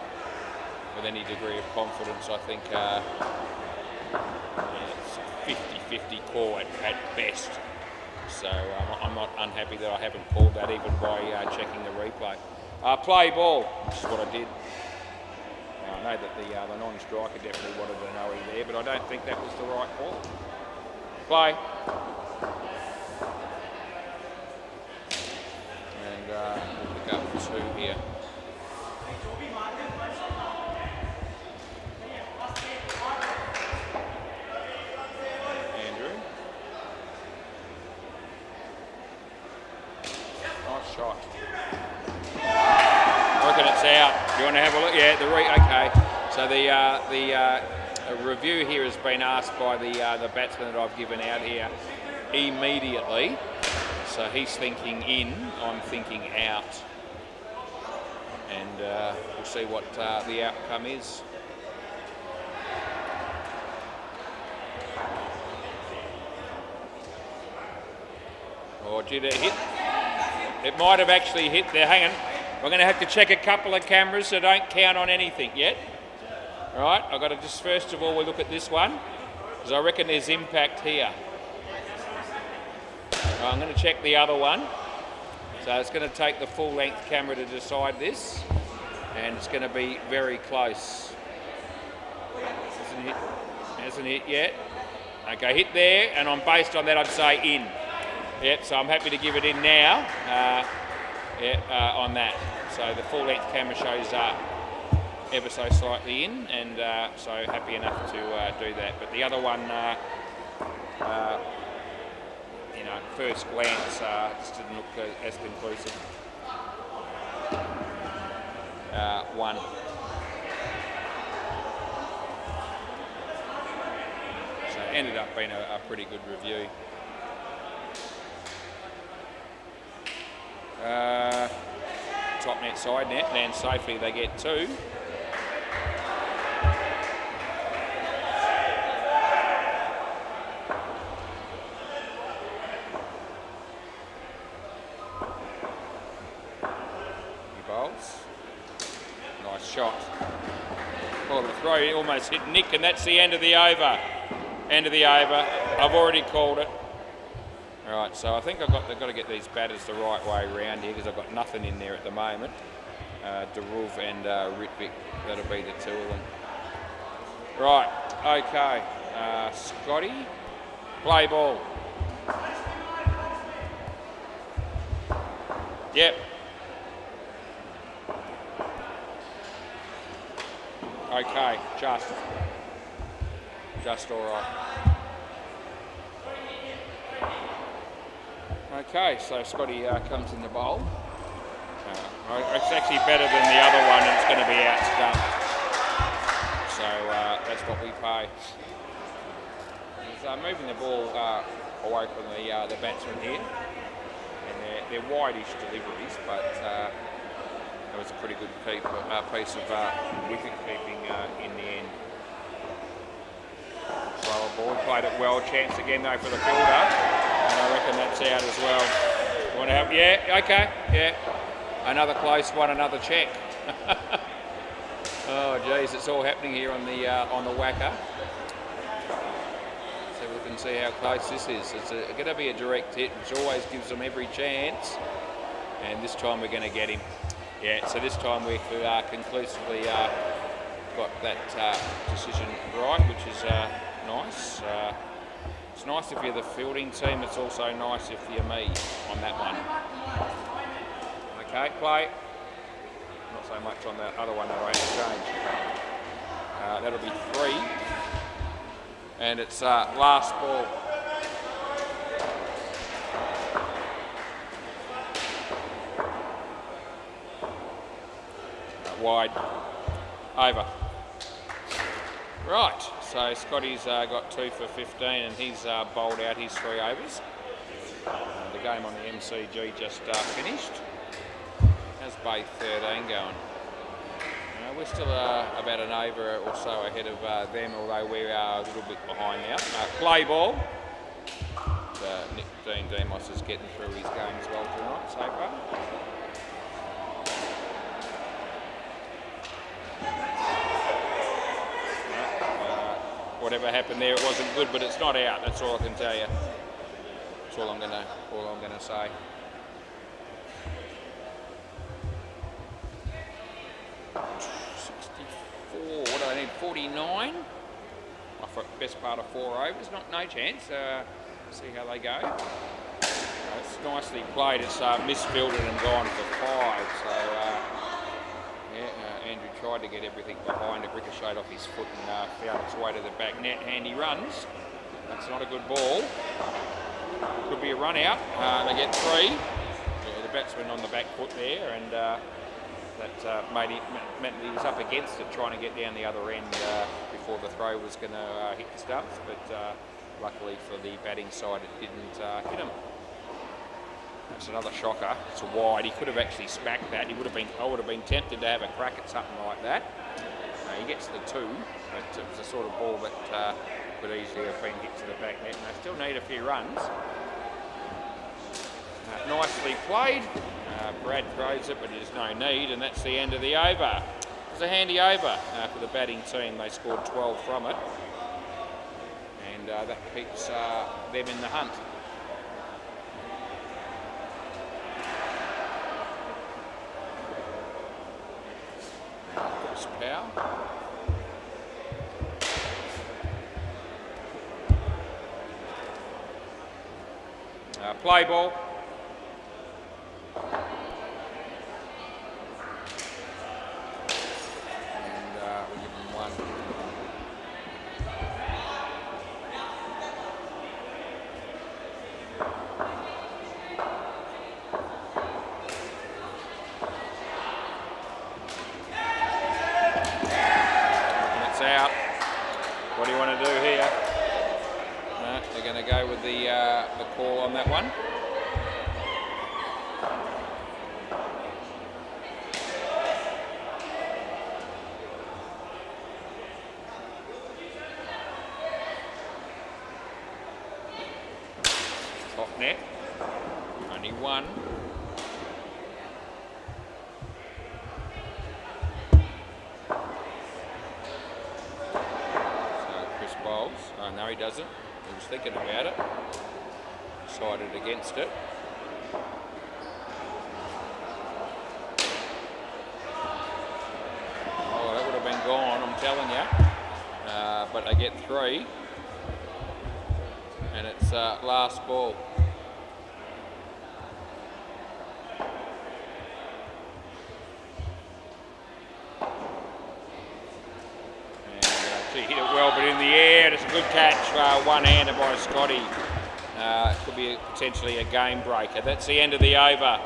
S1: with any degree of confidence. I think it's a 50-50 call at best. So I'm not unhappy that I haven't called that even by checking the replay. Play ball, which is what I did. Now, I know that the non-striker definitely wanted an OE there, but I don't think that was the right call. Play. And we'll pick up 2 here. Andrew. Nice shot. I reckon it's out. You want to have a look? Yeah, okay. So the review here has been asked by the batsman that I've given out here immediately. So he's thinking in, I'm thinking out. And we'll see what the outcome is. Oh, did it hit? It might have actually hit there. Hang on. We're going to have to check a couple of cameras, so don't count on anything yet. All right, I've got to just, first of all, we'll look at this one, because I reckon there's impact here. I'm going to check the other one. So it's going to take the full-length camera to decide this, and it's going to be very close. Hasn't hit yet. Okay, hit there, and based on that, I'd say in. Yep, so I'm happy to give it in now. On that. So the full-length camera shows ever so slightly in, and so happy enough to do that. But the other one, first glance, just didn't look as conclusive. 1. So it ended up being a pretty good review. Top net, side net, and safely they get 2. He bowls. Nice shot. Ball to throw, he almost hit Nick, and that's the end of the over. End of the over. I've already called it. All right, so I think they've got to get these batters the right way around here, because I've got nothing in there at the moment. Deruv and Ritvic, that'll be the 2 of them. Right, okay. Scotty, play ball. Yep. Okay, just all right. Okay, so Scotty comes in the bowl. It's actually better than the other one, and it's going to be out stumped. So that's what we pay. He's moving the ball away from the batsman here, and they're wide-ish deliveries, but that was a pretty good piece of wicket keeping in the end. Slower ball, played it well. Chance again though for the fielder. And I reckon that's out as well. You want to have? Yeah, okay, yeah. Another close one, another check. Oh, geez, it's all happening here on the WACA. So we can see how close this is. It's going to be a direct hit, which always gives them every chance. And this time we're going to get him. Yeah, so this time we've conclusively got that decision right, which is nice. It's nice if you're the fielding team. It's also nice if you're me on that one. Okay, play. Not so much on that other one that I had to change. That'll be 3. And it's last ball. Wide. Over. Right, so Scotty's got 2 for 15, and he's bowled out his 3 overs. The game on the MCG just finished. How's Bay 13 going? We're still about an over or so ahead of them, although we are a little bit behind now. Play ball. Dean Demos is getting through his game as well tonight so far. Whatever happened there, it wasn't good, but it's not out. That's all I can tell you. That's all I'm gonna say. What do I need? 49. Best part of 4 overs. No chance. See how they go. It's nicely played. It's misfielded and gone for 5. So Andrew tried to get everything behind it, ricocheted off his foot and found its way to the back net. Handy runs. That's not a good ball. Could be a run out. They get 3. The batsman on the back foot there, and that meant he was up against it, trying to get down the other end before the throw was going to hit the stumps. But luckily for the batting side, it didn't hit him. That's another shocker. It's a wide. He could have actually smacked that. I would have been tempted to have a crack at something like that. He gets the 2, but it was a sort of ball that could easily have been hit to the back net. And they still need a few runs. Nicely played. Brad throws it, but there's no need, and that's the end of the over. It was a handy over for the batting team. They scored 12 from it, and that keeps them in the hunt. Chris Powell. Play ball. Out. What do you want to do here? No, they're going to go with the call on that one. Top net. Only 1. Oh, no, he doesn't. He was thinking about it. Decided against it. Oh, that would have been gone, I'm telling you. But they get 3. And it's last ball. He hit it well, but in the air, it's a good catch, one-hander by Scotty. Could be potentially a game breaker. That's the end of the over.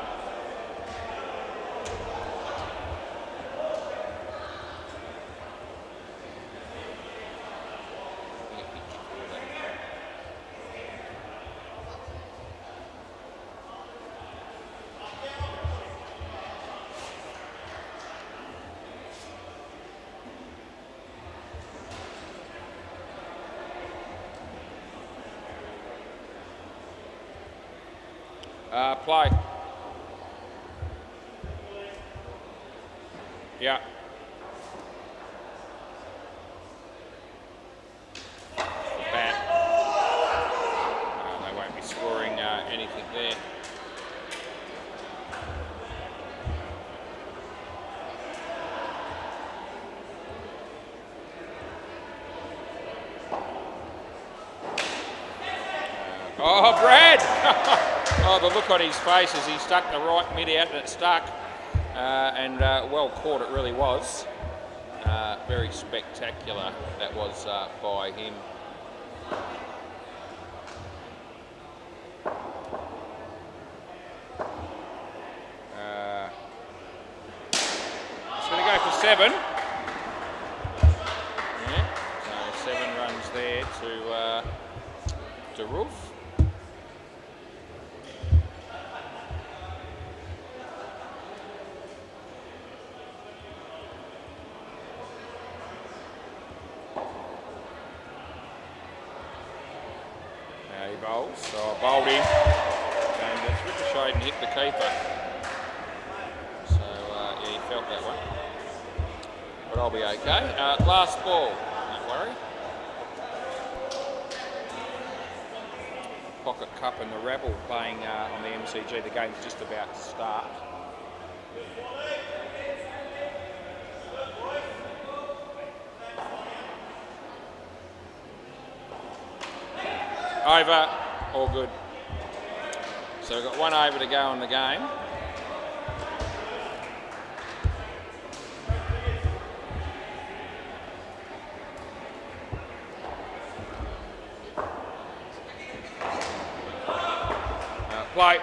S1: Play. Yeah. The bat. They won't be scoring anything there. Oh, Brad! Oh, the look on his face as he stuck the right mid out and it stuck. And well caught it really was. Very spectacular that was by him. It's going to go for 7. Yeah, so 7 runs there to Roof. So I bowled in, and it's ricocheted and hit the keeper. So yeah, he felt that one. But I'll be okay. Last ball, don't worry. Pocket Cup and the Rebel playing on the MCG. The game's just about to start. Over, all good. So we've got 1 over to go in the game. Play.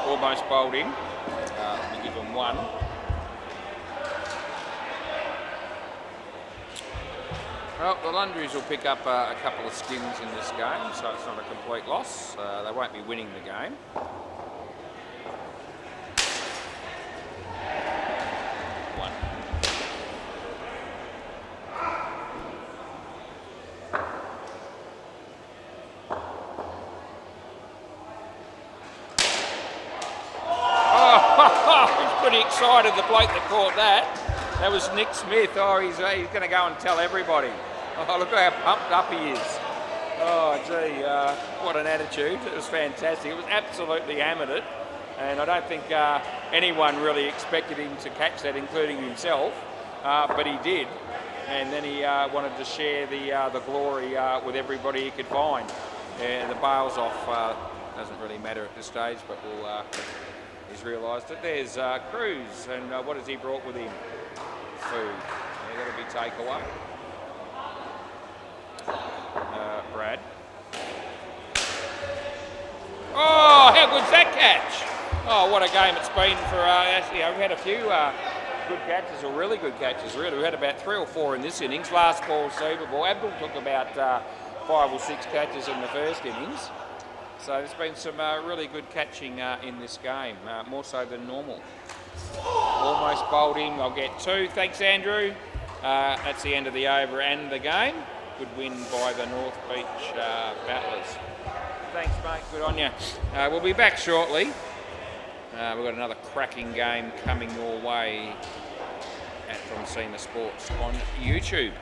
S1: Almost bowled in. We give them 1. Well, the Lundries will pick up a couple of skins in this game, so it's not a complete loss. They won't be winning the game. Excited, the bloke that caught that. That was Nick Smith. Oh, he's going to go and tell everybody. Oh, look how pumped up he is. Oh, gee, what an attitude. It was fantastic. It was absolutely hammered it. And I don't think anyone really expected him to catch that, including himself. But he did. And then he wanted to share the glory with everybody he could find. The bails off doesn't really matter at this stage, but we'll... He's realised it. There's Cruz, and what has he brought with him? Food. Yeah, that'll be takeaway. Brad. Oh, how good's that catch? Oh, what a game it's been for actually, we've had a few good catches, or really good catches, really. We've had about 3 or 4 in this innings. Last ball, Super Ball. Abdul took about 5 or 6 catches in the first innings. So there's been some really good catching in this game, more so than normal. Almost bowled in, I'll get 2. Thanks, Andrew. That's the end of the over and the game. Good win by the North Beach Battlers. Thanks, mate. Good on you. We'll be back shortly. We've got another cracking game coming your way from SEMA Sports on YouTube.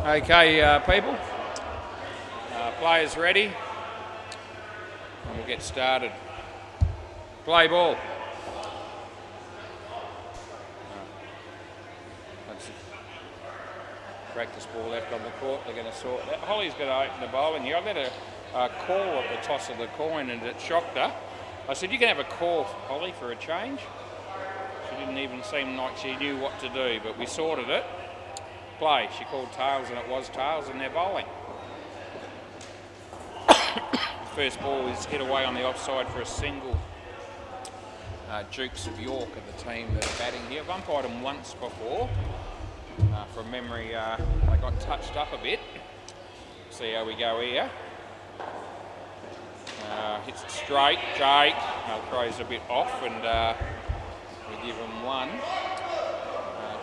S1: Okay, people. Players ready. And we'll get started. Play ball. That's practice ball left on the court. They're going to sort that. Holly's going to open the bowling here. I let her call at the toss of the coin and it shocked her. I said, you can have a call, Holly, for a change. She didn't even seem like she knew what to do, but we sorted it. Play. She called tails and it was tails and they're bowling. First ball is hit away on the offside for a single. Dukes of York are the team that are batting here. I've umpired them once before. From memory, they got touched up a bit. See how we go here. Hits it straight. Jake throws a bit off and we give them one.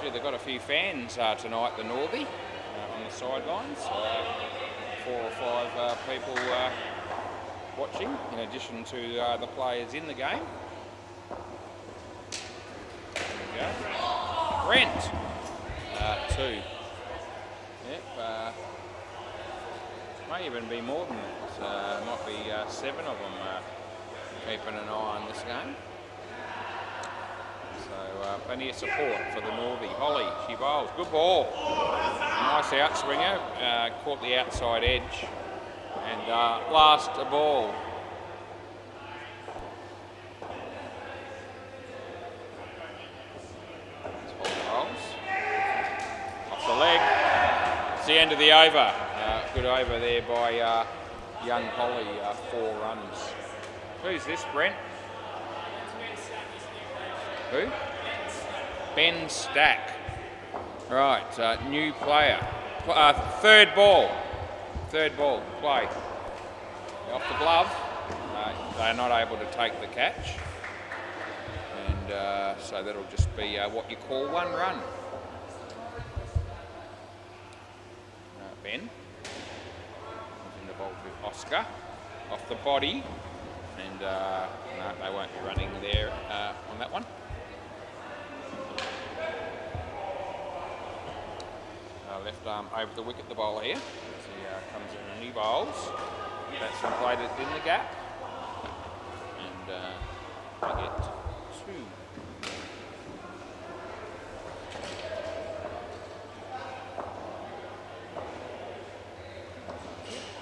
S1: They've got a few fans tonight, the Northie, on the sidelines. 4 or 5 people watching, in addition to the players in the game. There we go. Brent, 2. Yep, may even be more than that. Might be 7 of them keeping an eye on this game. So plenty of support for the Northie. Holly, she bowls. Good ball. Nice outswinger. Caught the outside edge. And last ball. Off the leg. It's the end of the over. Good over there by young Holly. 4 runs. Who's this, Brent? Who? Ben Stack. Right, new player. Third ball. Play. Off the glove. They're not able to take the catch. And so that'll just be what you call 1 run. Ben. In the ball to Oscar. Off the body. And no, they won't be running there on that one. Left arm over the wicket, the bowler here. As he comes in and he bowls. Batsman played it in the gap. And I get 2.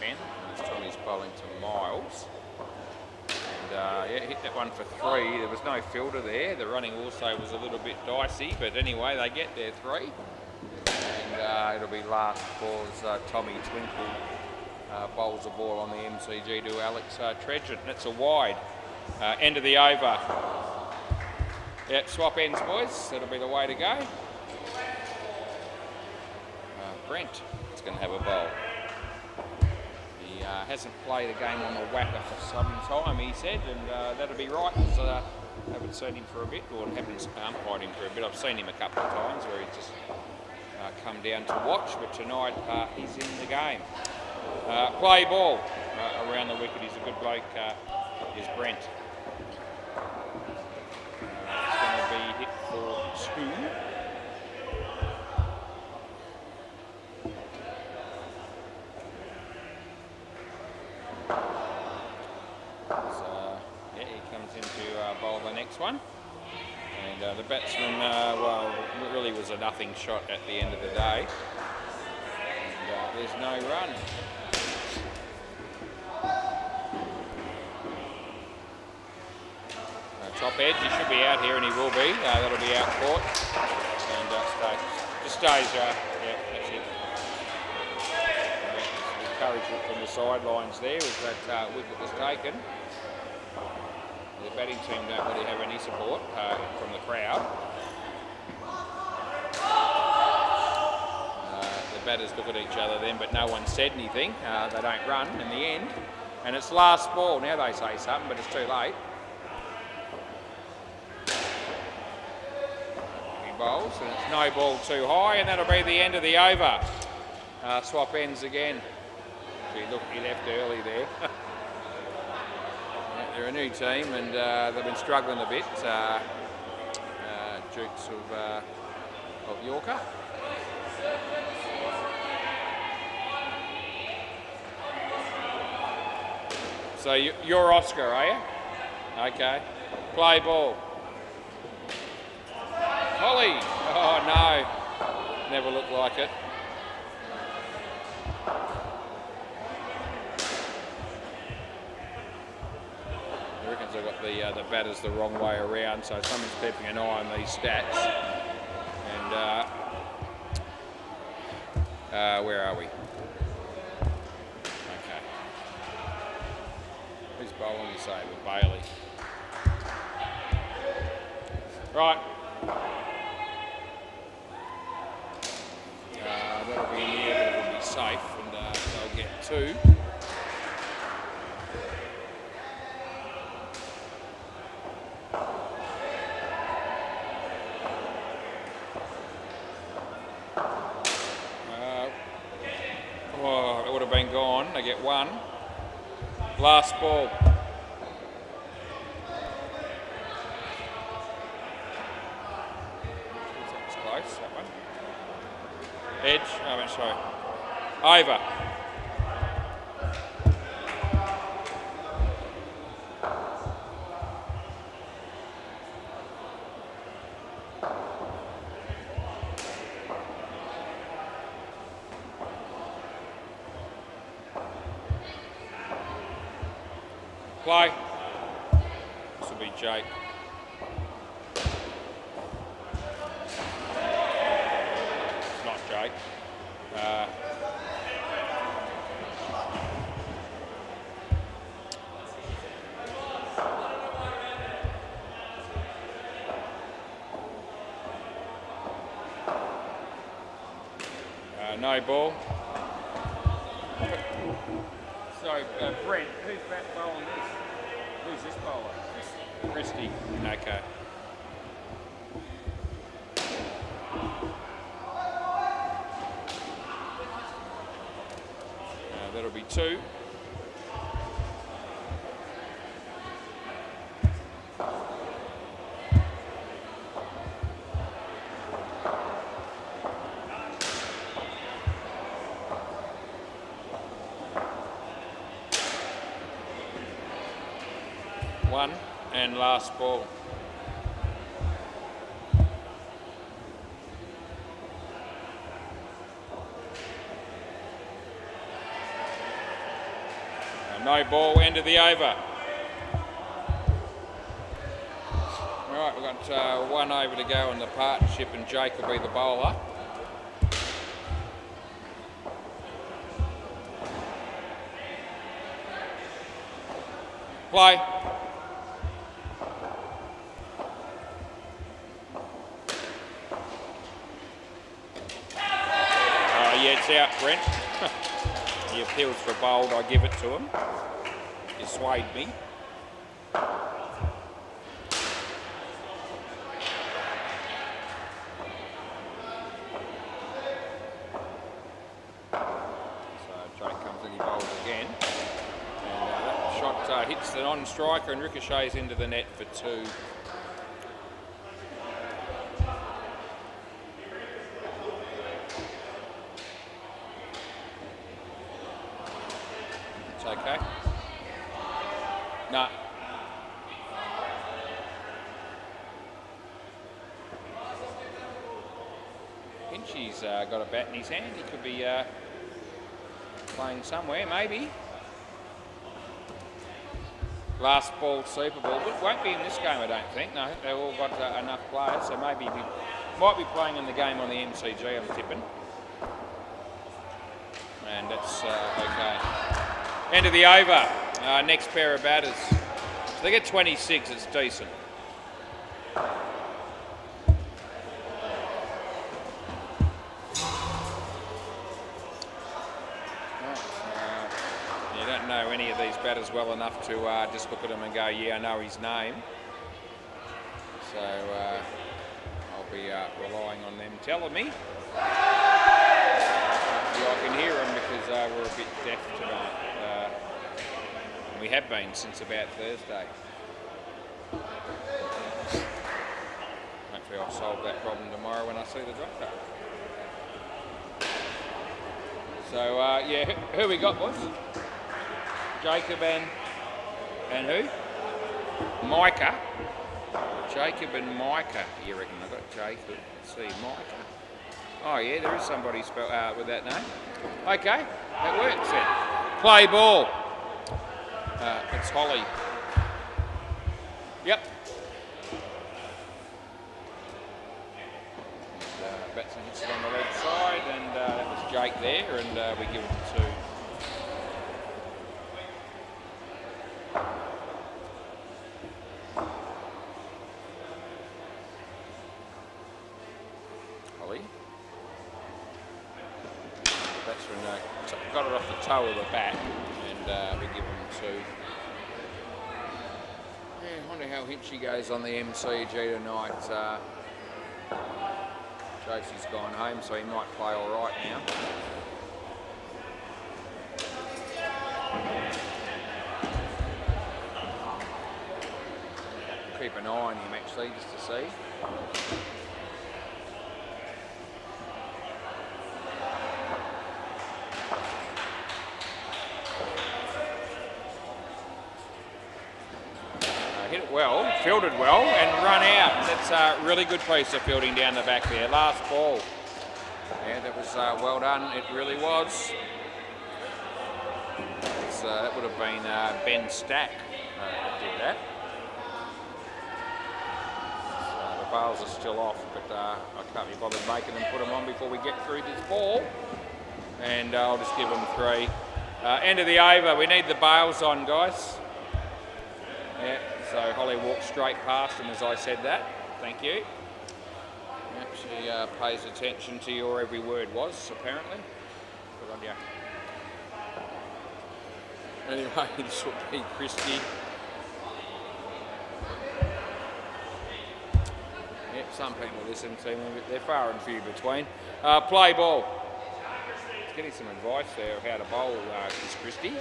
S1: Ben, and this time he's bowling to Miles. And yeah, hit that one for 3. There was no fielder there. The running also was a little bit dicey, but anyway, they get their 3. And it'll be last ball as Tommy Twinkle bowls the ball on the MCG to Alex Tredgett. That's a wide. End of the over. Yep, swap ends, boys. That'll be the way to go. Brent is going to have a bowl. He hasn't played a game on the WACA for some time, he said, and that'll be right, because I haven't seen him for a bit, or haven't umpired him for a bit. I've seen him a couple of times where he's just come down to watch, but tonight he's in the game. Play ball around the wicket. He's a good bloke, is Brent. It's going to be hit for 2. So, yeah, he comes in to bowl the next one. And the batsman, well, really was a nothing shot at the end of the day. And there's no run. Top edge, he should be out here, and he will be. That'll be out caught. And just stays, yeah, that's it. Encouragement from the sidelines there as that wicket was taken. The batting team don't really have any support from the crowd. The batters look at each other then, but no one said anything. They don't run in the end. And it's last ball. Now they say something, but it's too late. He bowls, and it's no ball too high, and that'll be the end of the over. Swap ends again. He left early there. They're a new team, and they've been struggling a bit. Dukes of Yorker. So you're Oscar, are you? Okay. Play ball. Holly. Oh no. Never looked like it. I reckon I've got the batters the wrong way around, so someone's keeping an eye on these stats. And where are we? Okay. Who's bowling, you say? With Bailey. Right. That'll be in here, but it'll be safe, and they'll get 2. Oh, it would have been gone. They get 1. Last ball. That was close, that one. Edge, oh, sorry. Over. Play. This will be Jake. It's not Jake. No ball. So, Brent, who's bat bowling this? Who's this bowler? This Christie. Okay. That'll be 2. One and last ball. No ball, end of the over. Right, we've got 1 over to go in the partnership, and Jake will be the bowler. Play. Yeah, it's out, Brent. He appeals for bowled, I give it to him. You swayed me. So Jake comes in, he bowls again. And that shot hits the non-striker and ricochets into the net for 2. Okay. No. Hinchy's got a bat in his hand. He could be playing somewhere, maybe. Last ball, Super Ball. But won't be in this game, I don't think. No, they've all got enough players, so maybe he might be playing in the game on the MCG, I'm tipping. And that's okay. End of the over. Next pair of batters. So they get 26, it's decent. You don't know any of these batters well enough to just look at them and go, yeah, I know his name. So I'll be relying on them telling me. I can hear them because we're a bit deaf tonight. We have been since about Thursday. Hopefully I'll solve that problem tomorrow when I see the doctor. So yeah, who we got, boys? Jacob and And who? Micah. Jacob and Micah, you reckon? I got Jacob. Let's see, Micah. Oh yeah, there is somebody spelled out with that name. Okay, that works then. Play ball. It's Holly. Yep. And, batsman hits it on the leg side, and that was Jake there, and we give it to Holly. Batsman got it off the toe of the bat, and we give them to. Yeah, I wonder how Hinchy goes on the MCG tonight. Josie's gone home, so he might play all right now. Keep an eye on him actually, just to see. Hit it well, fielded well, and run out. That's a really good piece of fielding down the back there. Last ball. Yeah, that was well done. It really was. That would have been Ben Stack that did that. So the bails are still off, but I can't be bothered making them put them on before we get through this ball. And I'll just give them 3. End of the over. We need the bails on, guys. Yeah. So Holly walked straight past him as I said that. Thank you. Yep, she pays attention to your every word was, apparently. Good on you. Anyway, this will be Christie. Yep, some people listen to me, but they're far and few between. Play ball. He's getting some advice there of how to bowl this Christie.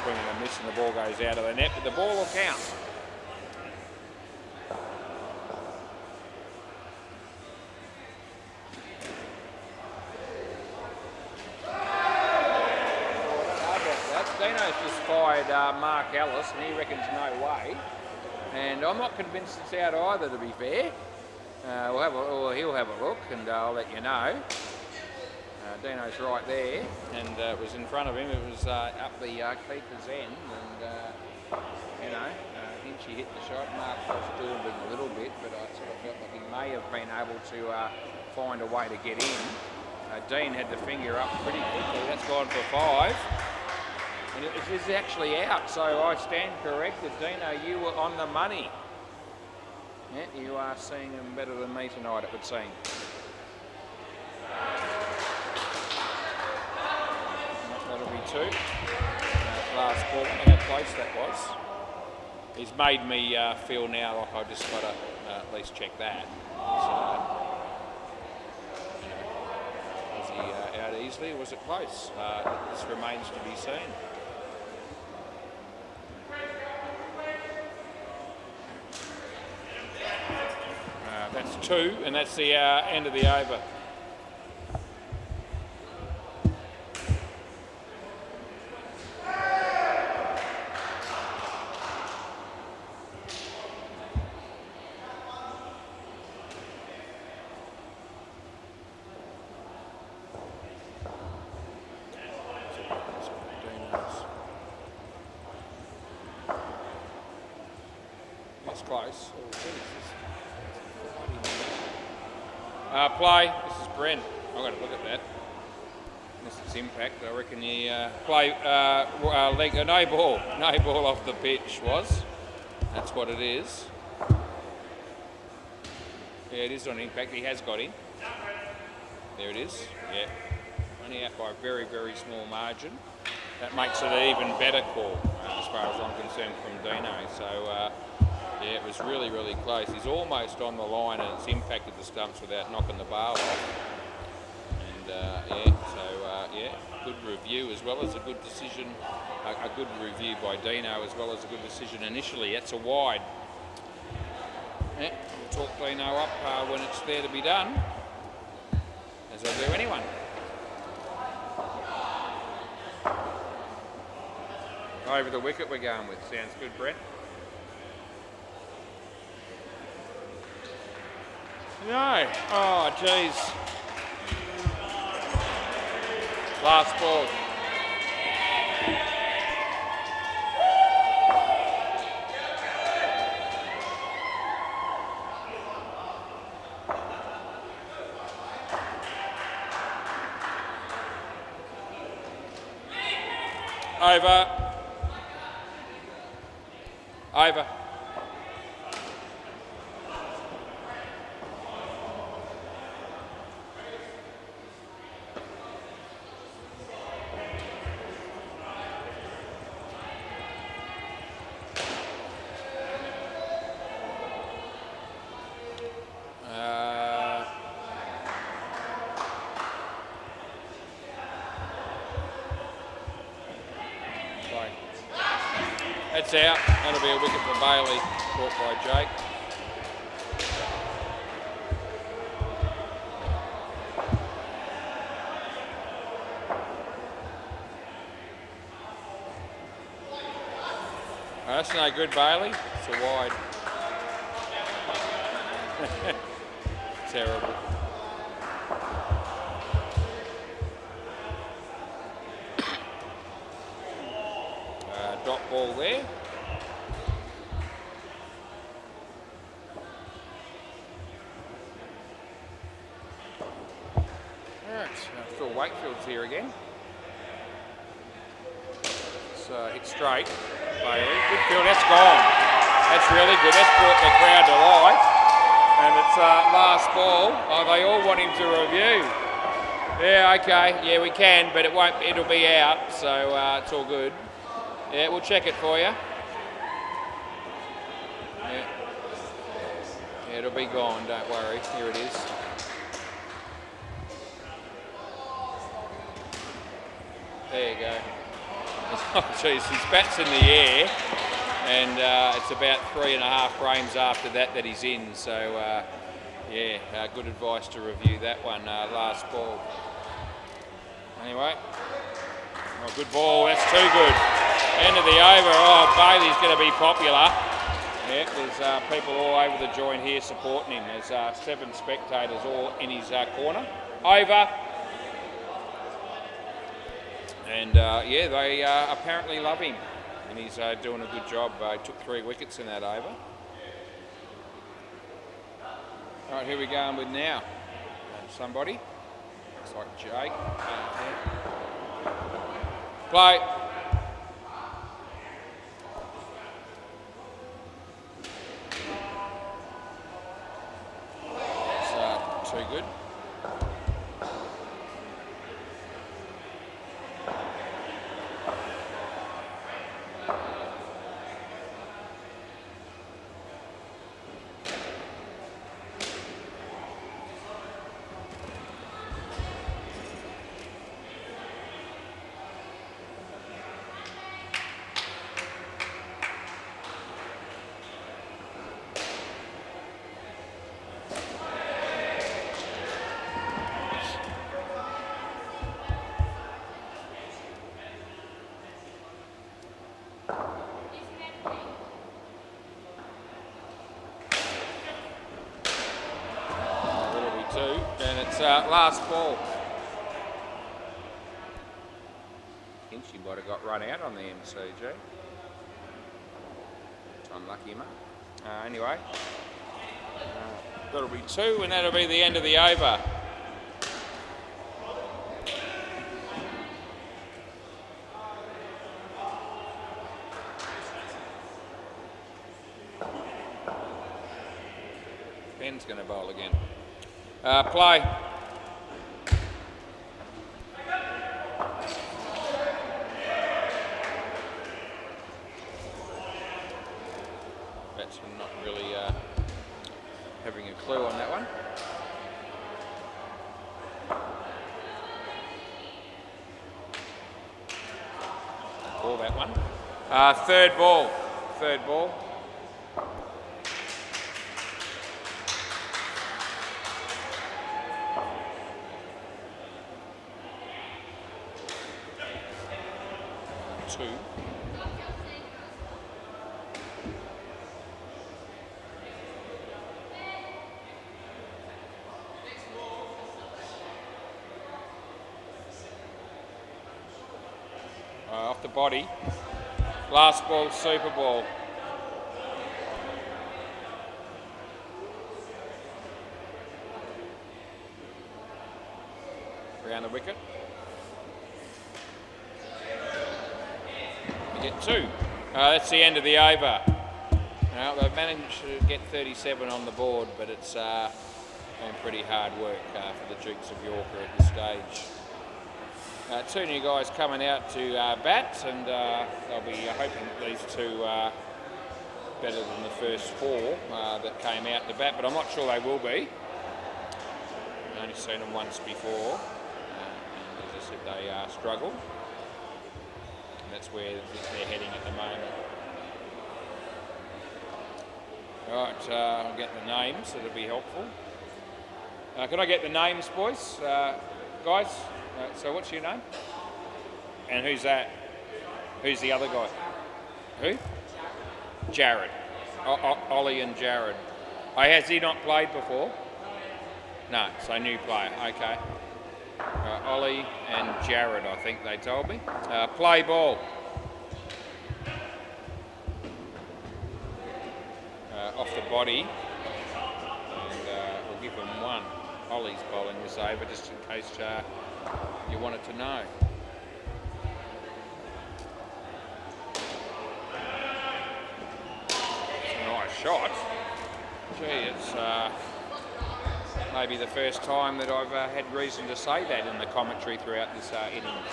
S1: Swinging and missing, the ball goes out of the net, but the ball will count. Dino's just fired Mark Ellis, and he reckons no way. And I'm not convinced it's out either, to be fair. He'll have a look, and I'll let you know. Dino's right there, and it was in front of him. It was up the keeper's end, and Hinchy hit the shot. Mark was dawdling a little bit, but I sort of felt like he may have been able to find a way to get in. Dean had the finger up pretty quickly. That's gone for 5. And it is actually out, so I stand corrected. Dino, you were on the money. Yeah, you are seeing them better than me tonight, it would seem. That'll be 2. Last ball, how close that was. He's made me feel now like I've just got to at least check that. So, was he out easily or was it close? This remains to be seen. That's 2, and that's the end of the over. That's close. Play. This is Brent. I've got to look at that. This is impact. I reckon he play leg. No ball. No ball off the pitch was. That's what it is. Yeah, it is on impact. He has got in. There it is. Yeah. Only out by a very, very small margin. That makes it an even better call as far as I'm concerned from Dino. So. Yeah, it was really, really close. He's almost on the line and it's impacted the stumps without knocking the bar off. And good review as well as a good decision. A good review by Dino as well as a good decision initially. That's a wide. Yeah, we'll talk Dino up when it's there to be done, as I do anyone. Over the wicket we're going with. Sounds good, Brent. No. Oh, jeez. Last ball. Over. Over. That's out. That'll be a wicket for Bailey, caught by Jake. Oh, that's no good, Bailey. It's a wide. Terrible. Dot ball there. Alright, Phil Wakefield's here again. So hit straight, Bailey. Good field, that's gone. That's really good. That's brought the crowd to life. And it's last ball. Oh, they all want him to review. Yeah, okay. Yeah, we can, but it'll be out, so it's all good. Yeah, we'll check it for you. Yeah. Yeah, it'll be gone, don't worry. Here it is. There you go. Oh, geez, his bat's in the air, and it's about 3.5 frames after that he's in. So, yeah, good advice to review that one. Last ball. Anyway, oh, good ball. That's too good. End of the over. Oh, Bailey's going to be popular. Yeah, there's people all over the joint here supporting him. There's 7 spectators all in his corner. Over. And yeah, they apparently love him. And he's doing a good job. He took 3 wickets in that over. All right, here we go with now. Somebody. Looks like Jake. Play. Too good. And it's last ball. Hinchy might have got run out on the MCG. Unlucky man. Anyway, that'll be 2, and that'll be the end of the over. Ben's going to bowl again. Play. Batsman not really having a clue on that one. Ball that one. Third ball. Third ball. Two. body. Last ball, super ball. Around the wicket. We get 2. That's the end of the over. Now, they've managed to get 37 on the board, but it's been pretty hard work for the Dukes of Yorker at this stage. 2 new guys coming out to bat, and they'll be hoping that these 2 are better than the first 4 that came out to bat, but I'm not sure they will be. I've only seen them once before, and as I said, they struggled. And that's where they're heading at the moment. Right, I'll get the names, that'll be helpful. Can I get the names, boys? Guys? So what's your name? And who's that? Who's the other guy? Who? Jared. Ollie and Jared. Oh, has he not played before? No, so new player. Okay. Ollie and Jared, I think they told me. Play ball. Off the body. And we'll give them 1. Ollie's bowling this over just in case you wanted to know. It's a nice shot. Gee, it's maybe the first time that I've had reason to say that in the commentary throughout this innings.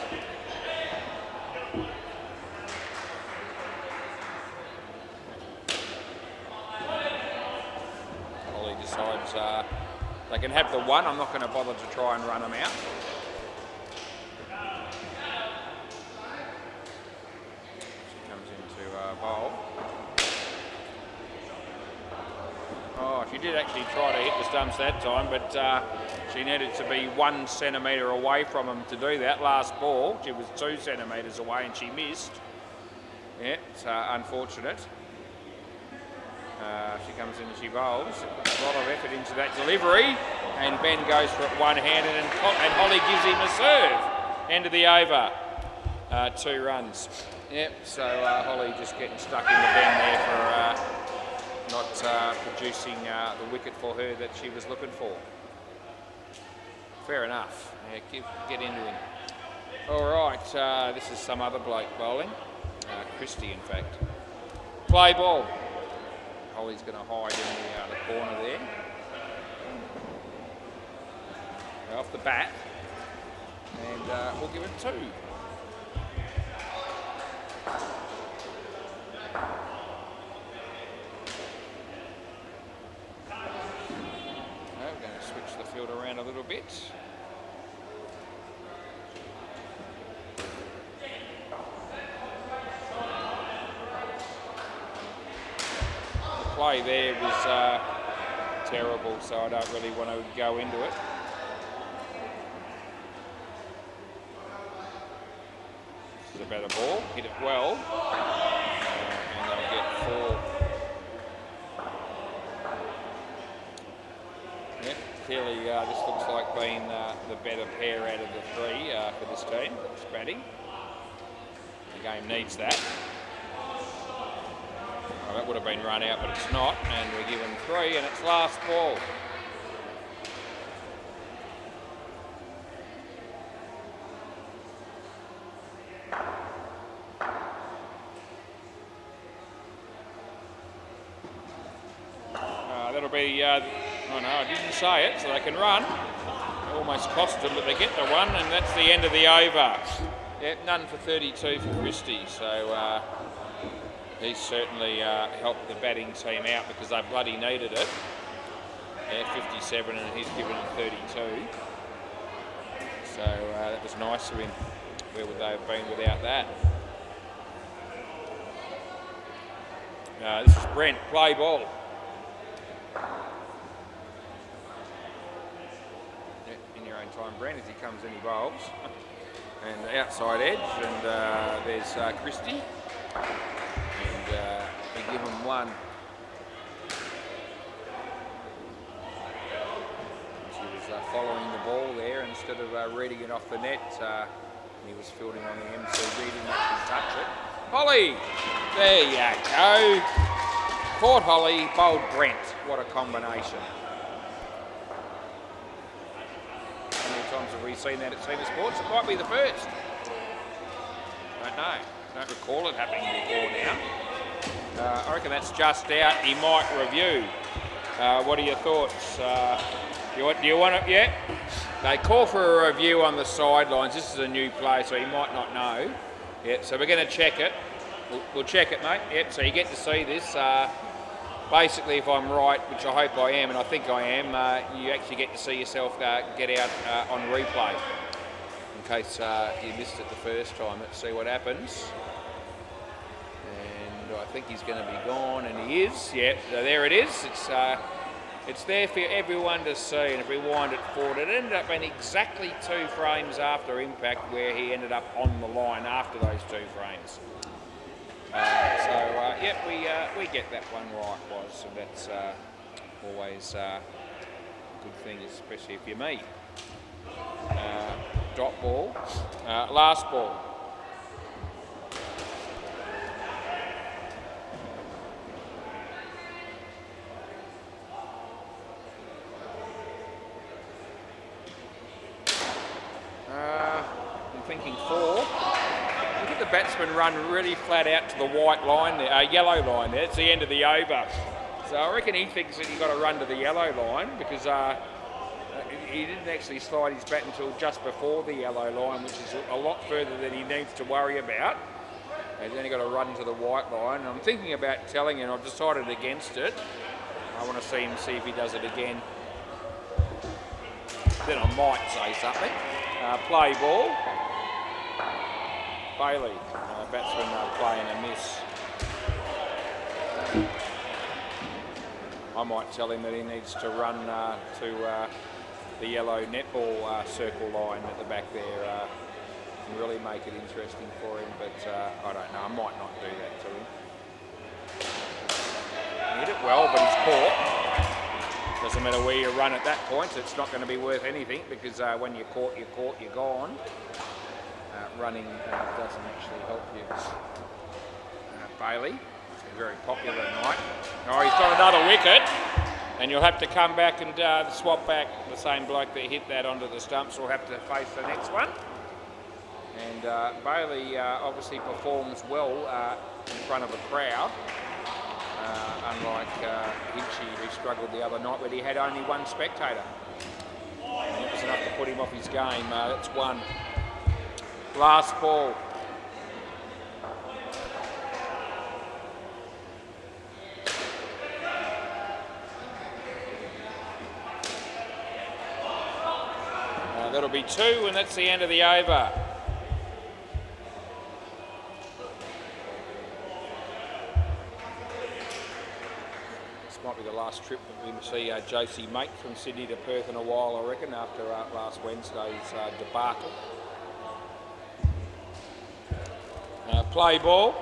S1: Ollie decides they can have the 1. I'm not going to bother to try and run them out. She comes into bowl. Oh, she did actually try to hit the stumps that time, but she needed to be 1 centimetre away from him to do that. Last ball, she was 2 centimetres away and she missed. Yeah, it's unfortunate. She comes in and she bowls. Puts a lot of effort into that delivery, and Ben goes for it one-handed, and Holly gives him a serve. End of the over. 2 runs. Yep. So Holly just getting stuck in the Ben there for not producing the wicket for her that she was looking for. Fair enough. Yeah, get into him. All right. This is some other bloke bowling. Christie, in fact. Play ball. Holly's going to hide in the corner there. Off the bat. And we'll give it 2. We're going to switch the field around a little bit. Play there was terrible, so I don't really want to go into it. This is a better ball, hit it well, and they'll get 4. Yeah, clearly this looks like being the better pair out of the 3 for this team, this batting. The game needs that. Well, that would have been run out, but it's not, and we're given 3, and it's last ball. That'll be, oh no, I didn't say it, so they can run. It almost cost them, but they get the 1, and that's the end of the over. Yep, none for 32 for Christie, so he's certainly helped the batting team out because they bloody needed it. Yeah, 57 and he's given them 32. So that was nice of him. Where would they have been without that? This is Brent, play ball. Yeah, in your own time, Brent, as he comes in, he bowls. And the outside edge, and there's Christie. And we give him 1. She was following the ball there instead of reading it off the net. He was fielding on the MCG, didn't actually touch it. Holly! There you go. Fort Holly, bowled Brent. What a combination. How many times have we seen that at Senior Sports? It might be the first. Don't know. Don't recall it happening before now. I reckon that's just out. He might review. What are your thoughts? Do you want it yet? They call for a review on the sidelines. This is a new play, so he might not know. Yeah, so we're going to check it. We'll check it, mate. Yep, so you get to see this. Basically, if I'm right, which I hope I am, and I think I am, you actually get to see yourself get out on replay. In case you missed it the first time. Let's see what happens. And I think he's going to be gone, and he is. Yeah, so there it is. It's there for everyone to see, and if we wind it forward, it ended up being exactly 2 frames after impact where he ended up on the line after those 2 frames. Yep, we get that one right, was, so that's always a good thing, especially if you're me. Dot ball, last ball. I'm thinking 4. Look at the batsman run really flat out to the white line there, yellow line there. It's the end of the over. So I reckon he thinks that he's got to run to the yellow line because he didn't actually slide his bat until just before the yellow line, which is a lot further than he needs to worry about. He's only got to run to the white line. And I'm thinking about telling him, I've decided against it. I want to see him see if he does it again. Then I might say something. Play ball. Bailey, batsman playing a miss. I might tell him that he needs to run to the yellow netball circle line at the back there and really make it interesting for him, but I don't know, I might not do that to him. He hit it well, but he's caught. Doesn't matter where you run at that point, it's not going to be worth anything because when you're caught, you're gone. Running doesn't actually help you. Bailey, it's a very popular night. Oh, he's got another wicket, and you'll have to come back and swap back. The same bloke that hit that onto the stumps will have to face the next one. And Bailey obviously performs well in front of a crowd, unlike Hinchy, who struggled the other night, where he had only 1 spectator. And it was enough to put him off his game. That's 1. Last ball. That'll be 2, and that's the end of the over. This might be the last trip that we see JC make from Sydney to Perth in a while, I reckon, after last Wednesday's debacle. Play ball.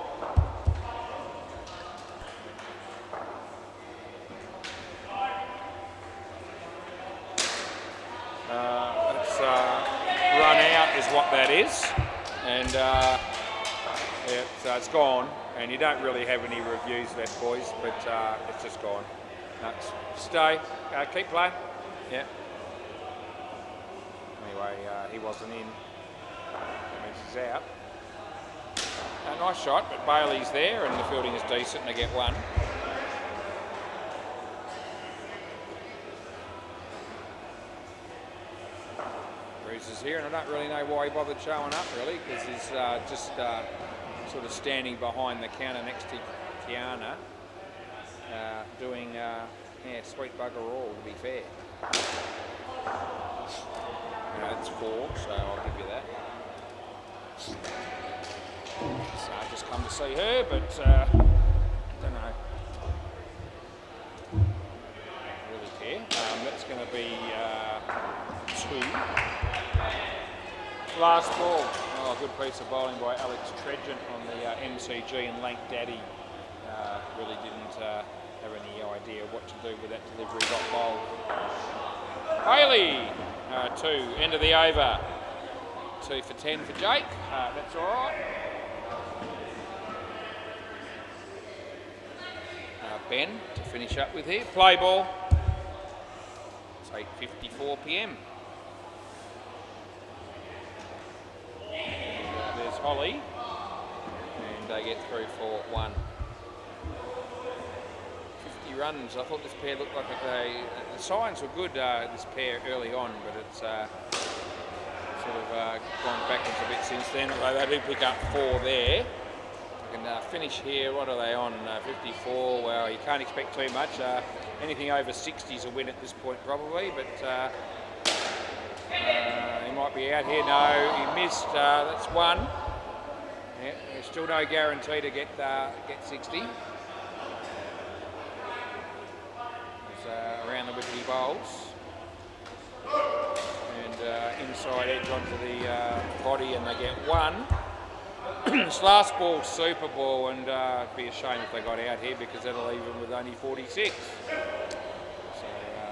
S1: It's run out is what that is, and it's gone, and you don't really have any reviews left, boys, but it's just gone. Stay, keep playing. Yeah. Anyway, he wasn't in. That means he's out. Nice shot, but Bailey's there and the fielding is decent and they get 1. Bruce is here and I don't really know why he bothered showing up really, because he's just sort of standing behind the counter next to Tiana doing sweet bugger all, to be fair. It's 4, so I'll give you that. So I just come to see her, but don't know. Don't really care. That's going to be 2. Last ball. Oh, good piece of bowling by Alex Tredgent on the MCG, and Lank Daddy really didn't have any idea what to do with that delivery. Got bowled. Bailey, 2. End of the over. 2 for 10 for Jake. That's all right. Ben to finish up with here. Play ball. It's 8:54 p.m. There's Holly. And they get through for 1. 50 runs. I thought this pair looked like the signs were good, this pair early on, but it's sort of gone backwards a bit since then. Although they do pick up 4 there. And finish here, what are they on? 54. Well, you can't expect too much. Anything over 60 is a win at this point, probably. But he might be out here. No, he missed. That's 1. Yeah, there's still no guarantee to get 60. It's around the wickety bowls. And inside edge onto the body, and they get 1. This last ball's super ball, and it'd be a shame if they got out here because that'll leave them with only 46. So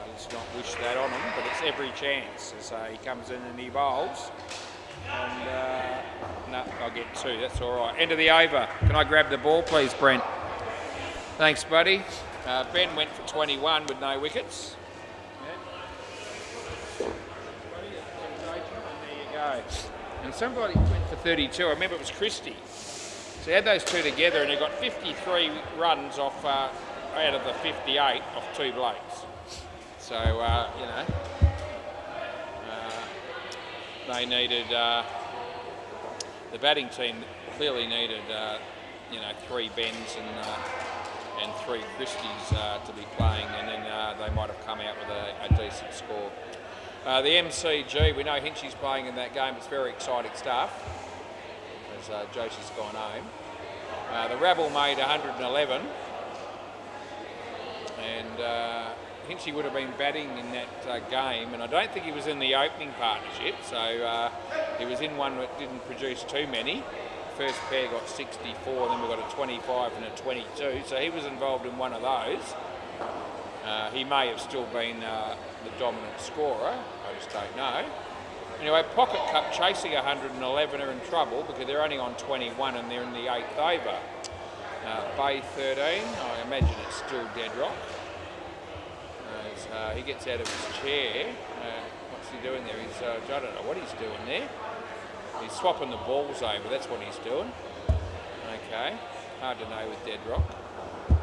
S1: let's not wish that on him, but it's every chance as he comes in and he bowls. And no, I'll get 2. That's all right. End of the over. Can I grab the ball, please, Brent? Thanks, buddy. Ben went for 21 with no wickets. Yeah. And there you go. And somebody went for 32. I remember it was Christie. So he had those 2 together, and he got 53 runs off out of the 58 off 2 blokes. So you know, they needed the batting team clearly needed 3 Bens and 3 Christies to be playing, and then they might have come out with a decent score. The MCG, we know Hinchy's playing in that game. It's very exciting stuff as Josie's gone home. The Rabble made 111, and Hinchy would have been batting in that game, and I don't think he was in the opening partnership, so he was in one that didn't produce too many. The first pair got 64, then we got a 25 and a 22, so he was involved in one of those. He may have still been the dominant scorer, I just don't know. Anyway, Pocket Cup chasing 111 are in trouble because they're only on 21 and they're in the 8th over. Bay 13, I imagine it's still Deadrock. He gets out of his chair. What's he doing there? I don't know what he's doing there. He's swapping the balls over, that's what he's doing. Okay, hard to know with Deadrock.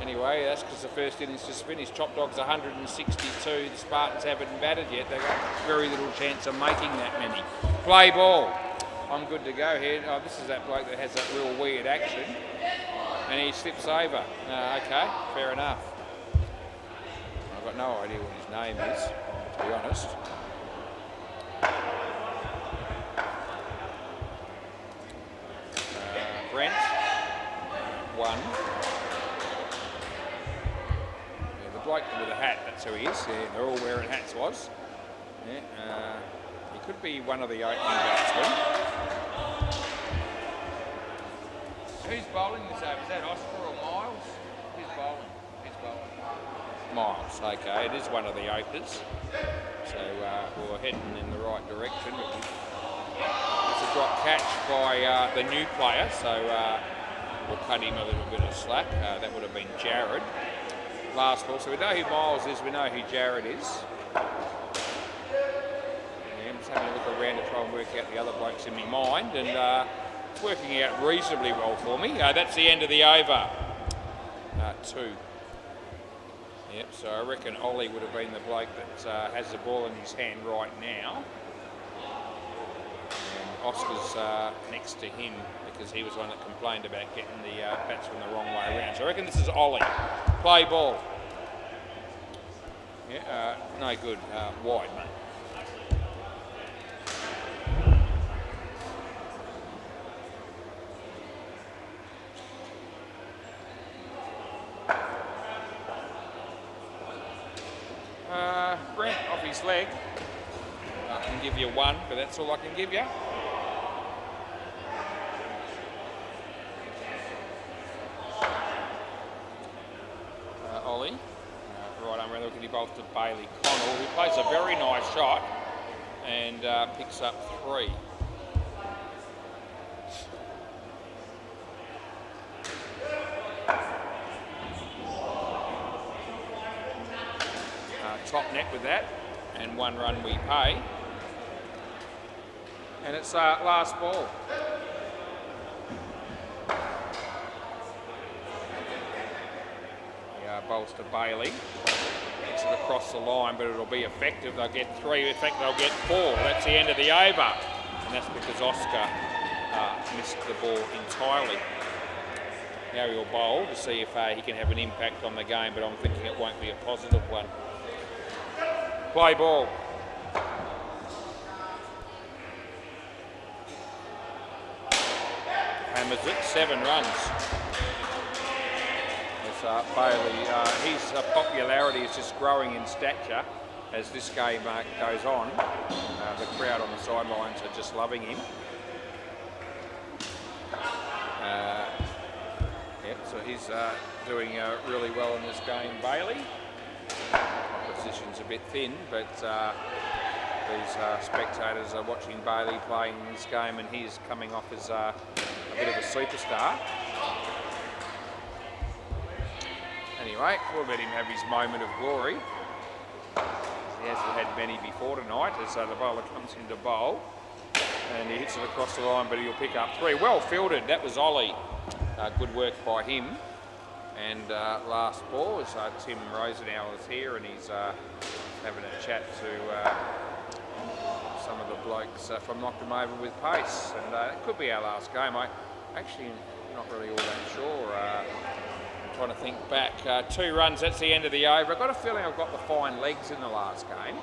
S1: Anyway, that's because the first innings just finished. Top Dog's 162. The Spartans haven't batted yet. They've got very little chance of making that many. Play ball. I'm good to go here. Oh, this is that bloke that has that real weird action. And he slips over. Okay, fair enough. I've got no idea what his name is, to be honest. Brent. 1. Bloke with a hat, that's who he is. Yeah, they're all wearing hats, was. Yeah, he could be one of the opening batsmen. Who's bowling this over? Is that Oscar or Miles? Who's bowling? Miles, okay. It is one of the openers. So we're heading in the right direction. It's a drop catch by the new player, so we'll cut him a little bit of slack. That would have been Jared. Last ball, so we know who Miles is, we know who Jared is. Yeah, I'm just having a look around to try and work out the other blokes in my mind, and it's working out reasonably well for me. That's the end of the over. 2. Yep, so I reckon Ollie would have been the bloke that has the ball in his hand right now. And Oscar's next to him because he was the one that complained about getting the batsman the wrong way around. So I reckon this is Ollie. Play ball. Yeah, no good. Wide, mate. Brent off his leg. I can give you 1, but that's all I can give you. Ollie, right arm around the wicket, bowls to Bailey Connell, who plays a very nice shot and picks up 3. top net with that, and 1 run we pay. And it's last ball. Bowls to Bailey. Gets it across the line, but it'll be effective. They'll get 3. In fact, they'll get 4. That's the end of the over. And that's because Oscar missed the ball entirely. Now he'll bowl to see if he can have an impact on the game, but I'm thinking it won't be a positive one. Play ball. Hammers it, 7 runs. Bailey, his popularity is just growing in stature as this game goes on. The crowd on the sidelines are just loving him. So he's doing really well in this game, Bailey. Opposition's a bit thin, but these spectators are watching Bailey playing in this game, and he's coming off as a bit of a superstar. Anyway, we'll let him have his moment of glory. He hasn't had many before tonight, as the bowler comes into bowl. And he hits it across the line, but he'll pick up 3. Well fielded, that was Ollie. Good work by him. And last ball is Tim Rosenauer is here, and he's having a chat to some of the blokes from knocked him over with pace. And it could be our last game. I actually not really all that sure. Trying to think back. 2 runs, that's the end of the over. I've got a feeling I've got the fine legs in the last game.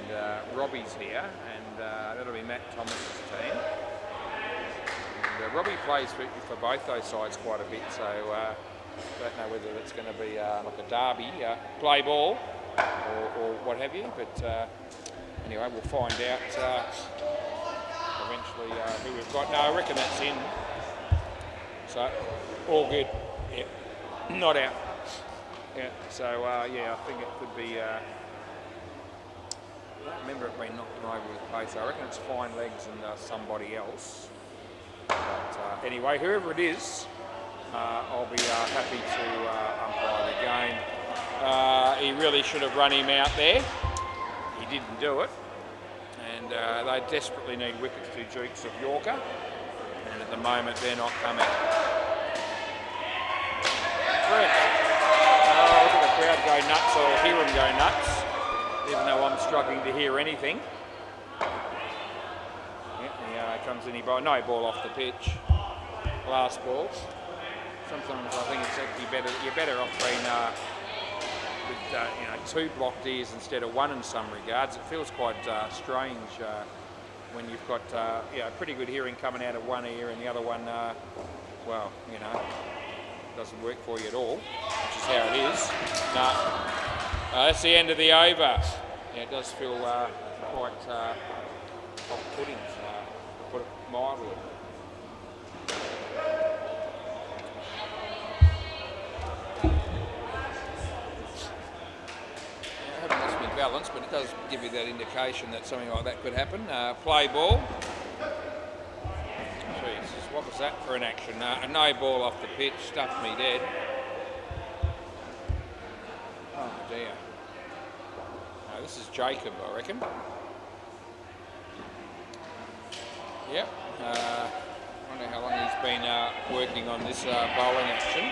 S1: And Robbie's here, and that'll be Matt Thomas's team. And Robbie plays for both those sides quite a bit, so I don't know whether it's going to be like a derby, play ball, or what have you. But anyway, we'll find out eventually who we've got. No, I reckon that's in. So, all good. Yeah, not out. Yeah, so yeah, I think it could be. I don't remember it being knocked over with pace. I reckon it's fine legs and somebody else. But anyway, whoever it is, I'll be happy to umpire the game. He really should have run him out there. He didn't do it, and they desperately need wickets to Dukes of Yorker. And at the moment, they're not coming. Brent. Oh, look at the crowd go nuts, or hear them go nuts, even though I'm struggling to hear anything. Yeah, he comes in, he ball, no ball off the pitch. Last ball. Sometimes I think it's actually better. You're better off being with 2 blocked ears instead of 1 in some regards. It feels quite strange. When you've got pretty good hearing coming out of one ear and the other one, doesn't work for you at all, which is how it is. That's the end of the over. Yeah, it does feel quite off-putting, to put it mildly. I hope it must be balanced, but it does give you that indication that something like that could happen. Play ball. Jesus, what was that for an action? A no ball off the pitch, stuffed me dead. Oh dear. No, this is Jacob, I reckon. Yep. I wonder how long he's been working on this bowling action.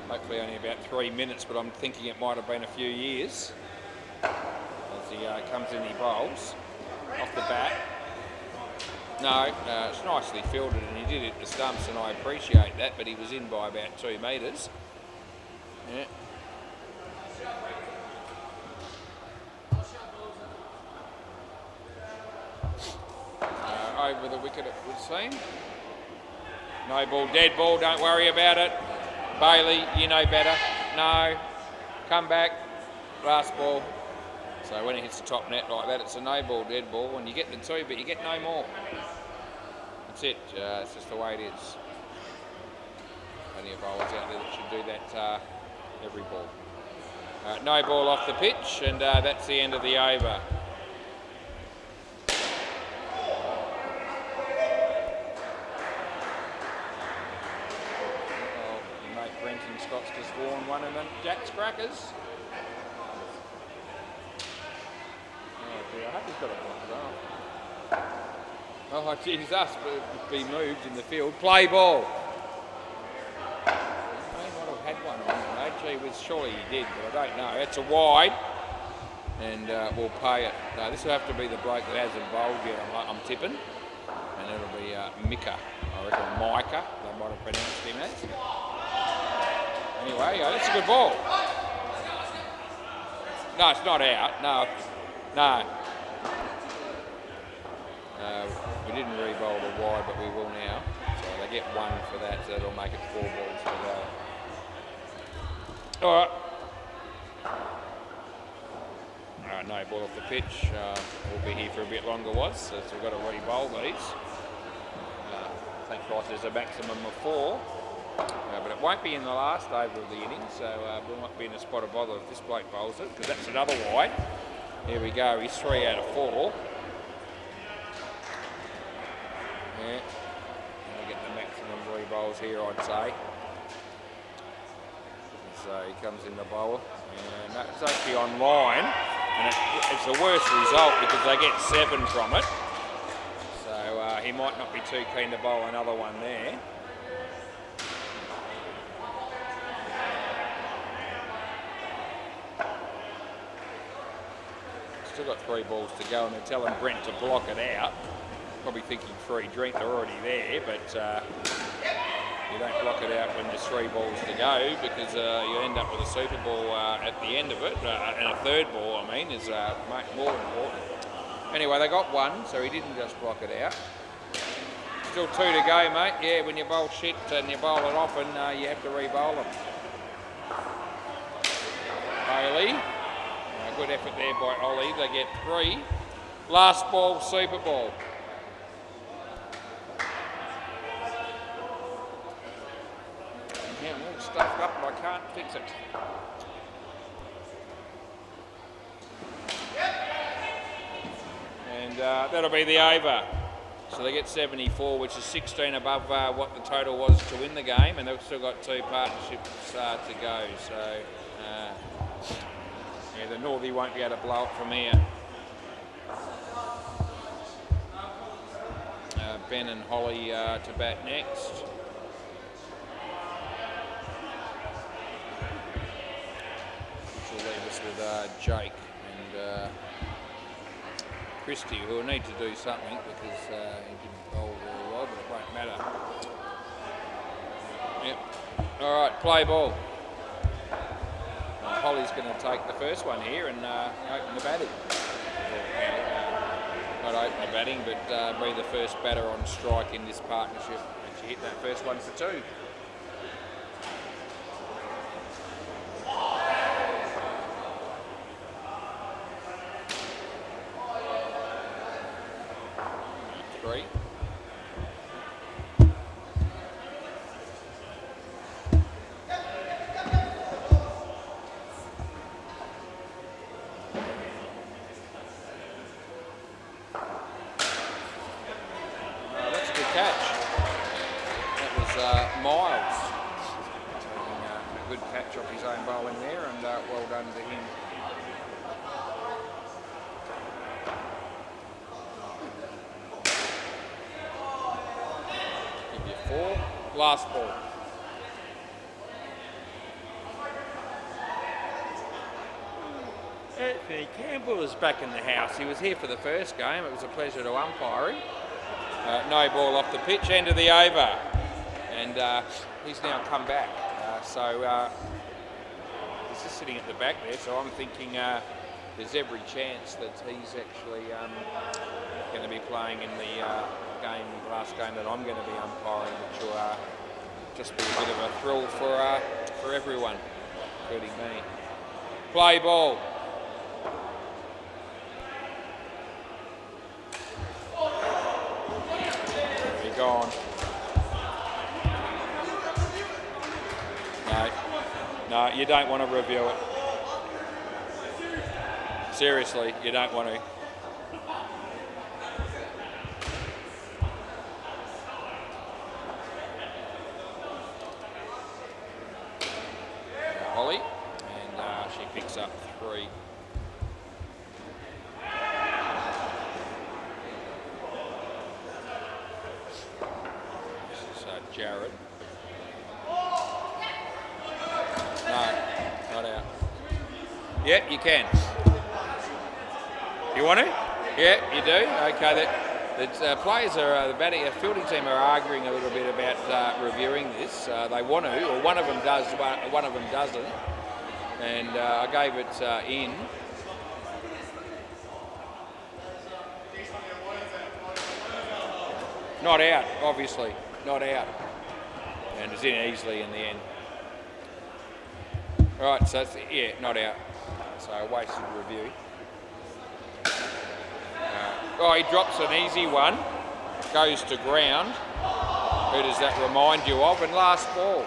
S1: Hopefully only about 3 minutes, but I'm thinking it might have been a few years. As he comes in, he bowls off the bat. No, it's nicely fielded, and he did it to stumps, and I appreciate that, but he was in by about 2 metres. Yeah. Over the wicket, it would seem. No ball, dead ball, don't worry about it. Bailey, you know better. No. Come back. Last ball. So when it hits the top net like that, it's a no ball, dead ball, and you get the 2, but you get no more. That's it. It's just the way it is. Plenty of bowlers out there that should do that every ball. No ball off the pitch, and that's the end of the over. Brenton Scott's just worn one of them Jack's crackers. Oh dear, I hope he's got a block as well. Oh geez, us be moved in the field. Play ball. He might have had one on him, gee whiz, surely he did, but I don't know. It's a wide, and we'll pay it. No, this will have to be the bloke that hasn't bowled yet, I'm tipping. And it'll be Mika, I reckon, Micah, they might have pronounced him as. Anyway, that's a good ball. No, it's not out, no. We didn't re-bowl the wide, but we will now. So they get one for that, so that'll make it 4 balls to go. All right. No ball off the pitch. We'll be here for a bit longer, so we've got to re-bowl these. Thank Christ there's a maximum of 4. But it won't be in the last over of the innings, so we might be in a spot of bother if this bloke bowls it, because that's another wide. Here we go, he's 3 out of 4. Yeah, we'll get the maximum re-bowls here, I'd say. So he comes in the bowl, and that's actually online, and it's the worst result because they get 7 from it. So he might not be too keen to bowl another one there. Still got 3 balls to go, and they're telling Brent to block it out. Probably thinking 3 drink, they're already there, but you don't block it out when there's 3 balls to go, because you end up with a super ball at the end of it, and a 3rd ball, I mean, is more important. Anyway, they got 1, so he didn't just block it out. Still 2 to go, mate. Yeah, when you bowl shit and you bowl it often, you have to re-bowl them. Bailey. Good effort there by Ollie. They get 3. Last ball, super ball. Yeah, I'm all stuffed up, but I can't fix it. And that'll be the over. So they get 74, which is 16 above what the total was to win the game, and they've still got 2 partnerships to go. So. Yeah, the Northie won't be able to blow it from here. Ben and Holly to bat next. Which will leave us with Jake and Christie, who will need to do something because he didn't bowl very well, but it won't matter. Yep. All right, play ball. Holly's going to take the first one here and open the batting. Not open the batting, but be the first batter on strike in this partnership. And she hit that first one for 2. Three. Miles taking a good catch off his own bowling there, and well done to him. Give you 4. Last ball. Anthony Campbell is back in the house. He was here for the first game. It was a pleasure to umpire him. No ball off the pitch, end of the over. And he's now come back. He's just sitting at the back there, so I'm thinking there's every chance that he's actually going to be playing in the last game that I'm going to be umpiring, which will just be a bit of a thrill for everyone, including me. Play ball. There he gone. No, you don't want to review it. Seriously, you don't want to. picks up 3. This is Jared. No, not out. Yeah, you can. You want to? Yeah, you do. Okay. The players are the fielding team are arguing a little bit about reviewing this. They want to, or one of them does, one of them doesn't. And I gave it in. Not out, obviously. Not out. And it's in easily in the end. Right, so it's, yeah, not out. So a wasted review. Oh, he drops an easy one. Goes to ground. Who does that remind you of? And last ball.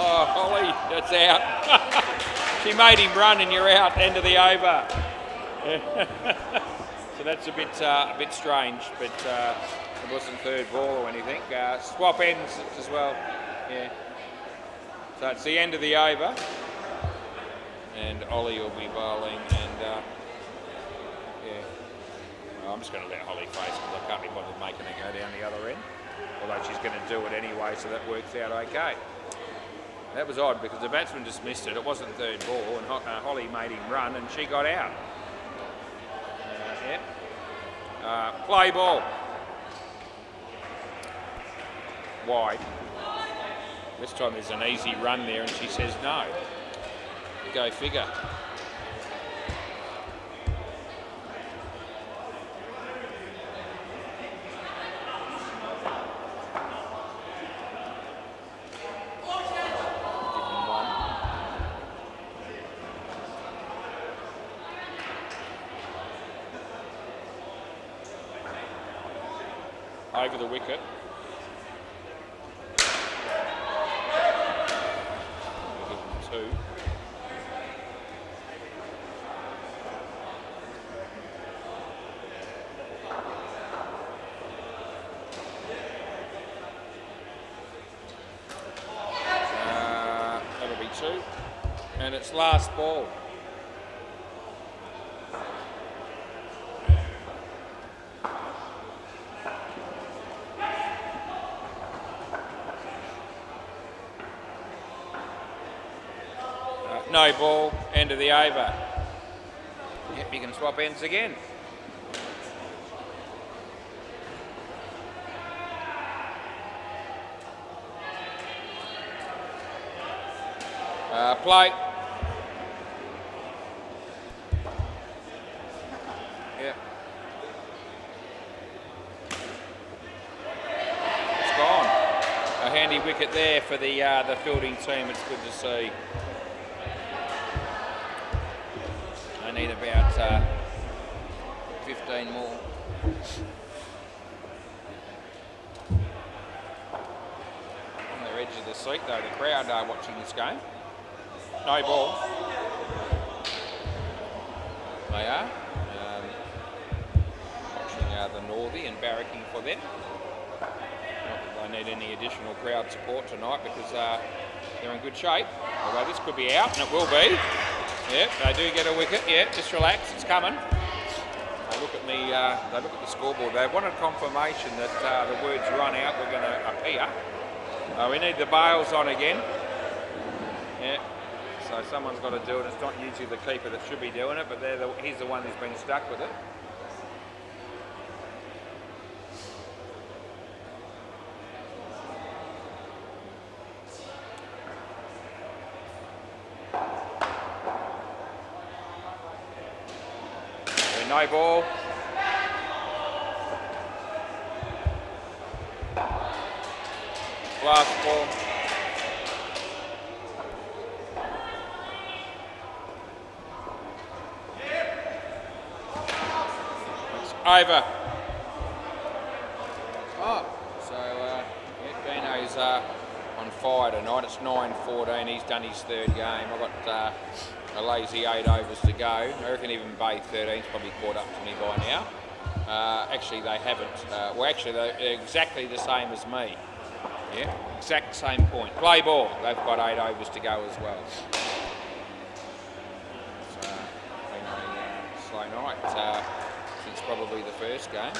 S1: Oh, Holly, that's out. She made him run and you're out, end of the over. So that's a bit strange, but it wasn't third ball or anything. Swap ends as well, yeah. So it's the end of the over. And Ollie will be bowling and, yeah. Well, I'm just going to let Holly face because I can't be bothered making her go down the other end. Although she's going to do it anyway, so that works out okay. That was odd because the batsman just missed it. It wasn't third ball, and Holly made him run, and she got out. Play ball. Wide. This time there's an easy run there, and she says no. Go figure. Over the wicket. Give him 2. That'll be 2. And it's last ball. No ball, end of the over. Yep, you can swap ends again. Play. Yep. It's gone. A handy wicket there for the fielding team. It's good to see. I need about 15 more. On the edge of the seat though, the crowd are watching this game. No ball. They are. Watching the Northie and barracking for them. Not that they need any additional crowd support tonight because they're in good shape. Although this could be out, and it will be. Yep, they do get a wicket. Yep, just relax, it's coming. They look at me, they look at the scoreboard. They wanted confirmation that the words run out were going to appear. We need the bails on again. Yeah, so someone's got to do it. It's not usually the keeper that should be doing it, but he's the one who's been stuck with it. No ball. Last ball. It's over. Oh, so yeah, Dino's on fire tonight. It's 9:14. He's done his third game. I've got a lazy 8 overs to go. I reckon even Bay 13's probably caught up to me by now. Actually, they haven't. Well, actually, they're exactly the same as me. Yeah, exact same point. Play ball. They've got 8 overs to go as well. So, been a slow night since probably the first game.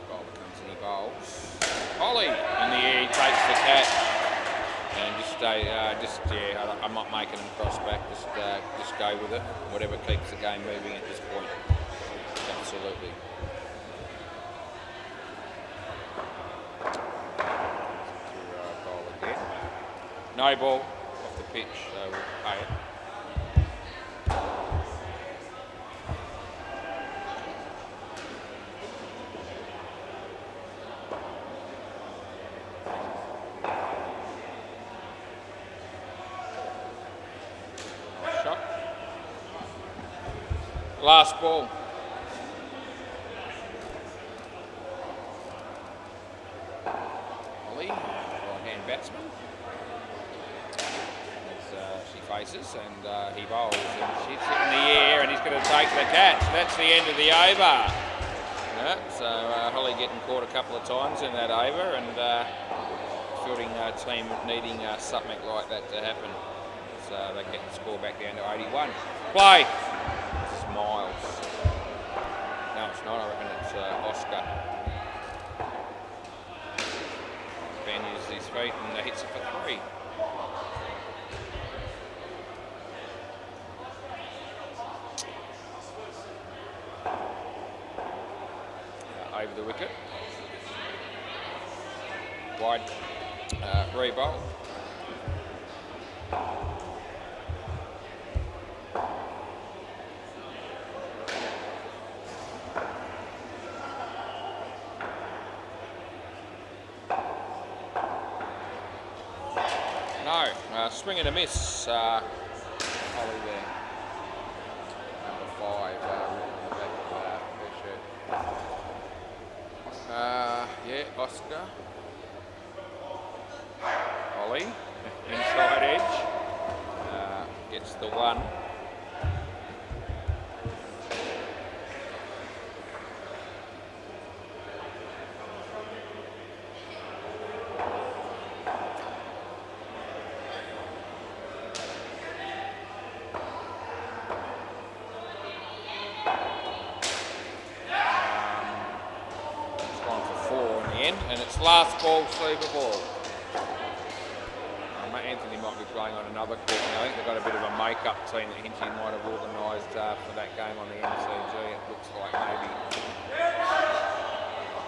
S1: Bowler comes and he bowls. Holly in the air, he takes the catch. And I'm not making them cross back. Just go with it. Whatever keeps the game moving at this point. Absolutely. Bowl again. No ball off the pitch, so we'll pay it. Last ball. Holly, right-hand batsman. As she faces and he bowls and she's in the air and he's going to take the catch. That's the end of the over. So Holly getting caught a couple of times in that over and fielding team needing something like that to happen. So they get the score back down to 81. Play. Miles. No, it's not. I reckon it's Oscar. Ben uses his feet and hits it for 3. Over the wicket. Wide re-bowl. No, swing and a miss. Holly there. Number 5, written on the back of her shirt. Yeah, Oscar. Holly, inside edge. Gets the 1. And it's last ball, super ball. Anthony might be playing on another court. I think they've got a bit of a make-up team that Hinchy might have organised for that game on the MCG. It looks like maybe.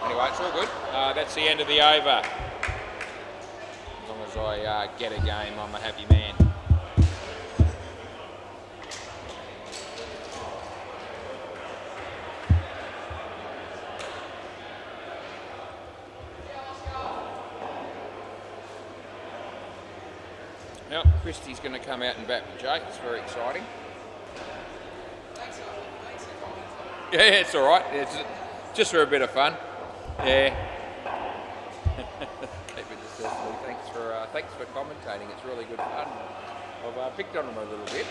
S1: Anyway, it's all good. That's the end of the over. As long as I get a game, I'm a happy man. Now, Christie's going to come out and bat with Jake. It's very exciting. Yeah, it's all right. It's just for a bit of fun. Yeah. Keep it just thanks for commentating. It's really good fun. I've picked on them a little bit.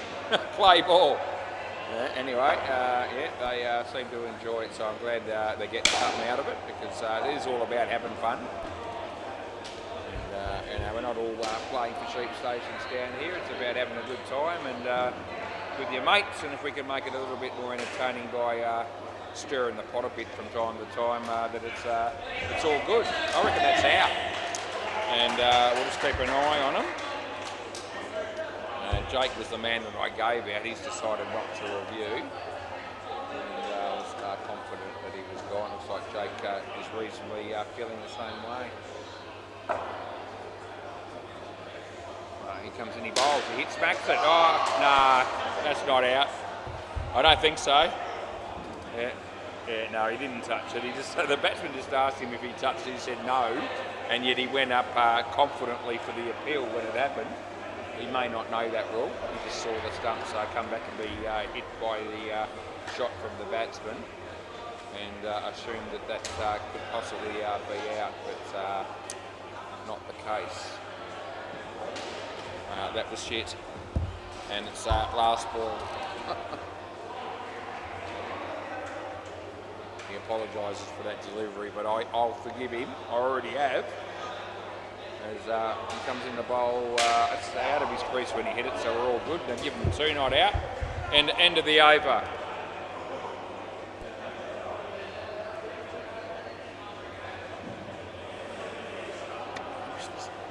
S1: Play ball. Anyway, they seem to enjoy it, so I'm glad they're getting something out of it because it is all about having fun. We're not all playing for sheep stations down here. It's about having a good time and with your mates, and if we can make it a little bit more entertaining by stirring the pot a bit from time to time, that it's all good. I reckon that's out, and we'll just keep an eye on them. Jake was the man that I gave out. He's decided not to review, and I was confident that he was gone. Looks like Jake is reasonably feeling the same way. He comes in, he bowls, he hits, smacks it. Oh, nah, that's not out. I don't think so. Yeah, no, he didn't touch it. The batsman just asked him if he touched it. He said no, and yet he went up confidently for the appeal when it happened. He may not know that rule. He just saw the stump, so come back and be hit by the shot from the batsman, and assumed that could possibly be out, but not the case. That was shit. And it's last ball. He apologises for that delivery, but I'll forgive him. I already have. As he comes in the bowl, it's out of his crease when he hit it, so we're all good. They've given him 2 not out. And end of the over.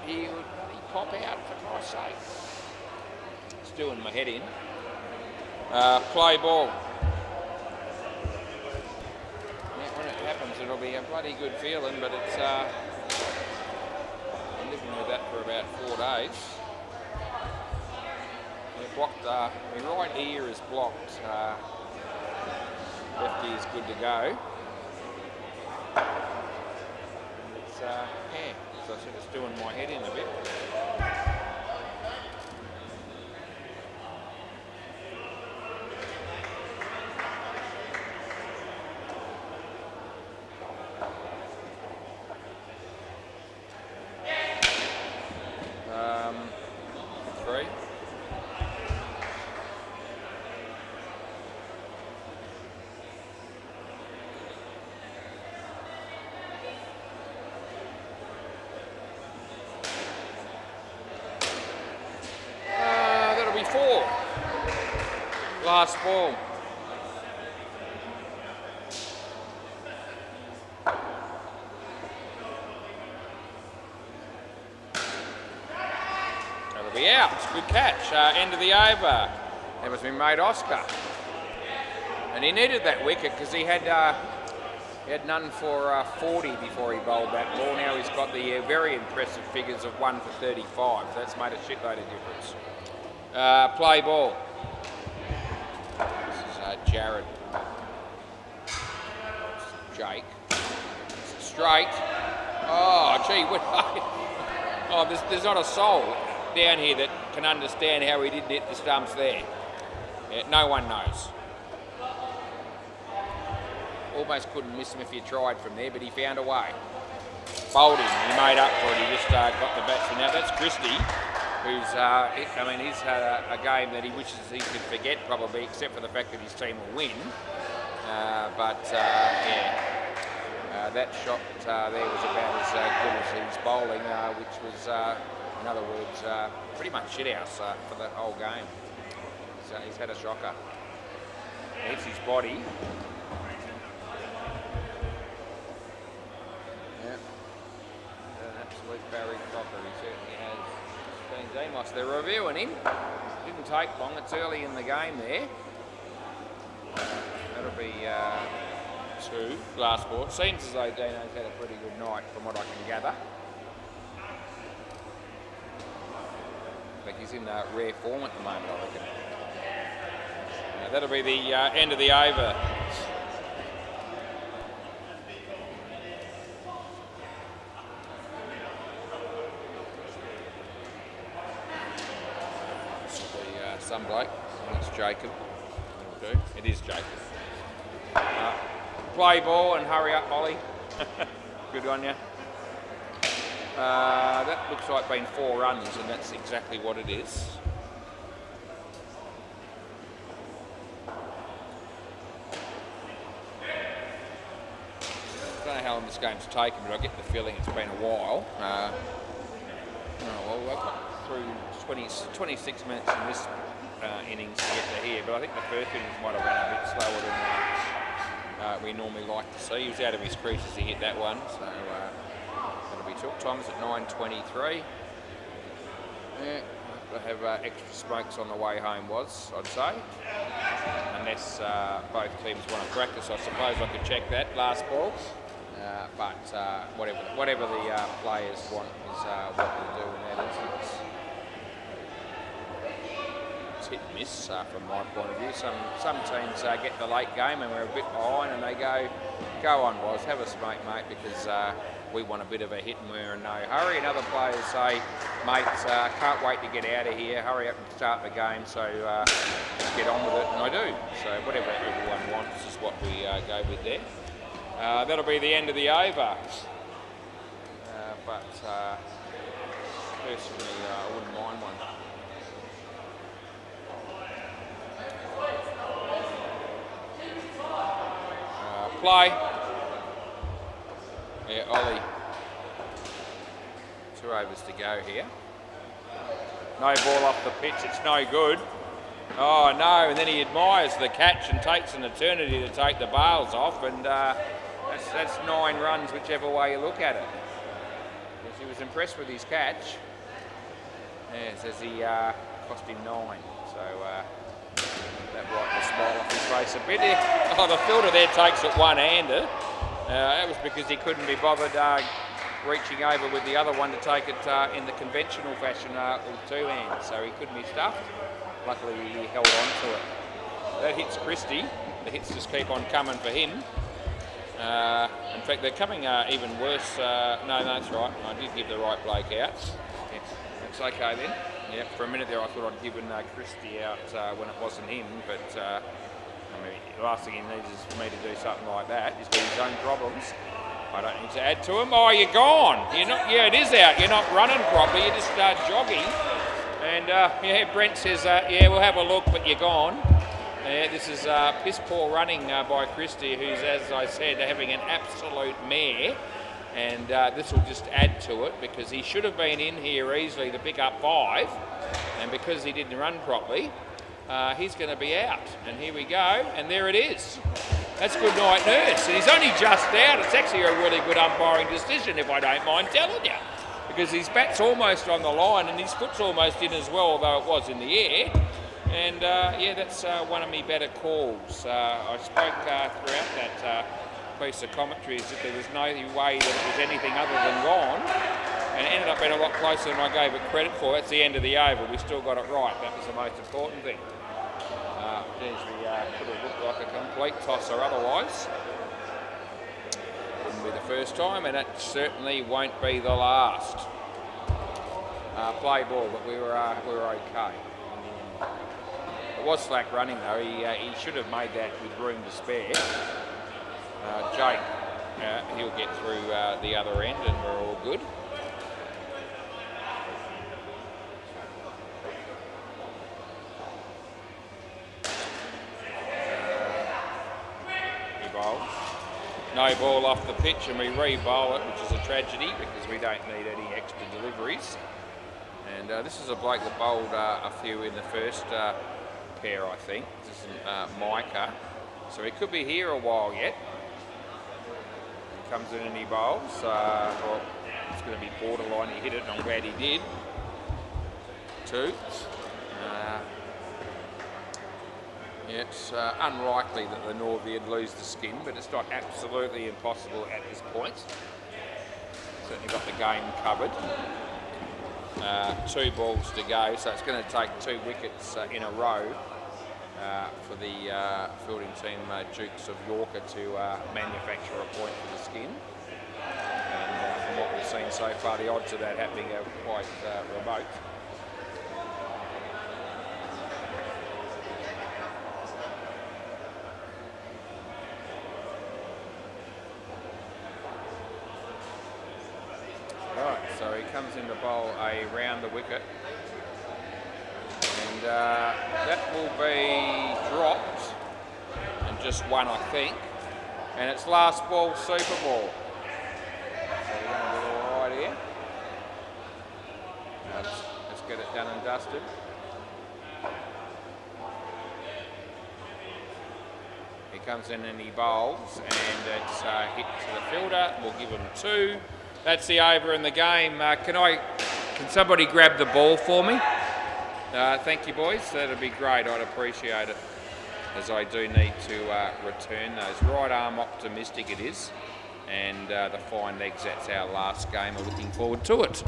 S1: He pop out, for Christ's sake. It's doing my head in. Play ball. When it happens, it'll be a bloody good feeling, but it's I'm living with that for about 4 days. Blocked. My right ear is blocked. Left ear is good to go. It's yeah. So I think it's doing my head in a bit. Three. That'll be 4. Last ball. That'll be out. Good catch. End of the over. That was my mate Oscar. And he needed that wicket because he had none for 40 before he bowled that ball. Now he's got the very impressive figures of 1 for 35. So that's made a shitload of difference. Play ball. This is Jared. Jake. Straight. Oh, gee. There's not a soul down here that can understand how he didn't hit the stumps there. Yeah, no one knows. Almost couldn't miss him if you tried from there, but he found a way. Bowled him. He made up for it. He just got the batsman. Now that's Christie, who's he's had a game that he wishes he could forget probably, except for the fact that his team will win. That shot there was about as good as his bowling, which was, in other words, pretty much shithouse for the whole game. So he's had a shocker. He hits his body. Yeah. An absolute Barry Crocker. He certainly has been Demos. They're reviewing him. Didn't take long. It's early in the game there. That'll be 2. Last ball. Seems as though Dino's had a pretty good night from what I can gather. I think he's in rare form at the moment, I reckon. That'll be the end of the over. This will be some bloke. It's Jacob. It is Jacob. Play ball and hurry up, Ollie. Good on you. That looks like been 4 runs, and that's exactly what it is. I don't know how long this game's taken, but I get the feeling it's been a while. Well, we've got through 26 minutes in this innings to get to here, but I think the first innings might have run a bit slower than we normally like to see. He was out of his crease as he hit that one, so that'll be took. Time's at 9:23. Yeah, I have extra smokes on the way home, I'd say. Unless both teams want to practice, I suppose I could check that last ball. But whatever the players want is what we'll do in that instance. It's hit and miss from my point of view. Some teams get the late game and we're a bit behind, and they go on, Woz, have a smoke, mate, because we want a bit of a hit and we're in no hurry. And other players say, mate, can't wait to get out of here, hurry up and start the game, so let's get on with it, and I do. So whatever everyone wants is what we go with there. That'll be the end of the over. But personally, I wouldn't mind one. play. Yeah, Ollie. 2 overs to go here. No ball off the pitch, it's no good. Oh no, and then he admires the catch and takes an eternity to take the bails off, and that's 9 runs whichever way you look at it. Because he was impressed with his catch. Yeah, it says he cost him 9, so that wiped the smile off his face a bit. Oh, the fielder there takes it one-handed. That was because he couldn't be bothered reaching over with the other one to take it in the conventional fashion with 2 hands, so he couldn't be stuffed. Luckily he held on to it. That hits Christie. The hits just keep on coming for him. In fact, they're coming even worse. No, that's right. I did give the right bloke out. Yeah, that's okay then. Yeah, for a minute there I thought I'd given Christie out when it wasn't him, but I mean, the last thing he needs is for me to do something like that. He's got his own problems. I don't need to add to him. Oh, you're gone. You're not. Yeah, it is out. You're not running properly. You're just jogging. And yeah, Brent says, yeah, we'll have a look, but you're gone. This is piss poor running by Christie, who's, as I said, having an absolute mare. And this will just add to it because he should have been in here easily to pick up 5. And because he didn't run properly, he's going to be out. And here we go. And there it is. That's good night, Nurse. And he's only just out. It's actually a really good umpiring decision, if I don't mind telling you. Because his bat's almost on the line and his foot's almost in as well, although it was in the air. And yeah, that's one of my better calls. I spoke throughout that piece of commentary that there was no way that it was anything other than gone. And it ended up being a lot closer than I gave it credit for. That's the end of the over. We still got it right. That was the most important thing. Potentially could have looked like a complete tosser otherwise. Wouldn't be the first time, and it certainly won't be the last. Play ball, but we were okay. It was slack running though. He should have made that with room to spare. Jake, he'll get through the other end, and we're all good. No ball off the pitch, and we re-bowl it, which is a tragedy because we don't need any extra deliveries. And this is a bloke that bowled a few in the first pair, I think. This is Micah, so he could be here a while yet. He comes in and he bowls. Well, it's going to be borderline. He hit it, and I'm glad he did. 2. Yeah, it's unlikely that the Northie'd lose the skin, but it's not absolutely impossible at this point. Certainly got the game covered. 2 balls to go, so it's going to take 2 wickets in a row for the fielding team Dukes of Yorker to manufacture a point for the skin. And from what we've seen so far, the odds of that happening are quite remote. So he comes in to bowl around the wicket, and that will be dropped, and just 1 I think, and it's last ball super ball. So we're going to do all right here. Let's get it done and dusted. He comes in and he bowls, and it's hit to the fielder. We'll give him 2. That's the over in the game. Can somebody grab the ball for me? Thank you, boys. That'd be great. I'd appreciate it, as I do need to return those. Right arm optimistic it is, and the fine legs. That's our last game. We're looking forward to it.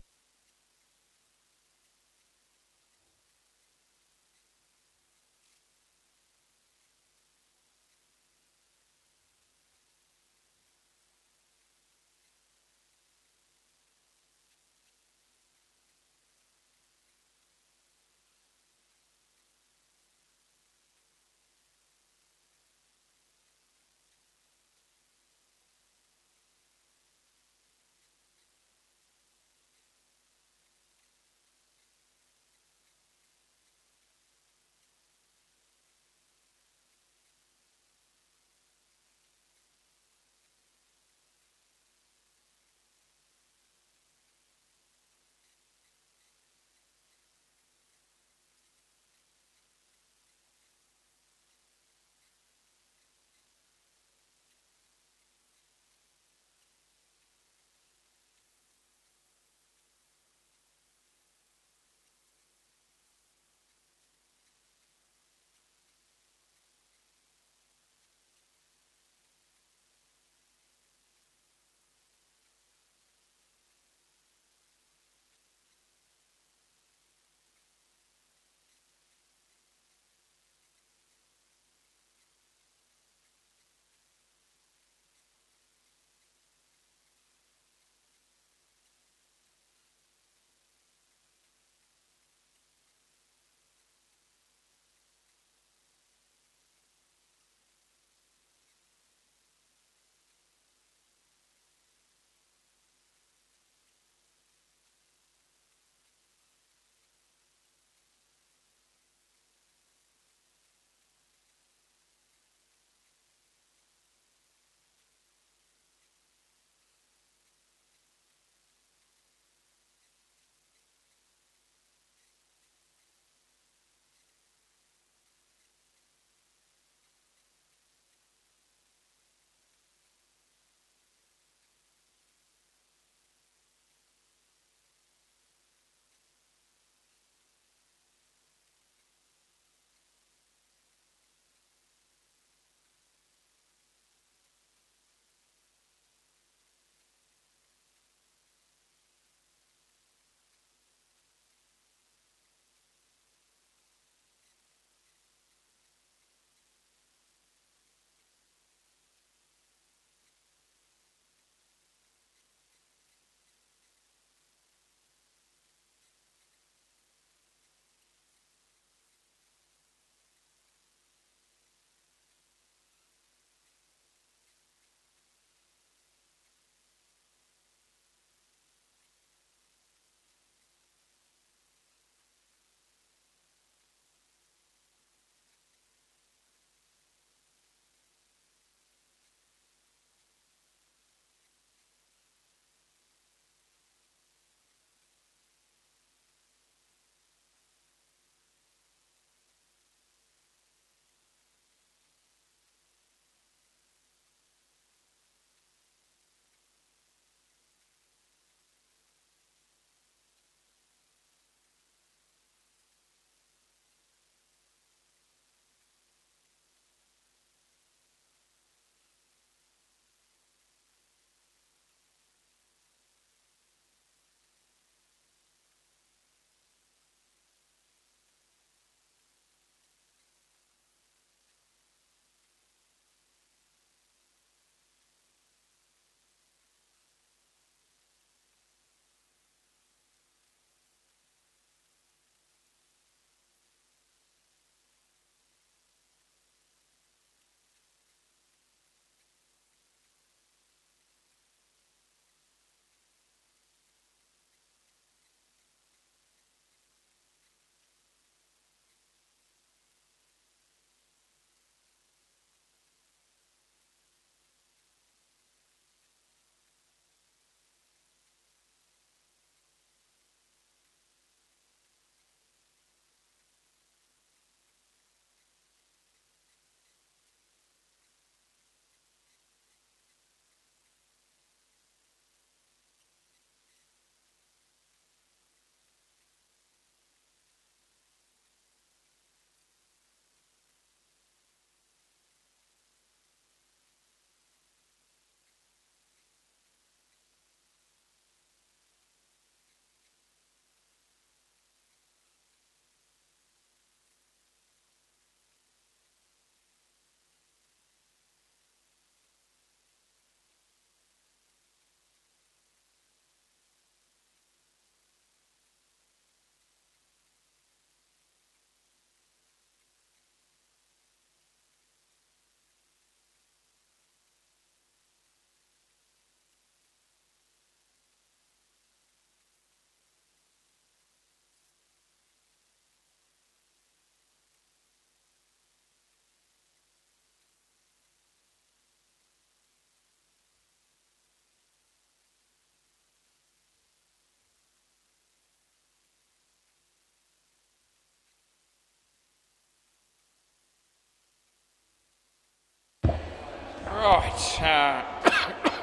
S1: Right,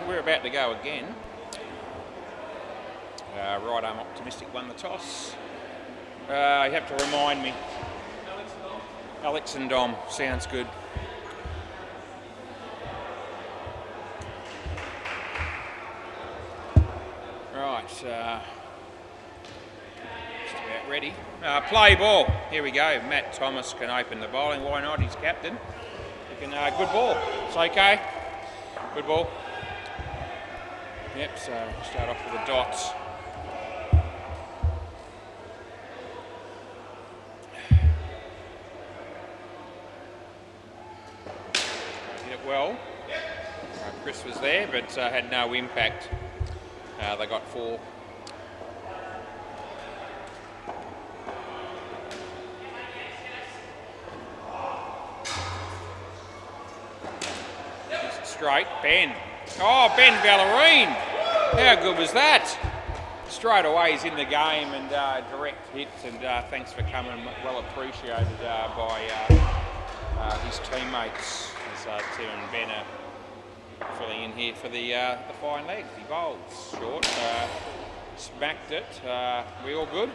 S1: we're about to go again. Right, I'm optimistic won the toss. You have to remind me. Alex and Dom, sounds good. Right, just about ready. Play ball. Here we go. Matt Thomas can open the bowling. Why not? He's captain. He can, good ball. It's okay. Good ball. Yep, so start off with the dots. Did it well. Chris was there, but had no impact. They got 4. Straight, Ben. Oh, Ben Ballerine. How good was that? Straight away he's in the game and direct hits, and thanks for coming. Well appreciated by his teammates as Tim and Ben are filling in here for the fine legs. He bowls short, smacked it. We all good?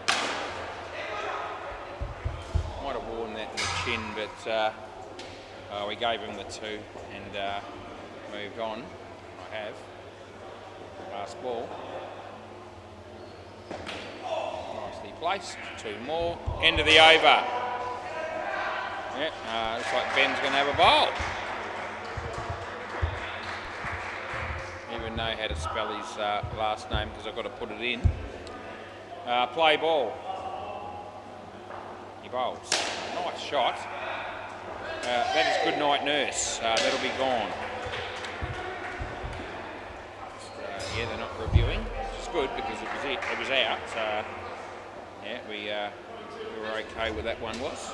S1: Might have worn that in the chin, but we gave him the 2 and moved on. I have. Last ball. Nicely placed. 2 more. End of the over. Yep, looks like Ben's going to have a bowl. Even know how to spell his last name because I've got to put it in. Play ball. He bowls. Nice shot. That is good night, nurse. That'll be gone. Yeah, they're not reviewing, which is good because it was out. Yeah, we were okay with that one was.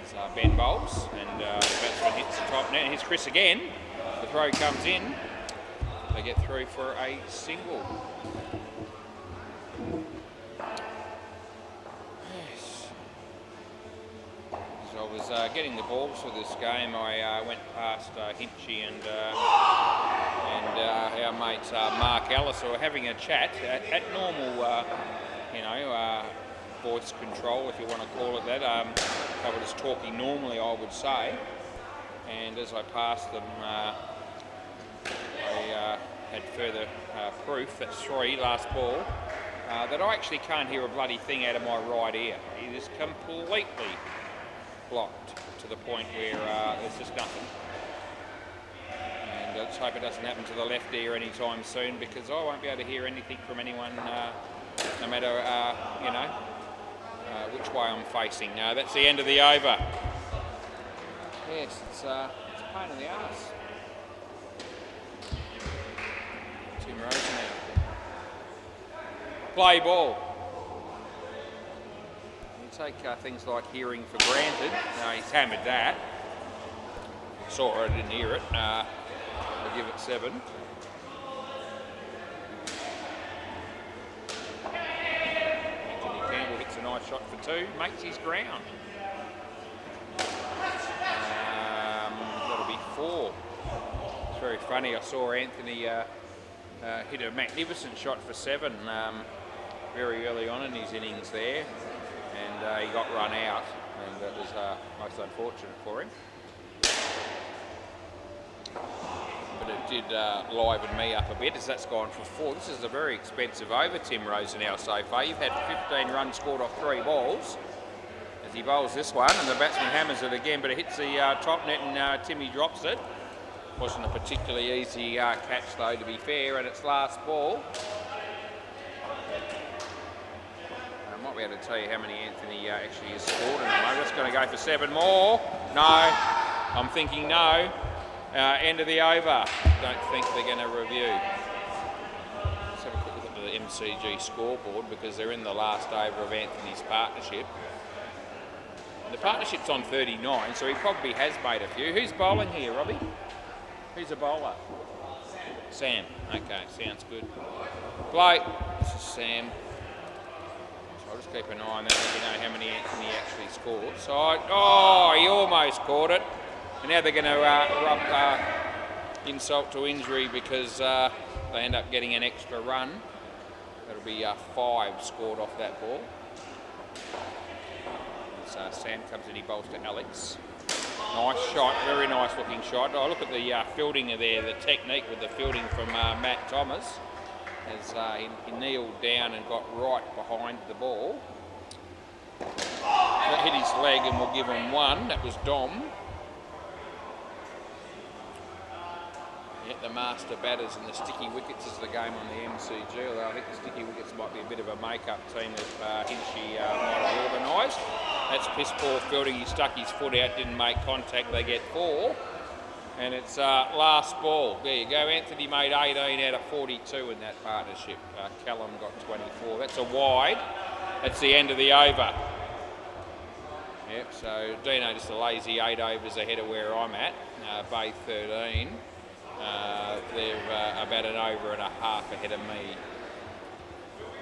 S1: So Ben bowls and the batsman hits the top net. Here's Chris again. The throw comes in. They get through for a single. Yes. As I was getting the balls for this game, I went past Hinchy and our mate Mark Ellis were having a chat at normal, voice control, if you want to call it that. They were just talking normally, I would say. And as I passed them, I had further proof, that's 3, last ball, that I actually can't hear a bloody thing out of my right ear. It is completely blocked to the point where there's just nothing. And let's hope it doesn't happen to the left ear anytime soon, because I won't be able to hear anything from anyone, no matter, which way I'm facing. That's the end of the over. Yes, it's a pain in the arse. Tim Rosen out. Play ball. You take things like hearing for granted. He's hammered that. Saw it, I didn't hear it. I'll give it 7. Anthony Campbell hits a nice shot for 2, makes his ground. That'll be 4. It's very funny, I saw Anthony hit a magnificent shot for 7 very early on in his innings there, and he got run out, and that was most unfortunate for him. But it did liven me up a bit as that's gone for 4. This is a very expensive over, Tim Rosenau, so far. You've had 15 runs scored off 3 balls as he bowls this one, and the batsman hammers it again, but it hits the top net and Timmy drops it. Wasn't a particularly easy catch though, to be fair, and it's last ball. I might be able to tell you how many Anthony actually has scored in a moment. It's going to go for 7 more. No, I'm thinking no. End of the over. Don't think they're going to review. Let's have a quick look at the MCG scoreboard because they're in the last over of Anthony's partnership. The partnership's on 39, so he probably has made a few. Who's bowling here, Robbie? Who's a bowler? Sam. Okay, sounds good. Play. This is Sam. So I'll just keep an eye on that, let you know how many Anthony actually scored. So, he almost caught it. And now they're going to insult to injury because they end up getting an extra run. That'll be 5 scored off that ball. As Sam comes in, he bowls to Alex. Nice shot, very nice looking shot. Oh, look at the fielding there, the technique with the fielding from Matt Thomas. As he kneeled down and got right behind the ball. That hit his leg and we'll give him 1. That was Dom. Yeah, the master batters and the sticky wickets is the game on the MCG, although I think the sticky wickets might be a bit of a make-up team that Hinchy might have organised. That's piss poor fielding. He stuck his foot out, didn't make contact. They get 4. And it's last ball. There you go. Anthony made 18 out of 42 in that partnership. Callum got 24. That's a wide. That's the end of the over. Yep, so Dino just a lazy 8 overs ahead of where I'm at. Bay 13. They're about an over and a half ahead of me.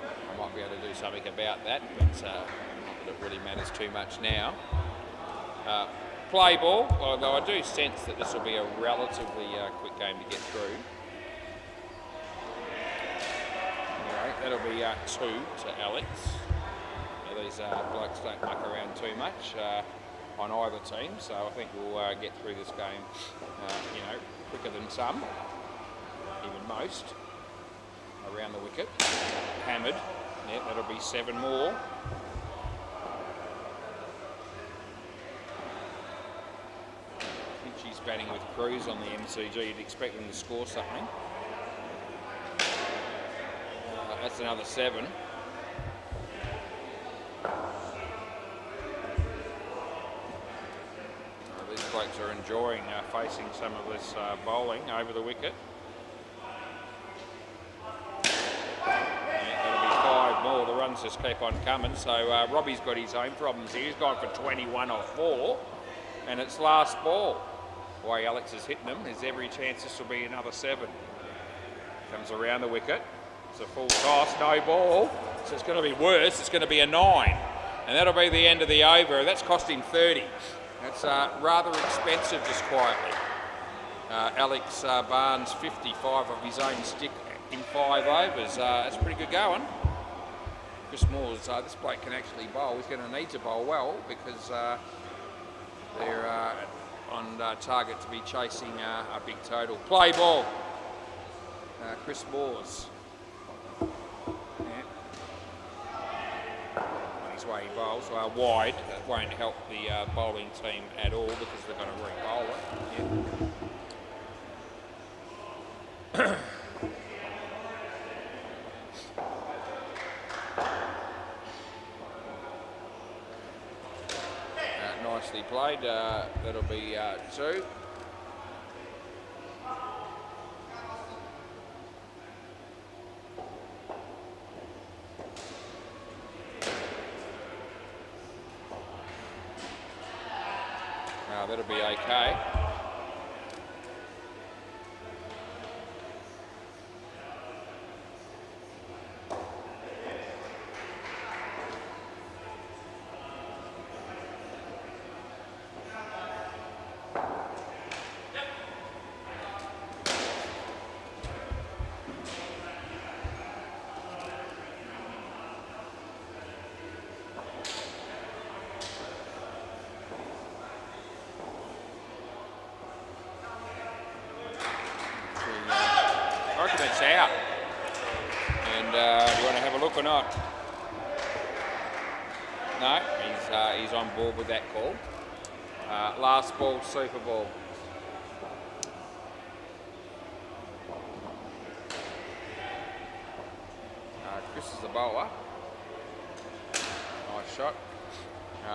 S1: I might be able to do something about that, but not that it really matters too much now. Play ball, although I do sense that this will be a relatively quick game to get through. Anyway, that'll be 2 to Alex. Now, these blokes don't muck around too much on either team, so I think we'll get through this game, quicker than some, even most, around the wicket. Hammered, yeah, that'll be 7 more. She's batting with Cruz on the MCG. You'd expect them to score something. That's another 7. These blokes are enjoying facing some of this bowling over the wicket. Yeah, that'll be 5 more. The runs just keep on coming. So Robbie's got his own problems here. He's gone for 21 off 4, and it's last ball. The way Alex is hitting them, there's every chance this will be another 7. Comes around the wicket. It's a full toss, no ball. So it's going to be worse. It's going to be a 9. And that'll be the end of the over. That's cost him 30. That's rather expensive, just quietly. Alex Barnes, 55 of his own stick in 5 overs. That's pretty good going. Chris Moore's, this bloke can actually bowl. He's going to need to bowl well because they're on target to be chasing a big total. Play ball. Chris Moore's. Way he bowls wide. That won't help the bowling team at all because they're going to re-bowl it. Yeah. Nicely played. That'll be 2. That'll be okay. It's out, and you want to have a look or not? No, he's on board with that call. Last ball, super ball. Chris is the bowler. Nice shot.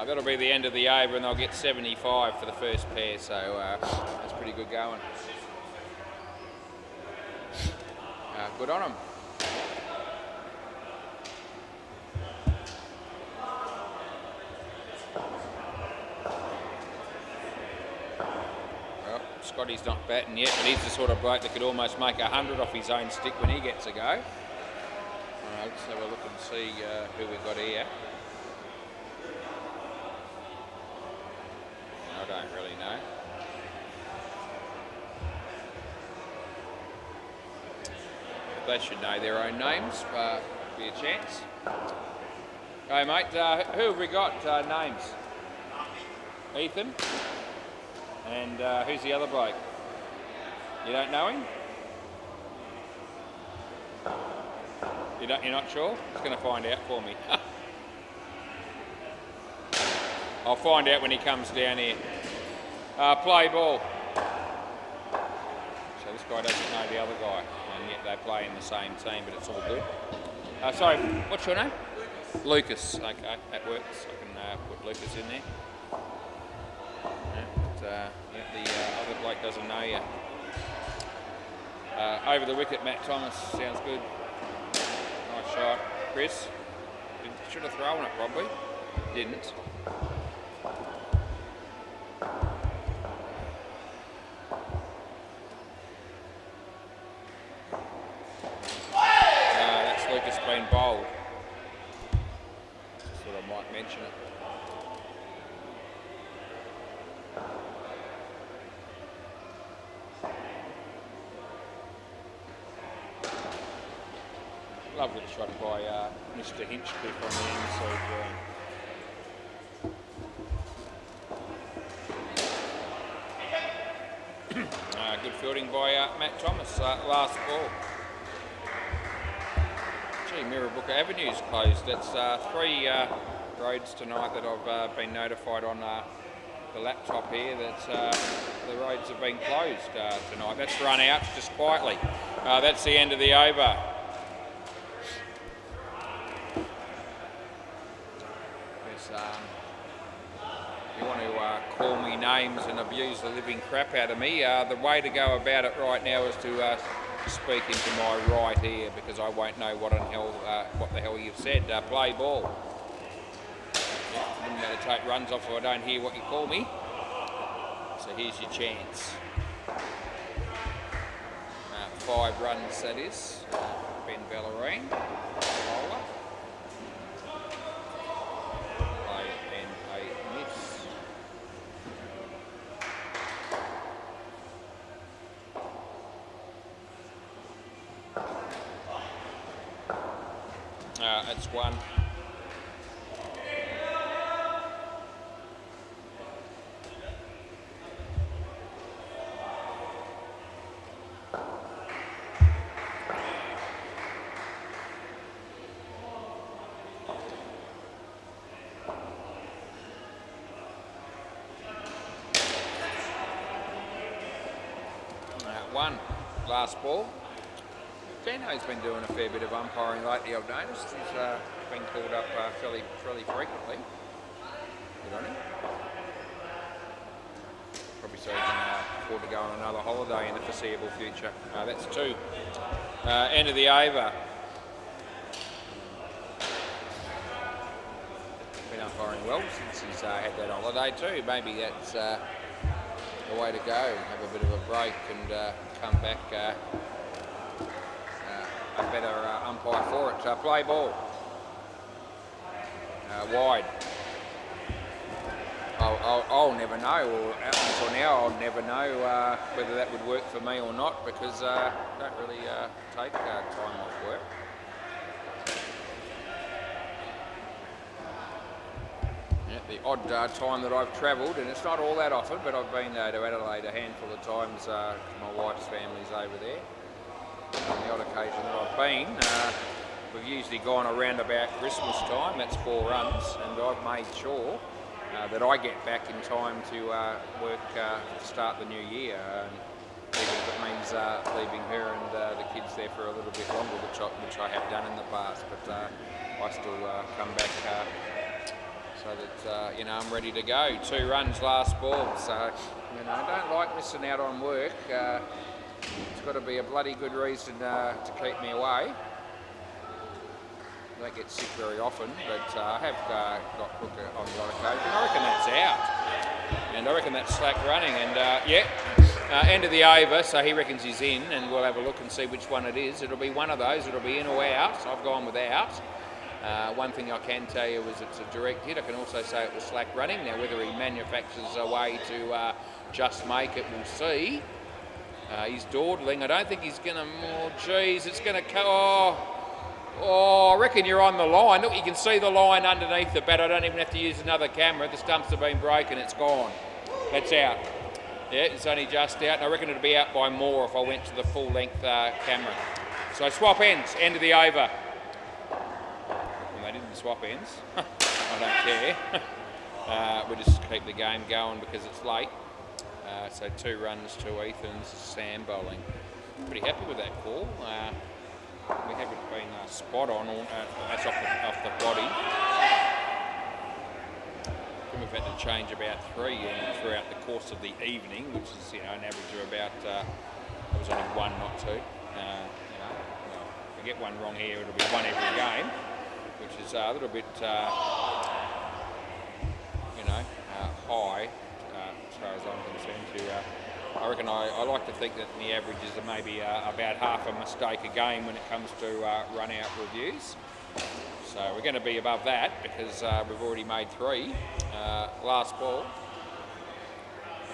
S1: That'll be the end of the over, and they'll get 75 for the first pair, so that's pretty good going. Good on him. Well, Scotty's not batting yet, but he's the sort of bloke that could almost make 100 off his own stick when he gets a go. Let's have a look and see who we've got here. I don't really know. they should know their own names. Be a chance. Hey mate, who have we got names? Ethan. And who's the other bloke? You don't know him? You're not sure? He's going to find out for me. I'll find out when he comes down here. Play ball. So this guy doesn't know the other guy, and yet they play in the same team, but it's all good. Sorry, what's your name? Lucas. Okay, that works. I can put Lucas in there. The other bloke doesn't know you. Over the wicket, Matt Thomas. Sounds good. Nice shot. Chris. Should have thrown it probably. Didn't. That's Lucas been bowled. Just thought I might mention it. Lovely shot by Mr. Hinchcliffe on the inside green. Good fielding by Matt Thomas, last ball. Gee, Mirrabooka Avenue's closed. That's 3 roads tonight that I've been notified on the laptop here that the roads have been closed tonight. That's run out just quietly. That's the end of the over. You want to call me names and abuse the living crap out of me, the way to go about it right now is to speak into my right ear, because I won't know what the hell you've said. Play ball. I'm going to take runs off if I don't hear what you call me. So here's your chance. 5 runs that is. Ben Bellarine. Bowler. That's 1. Last ball. Dano's been doing a fair bit of umpiring lately, I've noticed. He's been called up fairly frequently. Good on him. Probably so he can afford to go on another holiday in the foreseeable future. That's 2. End of the over. Been umpiring well since he's had that holiday too. Maybe that's the way to go. Have a bit of a break and come back a better umpire for it. Play ball. Wide. I'll never know, or until now I'll never know whether that would work for me or not, because I don't really take time off work. Yeah, the odd time that I've travelled, and it's not all that often, but I've been to Adelaide a handful of times. My wife's family's over there. On the odd occasion that I've been, we've usually gone around about Christmas time. That's 4 runs, and I've made sure that I get back in time to work to start the new year, even if it means leaving her and the kids there for a little bit longer, which I have done in the past. But I still come back so that I'm ready to go. 2 runs, last ball. So I don't like missing out on work. It's got to be a bloody good reason to keep me away. I don't get sick very often, but I have got crook on the odd occasion. I reckon that's out, and I reckon that's slack running. And end of the over, so he reckons he's in, and we'll have a look and see which one it is. It'll be one of those. It'll be in or out. So I've gone with out. One thing I can tell you is it's a direct hit. I can also say it was slack running. Now, whether he manufactures a way to just make it, we'll see. He's dawdling. I don't think he's going to... Oh, geez, it's going to... Oh, I reckon you're on the line. Look, you can see the line underneath the bat. I don't even have to use another camera. The stumps have been broken. It's gone. That's out. Yeah, it's only just out. And I reckon it'd be out by more if I went to the full-length camera. So swap ends. End of the over. Well, they didn't swap ends. I don't care. We'll just keep the game going because it's late. So 2 runs to Ethan's, Sam bowling. Pretty happy with that call. We haven't been spot on. That's off the body. And we've had to change about 3 throughout the course of the evening, which is an average of about. It was only 1, not 2. If I get one wrong here, it'll be 1 every game, which is a little bit, high as far as I'm concerned. I reckon I like to think that the averages are maybe about half a mistake a game when it comes to run-out reviews. So we're going to be above that because we've already made 3. Last ball.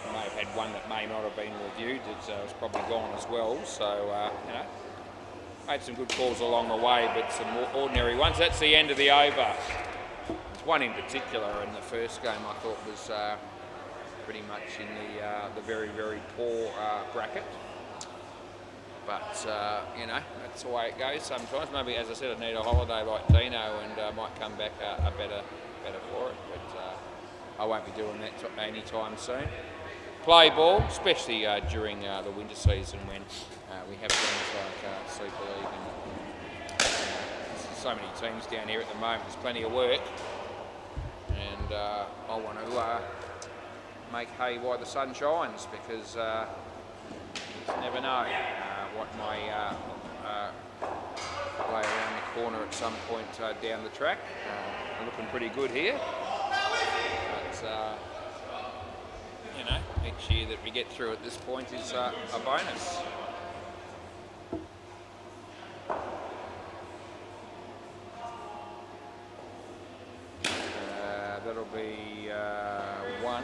S1: We may have had one that may not have been reviewed. It was probably gone as well. So, made some good calls along the way, but some more ordinary ones. That's the end of the over. There's one in particular in the first game I thought was pretty much in the very, very poor bracket. But, that's the way it goes sometimes. Maybe, as I said, I need a holiday like Dino and might come back better for it. But I won't be doing that anytime soon. Play ball, especially during the winter season when we have things like Super League and so many teams down here at the moment. There's plenty of work. And I want to make hay while the sun shines because you never know what may lay around the corner at some point down the track. We're looking pretty good here. But, each year that we get through at this point is a bonus. That'll be 1.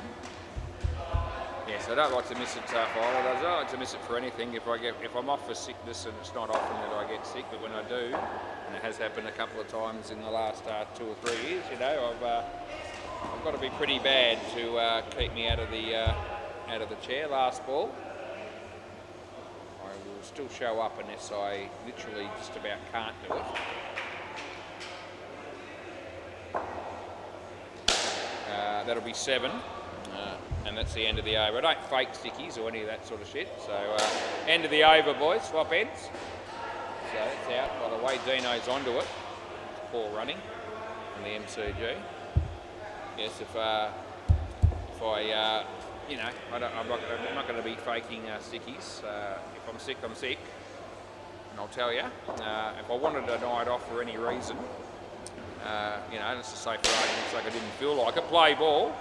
S1: Yes, I don't like to miss it for holidays. I don't like to miss it for anything. If I'm off for sickness, and it's not often that I get sick, but when I do, and it has happened a couple of times in the last 2 or 3 years, I've got to be pretty bad to keep me out of the chair. Last ball. I will still show up unless I literally just about can't do it. That'll be 7. And that's the end of the over. I don't fake stickies or any of that sort of shit. So, end of the over, boys. Swap ends. So that's out. By the way, Dino's onto it. It's poor running on the MCG. Yes, if I, I'm not going to be faking stickies. If I'm sick, I'm sick. And I'll tell you. If I wanted a night off for any reason, let's just say for argument's sake I didn't feel like it, play ball,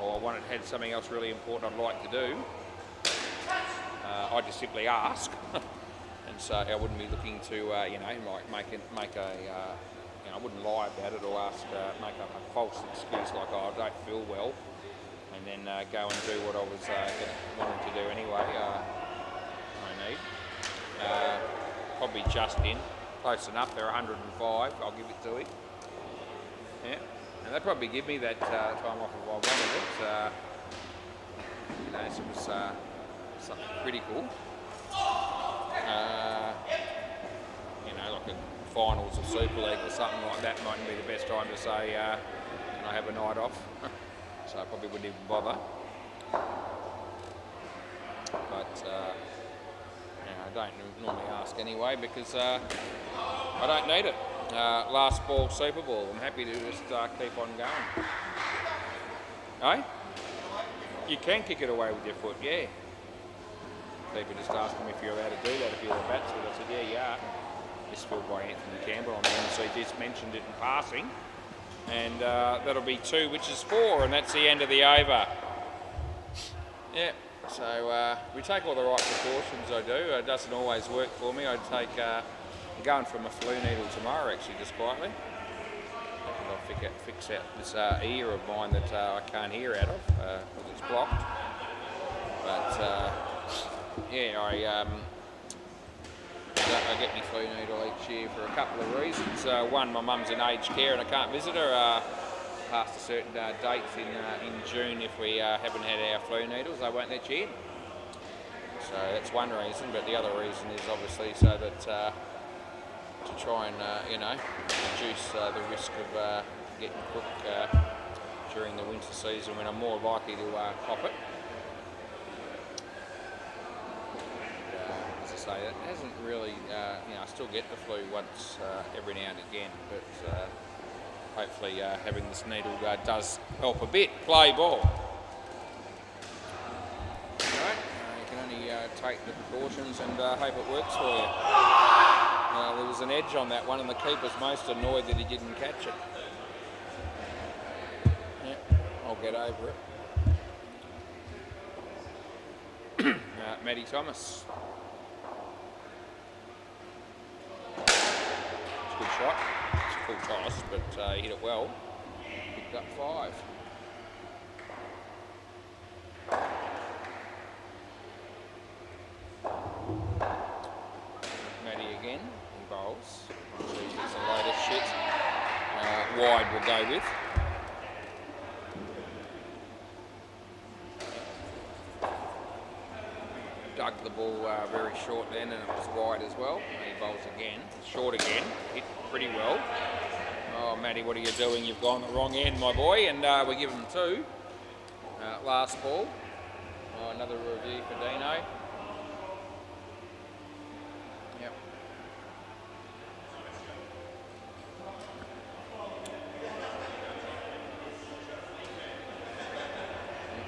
S1: or I had something else really important I'd like to do, I'd just simply ask, and so I wouldn't be looking to, I wouldn't lie about it or make up a false excuse like, I don't feel well, and then go and do what I was wanting to do anyway. I need. Probably just in, close enough. They're 105. I'll give it to him. Yeah, and they'd probably give me that time off if I wanted it. So it was something critical. Like a finals of Super League or something like that mightn't be the best time to say, can I have a night off? So I probably wouldn't even bother. But I don't normally ask anyway because I don't need it. Last ball, Super Bowl. I'm happy to just keep on going. Eh? You can kick it away with your foot, yeah. People just asked me if you're allowed to do that if you're a batsman. I said, yeah, you are. This is filled by Anthony Campbell on the MC. Just mentioned it in passing. And that'll be 2, which is 4, and that's the end of the over. Yeah, so we take all the right precautions, I do. It doesn't always work for me. I take, I'm going from a flu needle tomorrow, actually, just quietly. I'll fix out this ear of mine that I can't hear out of, because it's blocked. But yeah, I get my flu needle each year for a couple of reasons. One, my mum's in aged care and I can't visit her past a certain dates in June. If we haven't had our flu needles, they won't let you in. So that's one reason, but the other reason is obviously so that to try and reduce the risk of getting crook during the winter season when I'm more likely to cop it. As I say, it hasn't really, I still get the flu once every now and again, but hopefully having this needle does help a bit. Play ball. Right, you can only take the precautions and hope it works for you. There was an edge on that one and the keeper's most annoyed that he didn't catch it. Yeah, I'll get over it. Matty Thomas. It's a good shot. It's a full toss, but he hit it well. Picked up 5. Matty again. He bowls. Chooses the latest shit. Wide will go with. Dug the ball very short then and it was wide as well. He bowls again. Short again. Hit pretty well. Oh, Matty, what are you doing? You've gone the wrong end, my boy. And we give him 2. Last ball. Oh, another review for Dino. Yep.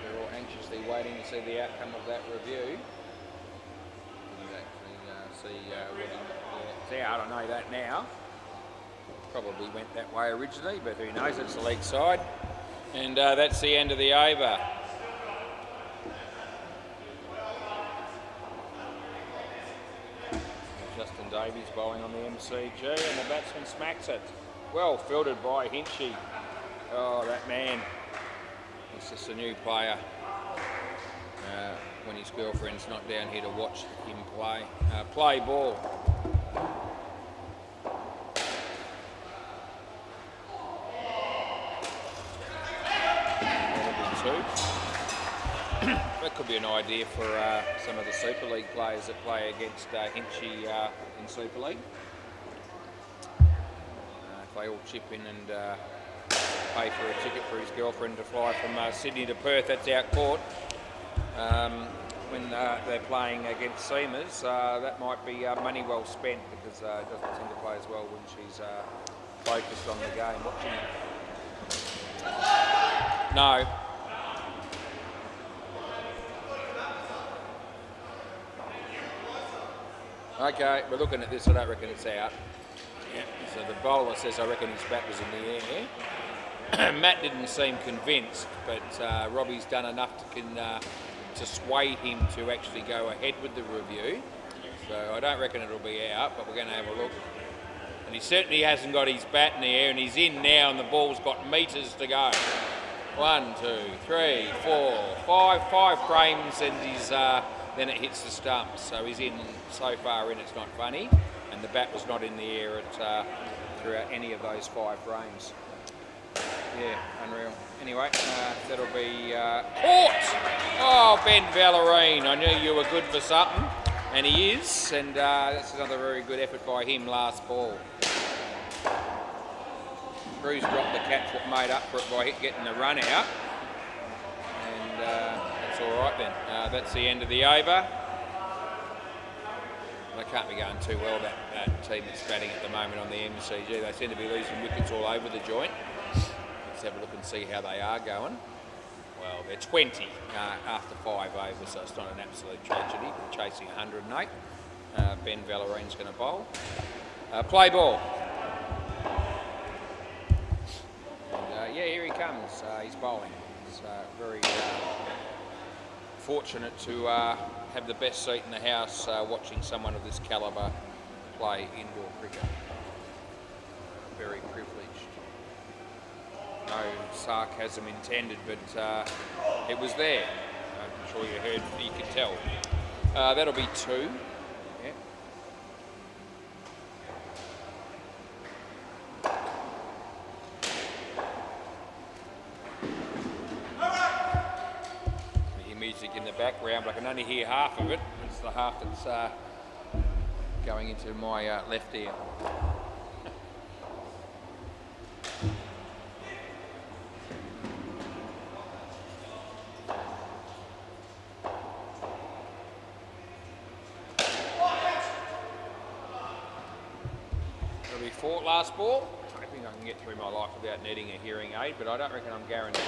S1: We're all anxiously waiting to see the outcome of that review. See what he out. I know that now. Probably went that way originally, but who knows? It's the leg side. And that's the end of the over. Justin Davies bowling on the MCG and the batsman smacks it. Well fielded by Hinchy. Oh, that man. He's just a new player. When his girlfriend's not down here to watch him play. Play ball. That could be an idea for some of the Super League players that play against Hinchy in Super League. If they all chip in and pay for a ticket for his girlfriend to fly from Sydney to Perth, that's out court. When they're playing against Seamers, that might be money well spent because it doesn't seem to play as well when she's focused on the game, watching it. No. Okay, we're looking at this. I don't reckon it's out. Yeah. So the bowler says I reckon his bat was in the air. Matt didn't seem convinced, but Robbie's done enough to sway him to actually go ahead with the review. So I don't reckon it'll be out, but we're going to have a look. And he certainly hasn't got his bat in the air, and he's in now, and the ball's got metres to go. 1, 2, 3, 4, 5. 5 frames, and he's then it hits the stumps. So he's in so far in, it's not funny. And the bat was not in the air throughout any of those 5 frames. Yeah, unreal. Anyway, that'll be caught! Oh, Ben Vallerine, I knew you were good for something, and he is, and that's another very good effort by him last ball. Cruz dropped the catch that made up for it by getting the run out, and that's all right then. That's the end of the over. They can't be going too well, that team that's batting at the moment on the MCG. They seem to be losing wickets all over the joint. Let's have a look and see how they are going. Well, they're 20 after 5 overs, so it's not an absolute tragedy. They're chasing 108. Ben Vallerine's going to bowl. Play ball. And, yeah, here he comes. He's bowling. It's very fortunate to have the best seat in the house watching someone of this calibre play indoor cricket. Very privileged. No sarcasm intended, but it was there. I'm sure you could tell. That'll be 2. Yeah. You hear music in the background, but I can only hear half of it. It's the half that's going into my left ear. It'll be 4 last ball. I think I can get through my life without needing a hearing aid, but I don't reckon I'm guaranteed.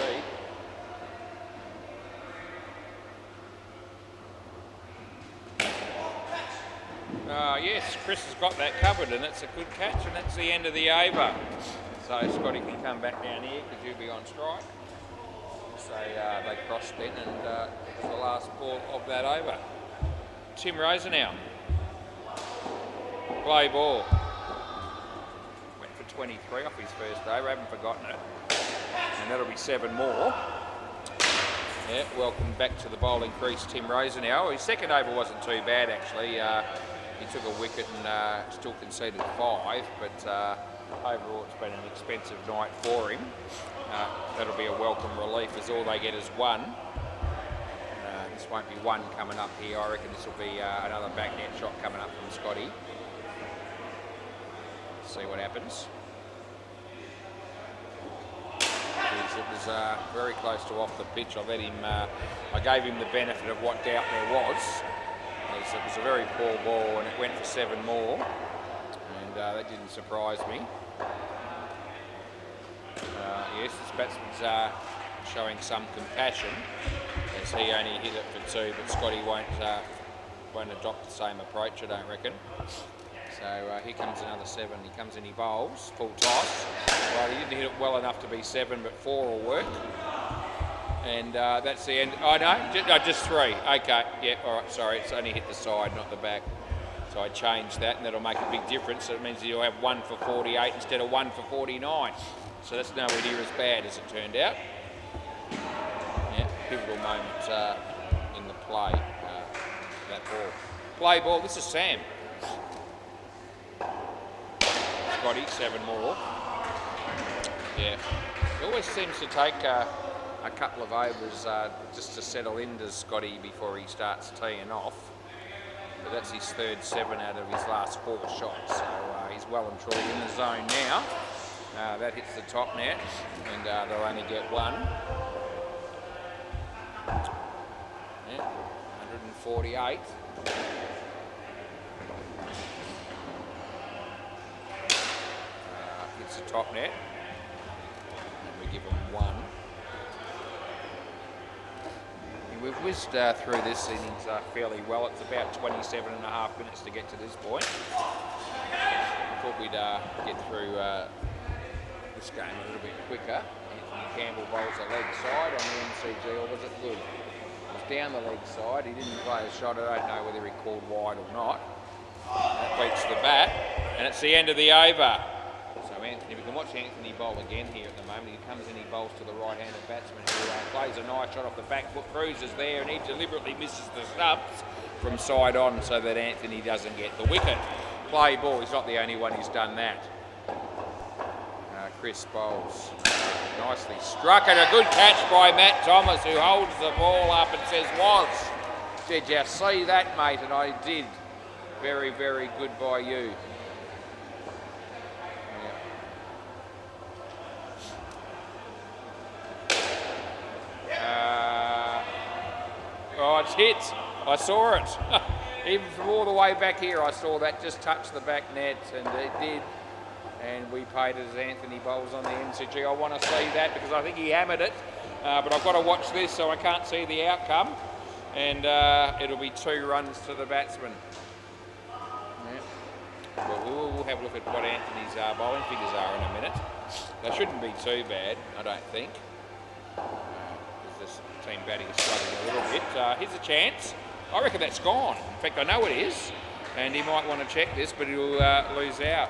S1: Yes, Chris has got that covered, and it's a good catch, and that's the end of the over. So Scotty can come back down here because you'll be on strike. So they crossed then, and it was the last ball of that over. Tim Rosenau. Play ball. Went for 23 off his first over, haven't forgotten it. And that'll be 7 more. Yeah, welcome back to the bowling crease, Tim Rosenau. His second over wasn't too bad, actually. He took a wicket and still conceded 5, but overall it's been an expensive night for him. That'll be a welcome relief as all they get is 1. This won't be 1 coming up here. I reckon this will be another back net shot coming up from Scotty. See what happens. It was very close to off the pitch. I gave him the benefit of what doubt there was. It was a very poor ball, and it went for 7 more, and that didn't surprise me. Yes, this batsman's showing some compassion, as he only hit it for 2, but Scotty won't adopt the same approach, I don't reckon. So here comes another 7. He comes in, he bowls, full toss. Well, he didn't hit it well enough to be 7, but 4 will work. And that's the end. Oh no, just 3. Okay, yeah, all right, sorry, it's only hit the side, not the back. So I changed that, and that'll make a big difference. So it means you'll have 1 for 48 instead of 1 for 49. So that's nowhere near as bad as it turned out. Yeah, pivotal moment in the play, that ball. Play ball, this is Sam. Scotty, 7 more. Yeah, it always seems to take a couple of overs just to settle into Scotty before he starts teeing off. But that's his 3rd 7 out of his last 4 shots, so he's well and truly in the zone now. That hits the top net, and they'll only get 1. Yeah, 148. Hits the top net, and we give them 1. We've whizzed through this innings fairly well. It's about 27.5 minutes to get to this point. I thought we'd get through this game a little bit quicker. Anthony Campbell bowls a leg side on the MCG, or was it good? It was down the leg side. He didn't play a shot. I don't know whether he called wide or not. That beats the bat, and it's the end of the over. So Anthony, we can watch Anthony bowl again here at the moment. He comes in, he bowls to the right-handed batsman who plays a nice shot off the back foot, cruises there, and he deliberately misses the stumps from side on so that Anthony doesn't get the wicket. Play ball, he's not the only one who's done that. Chris bowls. Nicely struck, and a good catch by Matt Thomas, who holds the ball up and says, "Was. Did you see that, mate?" And I did. Very, very good by you. Oh, it's hit. I saw it. Even from all the way back here, I saw that just touch the back net, and it did. And we paid it as Anthony bowls on the MCG. I want to see that because I think he hammered it. But I've got to watch this, so I can't see the outcome. And it'll be 2 runs to the batsman. Yeah. Well, we'll have a look at what Anthony's bowling figures are in a minute. They shouldn't be too bad, I don't think. This team batting is struggling a little bit. Here's a chance. I reckon that's gone. In fact, I know it is. And he might want to check this, but he'll lose out.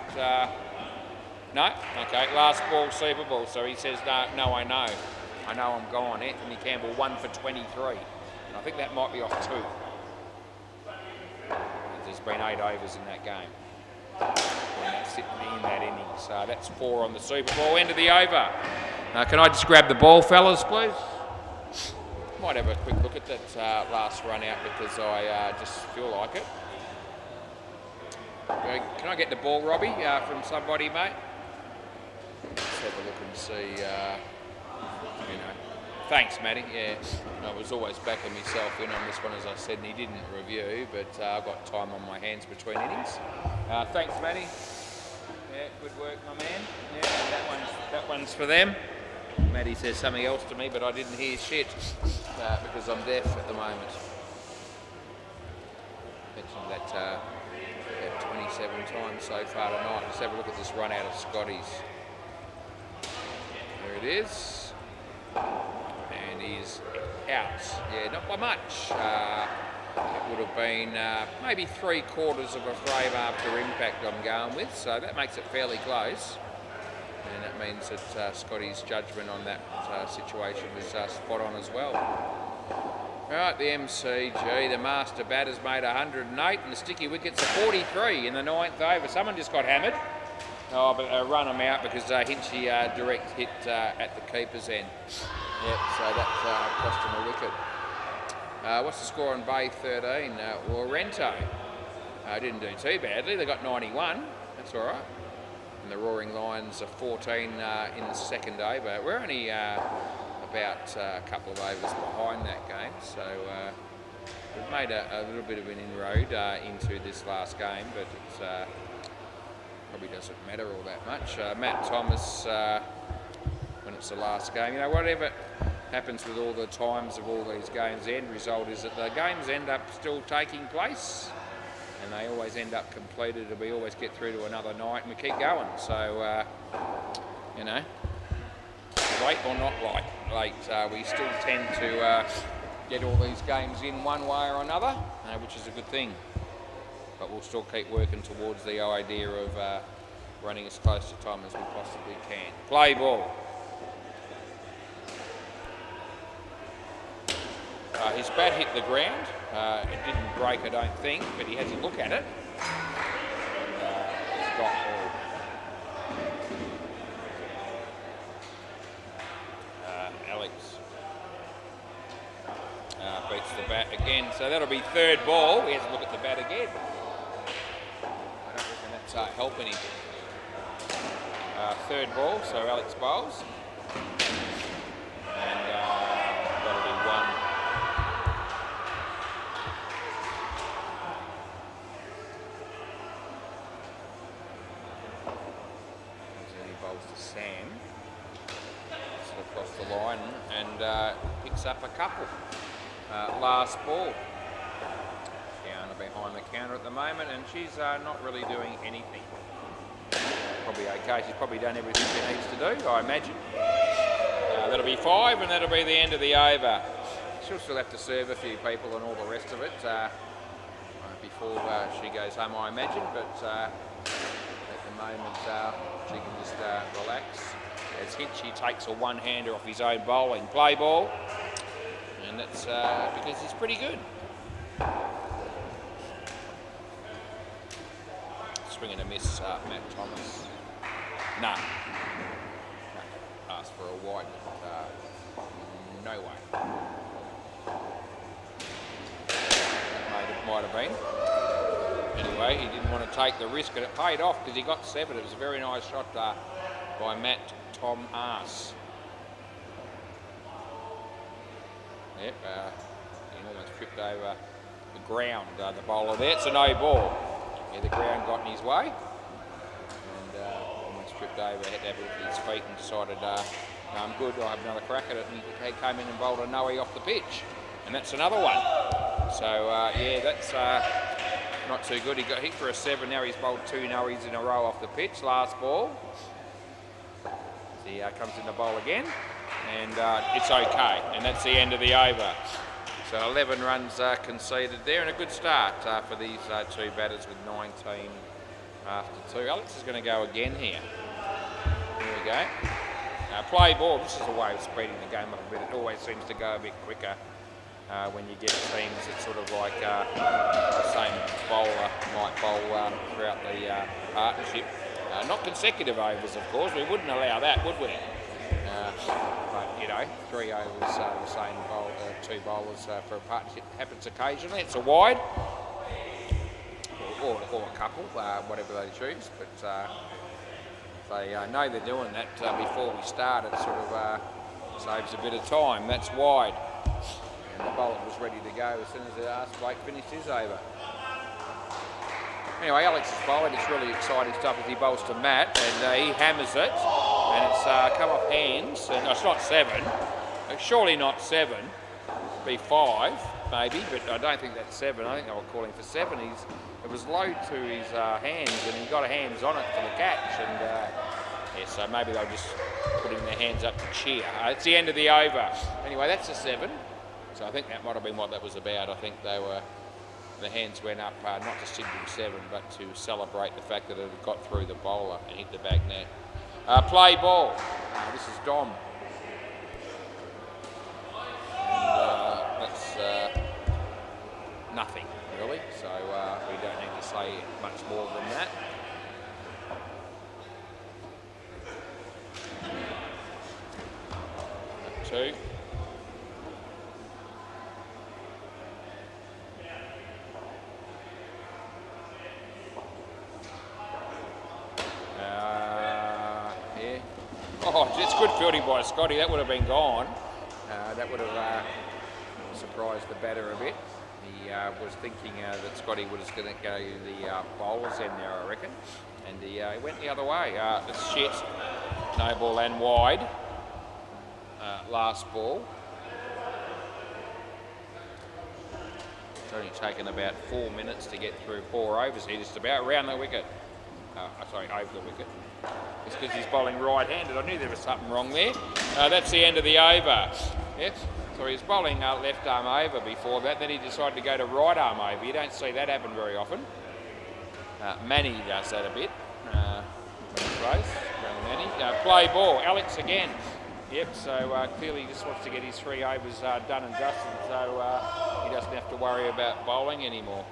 S1: No? Okay, last ball, super ball. So he says, no, I know. I know I'm gone. Anthony Campbell, 1 for 23. And I think that might be off 2. been 8 overs in that game. And that's sitting in that inning. So that's 4 on the Super Bowl. End of the over. Can I just grab the ball, fellas, please? Might have a quick look at that last run out because I just feel like it. Can I get the ball, Robbie, from somebody, mate? Let's have a look and see, Thanks, Matty. Yeah, I was always backing myself in on this one, as I said, and he didn't review, but I've got time on my hands between innings. Thanks, Matty. Yeah, good work, my man. Yeah, that one's for them. Matty says something else to me, but I didn't hear shit because I'm deaf at the moment. Mentioned that 27 times so far tonight. Let's have a look at this run out of Scotty's. There it is. And he's out. Yeah, not by much. It would have been maybe 3/4 of a frame after impact I'm going with, so that makes it fairly close. And that means that Scotty's judgment on that situation was spot on as well. Right, the MCG, the master batter's made 108 and the sticky wicket's a 43 in the 9th over. Someone just got hammered. Oh, but run them out because Hinchy direct hit at the keeper's end. Yep, so that cost him a wicket. What's the score on Bay 13? Lorento didn't do too badly. They got 91. That's all right. And the Roaring Lions are 14 in the 2nd over. We're only about a couple of overs behind that game, so we've made a little bit of an inroad into this last game, but it's probably doesn't matter all that much. Matt Thomas, when it's the last game, whatever happens with all the times of all these games, the end result is that the games end up still taking place and they always end up completed and we always get through to another night and we keep going. So, late or not late, we still tend to get all these games in one way or another, which is a good thing. But we'll still keep working towards the idea of running as close to time as we possibly can. Play ball. His bat hit the ground. It didn't break, I don't think, but he has a look at it. It's got ball. Alex beats the bat again, so that'll be 3rd ball. He has a look at the bat again. I don't reckon that's helping him. 3rd ball, so Alex bowls. And that'll be 1. So he bowls to Sam. Across the line and picks up a couple. Last ball. Down behind the counter at the moment, and she's not really doing anything. Probably okay. She's probably done everything she needs to do, I imagine. That'll be 5, and that'll be the end of the over. She'll still have to serve a few people and all the rest of it before she goes home, I imagine. But at the moment, she can just relax. As Hinchy takes a one-hander off his own bowling. Play ball. And that's because he's pretty good. Swing and a miss, Matt Thomas. No. Asked for a wide, but no way. That might have been. Anyway, he didn't want to take the risk, and it paid off because he got 7. It was a very nice shot by Matt Tom Arse. Yep, he almost tripped over the ground, the bowler there. It's a no ball. Yeah, the ground got in his way and almost tripped over, had to have a look at his feet and decided, no, I'm good, I'll have another crack at it. And he came in and bowled a no-ey off the pitch. And that's another one. So, yeah, that's not too good. He got hit for a 7, now he's bowled 2 no-eys in a row off the pitch. Last ball. He comes in the bowl again, and it's okay, and that's the end of the over. So 11 runs conceded there, and a good start for these 2 batters with 19 after 2. Alex is going to go again here. Here we go. Play ball. This is a way of speeding the game up a bit. It always seems to go a bit quicker when you get teams that sort of like the same bowler might bowl throughout the partnership. Not consecutive overs, of course. We wouldn't allow that, would we? But, you know, 3 overs, the same bowl, 2 bowlers for a partnership happens occasionally. It's a wide, or a couple, whatever they choose. But they know they're doing that before we start. It sort of saves a bit of time. That's wide. And the bowler was ready to go as soon as the last Blake finished his over. Anyway, Alex is bowling. It's really exciting stuff as he bowls to Matt, and he hammers it, and it's come off hands. And it's not 7. It's surely not 7. It'd be 5, maybe, but I don't think that's 7. I think they were calling for 7. It was low to his hands, and he got a hands on it for the catch. And yeah, so maybe they were just putting their hands up to cheer. It's the end of the over. Anyway, that's a 7. So I think that might have been what that was about. I think the hands went up not to signal 7, but to celebrate the fact that it had got through the bowler and hit the back net. Play ball. This is Dom. And that's nothing, really. So we don't need to say much more than that. Two. Oh, it's good fielding by Scotty. That would have been gone. That would have surprised the batter a bit. He was thinking that Scotty was going to go the bowler's end there, I reckon. And he went the other way. It's shit. No ball and wide. Last ball. It's only taken about 4 minutes to get through 4 overs here, just about round the wicket. Sorry, over the wicket. It's because he's bowling right-handed. I knew there was something wrong there. That's the end of the over. Yes. So he was bowling left arm over before that. Then he decided to go to right arm over. You don't see that happen very often. Manny does that a bit. Manny. Play ball. Alex again. Yep. So clearly he just wants to get his 3 overs done and dusted, so he doesn't have to worry about bowling anymore.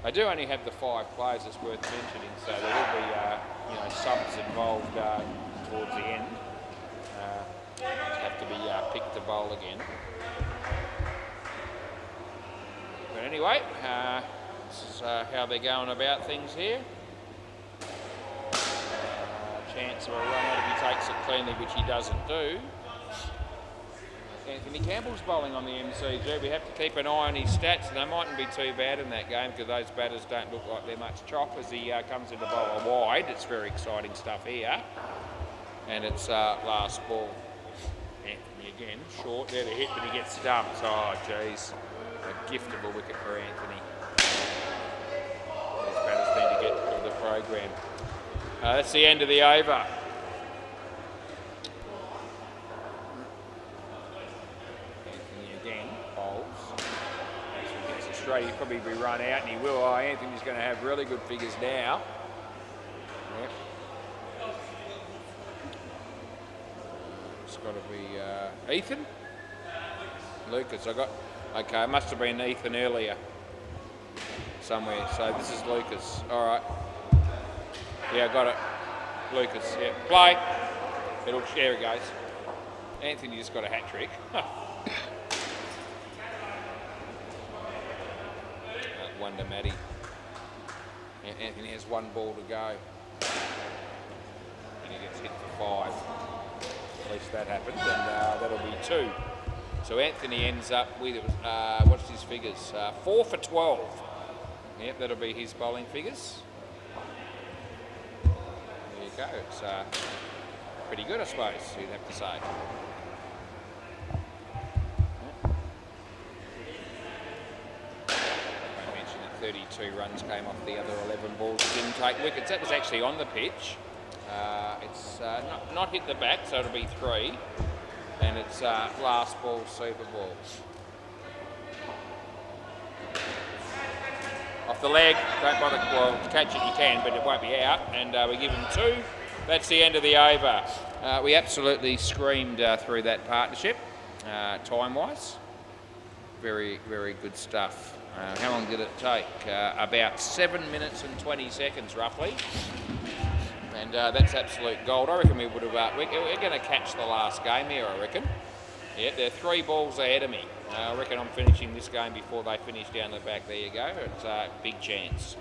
S1: They do only have the 5 players, it's worth mentioning, so there will be subs involved towards the end. Have to be picked to bowl again. But anyway, this is how they're going about things here. Chance of a run out if he takes it cleanly, which he doesn't do. Anthony Campbell's bowling on the MCG. We have to keep an eye on his stats, and they mightn't be too bad in that game because those batters don't look like they're much chop as he comes into bowler wide. It's very exciting stuff here. And it's last ball. Anthony again, short there to hit, but he gets stumped. Oh, jeez. A gift of a wicket for Anthony. These batters need to get through the program. That's the end of the over. He'll probably be run out, and he will. Oh, Anthony's going to have really good figures now. Yep. It's got to be Ethan? Lucas, okay, it must have been Ethan earlier somewhere. So this is Lucas. All right. Yeah, got it. Lucas, yeah. Play. There it goes. Anthony just got a hat trick. Wonder Matty. Anthony has 1 ball to go. And he gets hit for 5. At least that happens, and that'll be 2. So Anthony ends up with, what's his figures? 4 for 12. Yep, that'll be his bowling figures. There you go. It's pretty good, I suppose, you'd have to say. 32 runs came off the other 11 balls. Didn't take wickets. That was actually on the pitch. It's not hit the bat, so it'll be 3. And it's last ball, super ball. Off the leg, don't bother, well, catch it you can, but it won't be out. And we give him 2. That's the end of the over. We absolutely screamed through that partnership, time-wise. very, very good stuff. How long did it take? About 7 minutes and 20 seconds, roughly. And that's absolute gold. I reckon we would have. We're going to catch the last game here, I reckon. Yeah, they're 3 balls ahead of me. I reckon I'm finishing this game before they finish down the back. There you go. It's a big chance.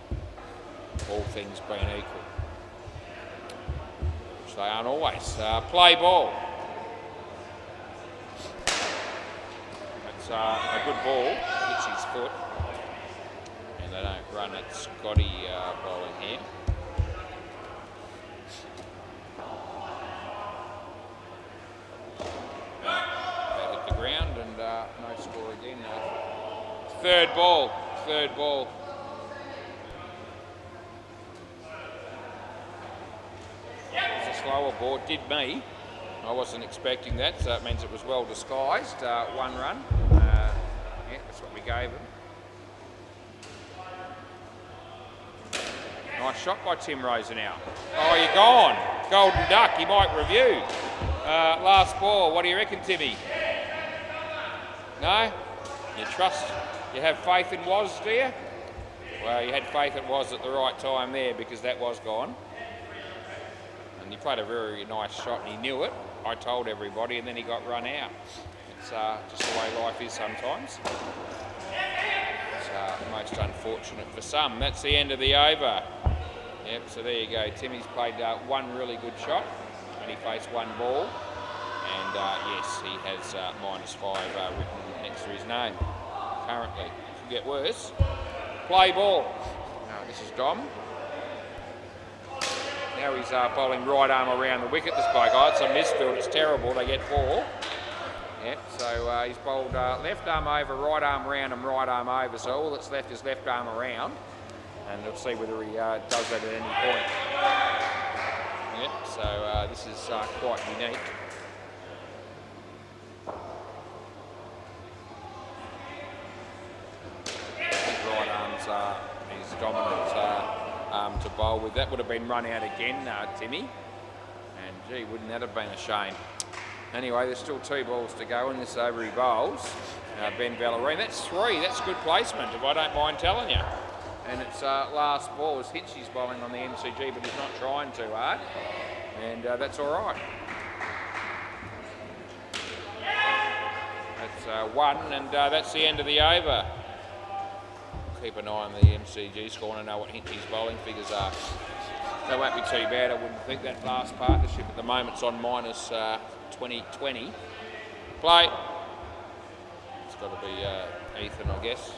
S1: All things being equal. Which they aren't always. Play ball. It's a good ball. Hits his foot. And they don't run it. Scotty bowling here. They hit the ground and no score again. Third ball. It's a slower ball. Did me. I wasn't expecting that, so it means it was well disguised. 1 run. Yeah, that's what we gave him. Nice shot by Tim Rosenau. Oh, you're gone. Golden duck, he might review. Last ball, what do you reckon, Timmy? No? You have faith in Was, do you? Well, you had faith in Was at the right time there because that was gone. And he played a very nice shot and he knew it. I told everybody and then he got run out. It's just the way life is sometimes. It's most unfortunate for some. That's the end of the over. Yep, so there you go. Timmy's played 1 really good shot and he faced 1 ball. And yes, he has -5 written next to his name currently. Could get worse. Play ball. This is Dom. Now he's bowling right arm around the wicket, this bloke. Oh, it's a misfield, it's terrible, they get 4. Yep, so he's bowled left arm over, right arm round and right arm over, so all that's left is left arm around. And we'll see whether he does that at any point. Yep, so this is quite unique. Right arm's his dominant arm to bowl with. That would have been run out again, Timmy. And gee, wouldn't that have been a shame? Anyway, there's still 2 balls to go in this over he bowls. Ben Ballerine, that's 3. That's good placement, if I don't mind telling you. And it's last ball is Hitchy's bowling on the MCG, but he's not trying too hard. And that's all right. That's 1, and that's the end of the over. Keep an eye on the MCG score and know what Hitchy's bowling figures are. They won't be too bad, I wouldn't think. That last partnership at the moment's on minus 2020. Play. It's got to be Ethan, I guess.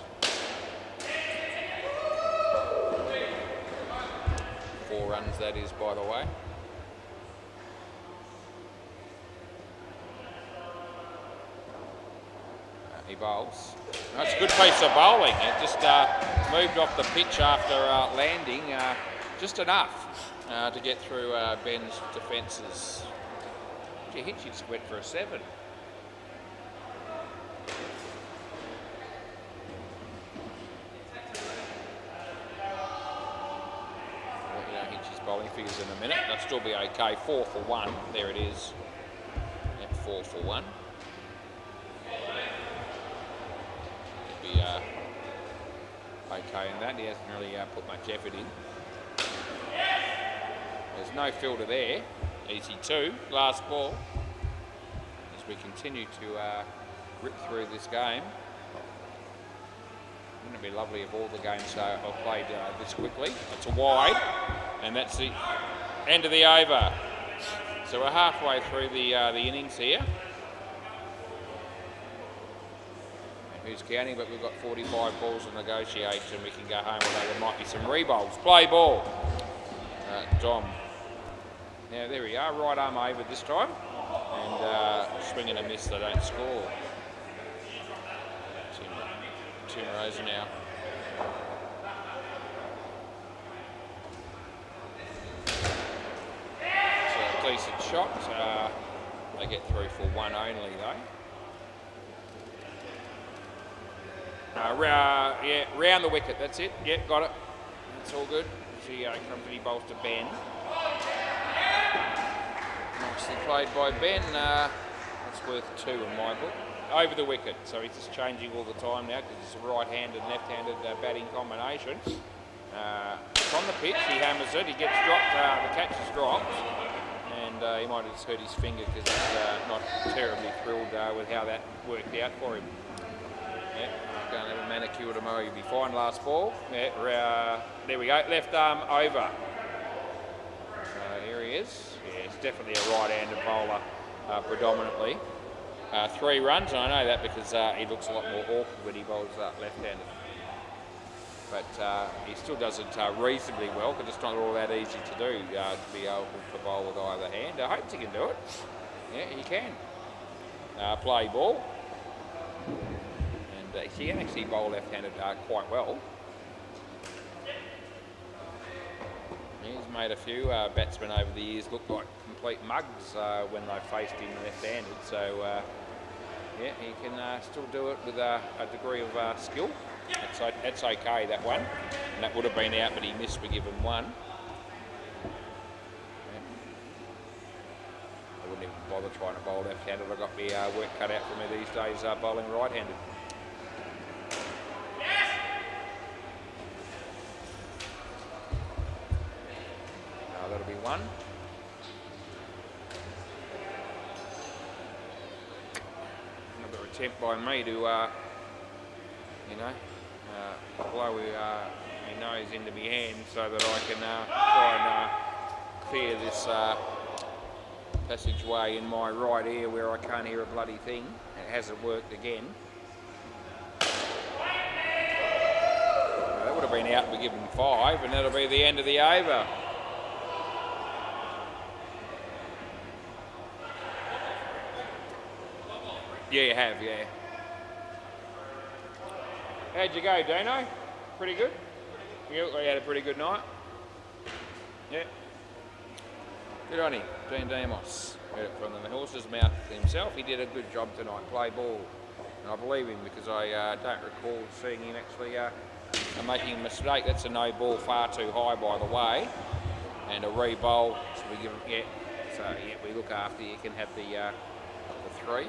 S1: 4 runs that is, by the way. He bowls. That's a good piece of bowling. It just moved off the pitch after landing, just enough to get through Ben's defences. Gee, Hitchy just went for a 7. Hitchy's bowling figures in a minute. They'll still be okay. 4 for 1. There it is. Yep, 4 for 1. Be okay in that. He hasn't really put much effort in. There's no filter there. Easy 2. Last ball. As we continue to rip through this game. Wouldn't it be lovely if all the games are played this quickly? It's a wide, and that's the end of the over. So we're halfway through the innings here. Who's counting, but we've got 45 balls to negotiate and we can go home, although there might be some re-bowls. Play ball. Dom. Now there we are, right arm over this time. And swing and a miss, they don't score. Tim Rosenau. So a decent shot. They get through for 1 only though. Yeah, round the wicket, that's it. Yep, got it. That's all good. See, company bowls to Ben. Nicely played by Ben. That's worth 2 in my book. over the wicket. So he's just changing all the time now because it's a right-handed and left-handed batting combination. It's on the pitch, he hammers it, he gets dropped, the catch is dropped, and he might have just hurt his finger because he's not terribly thrilled with how that worked out for him. Yeah, going to have a manicure tomorrow, you'll be fine. Last ball. Yeah, there we go, left arm over. Here he is. Yeah, it's definitely a right-handed bowler predominantly. 3 runs, and I know that because he looks a lot more awkward when he bowls left-handed. But he still does it reasonably well because it's not all that easy to do to be able to bowl with either hand. I hope he can do it. Yeah, he can. Play ball. And he can actually bowl left-handed quite well. He's made a few batsmen over the years look like complete mugs when they faced him left-handed. So, yeah, he can still do it with a degree of skill. That's okay, that one. And that would have been out, but he missed for given 1. Yeah. I wouldn't even bother trying to bowl left-handed. I've got my work cut out for me these days bowling right-handed. That'll be 1. Another attempt by me to, blow my nose into my hand so that I can try and clear this passageway in my right ear where I can't hear a bloody thing. It hasn't worked again. That would have been out and be given 5, and that'll be the end of the over. Yeah, you have, yeah. How'd you go, Dino? Pretty good? You had a pretty good night? Yeah. Good on him, Dean Demos. Heard it from the horse's mouth himself. He did a good job tonight, play ball. And I believe him because I don't recall seeing him actually making a mistake. That's a no ball far too high, by the way. And a re-bowl, so we give him, yeah. So, yeah, we look after you. Can have the 3.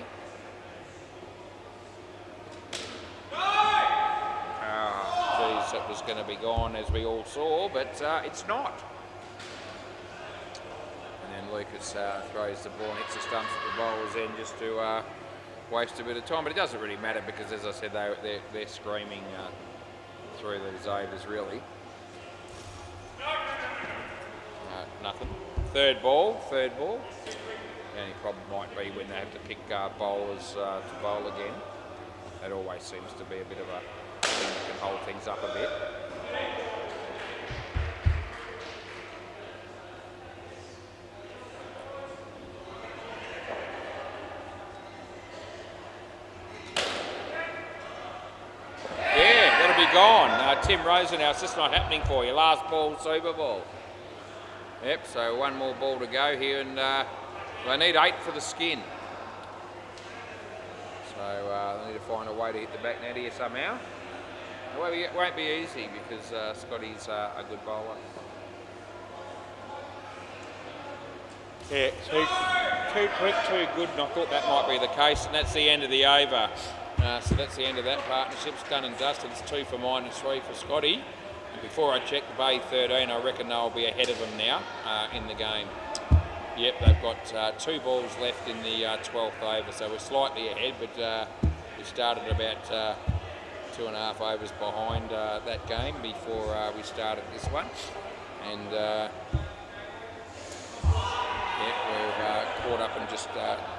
S1: Geez, that was going to be gone as we all saw, but it's not. And then Lucas throws the ball and hits the stumps at the bowler's end just to waste a bit of time. But it doesn't really matter because, as I said, they're screaming through these overs, really. Nothing. Third ball. The only problem might be when they have to pick bowlers to bowl again. That always seems to be a bit of a thing that can hold things up a bit. Yeah, that'll be gone. Tim Rosenhouse, it's not happening for you. Last ball, Super Bowl. Yep, so 1 more ball to go here, and they need 8 for the skin. So they need to find a way to hit the back net here somehow. It won't be easy because Scotty's a good bowler. Yeah, too quick, too good, and I thought that might be the case, and that's the end of the over. So that's the end of that partnership. It's done and dusted. It's 2 for mine and 3 for Scotty. And before I check the Bay 13, I reckon they'll be ahead of them now in the game. Yep, they've got 2 balls left in the 12th over, so we're slightly ahead, but we started about 2.5 overs behind that game before we started this one. And we've caught up and just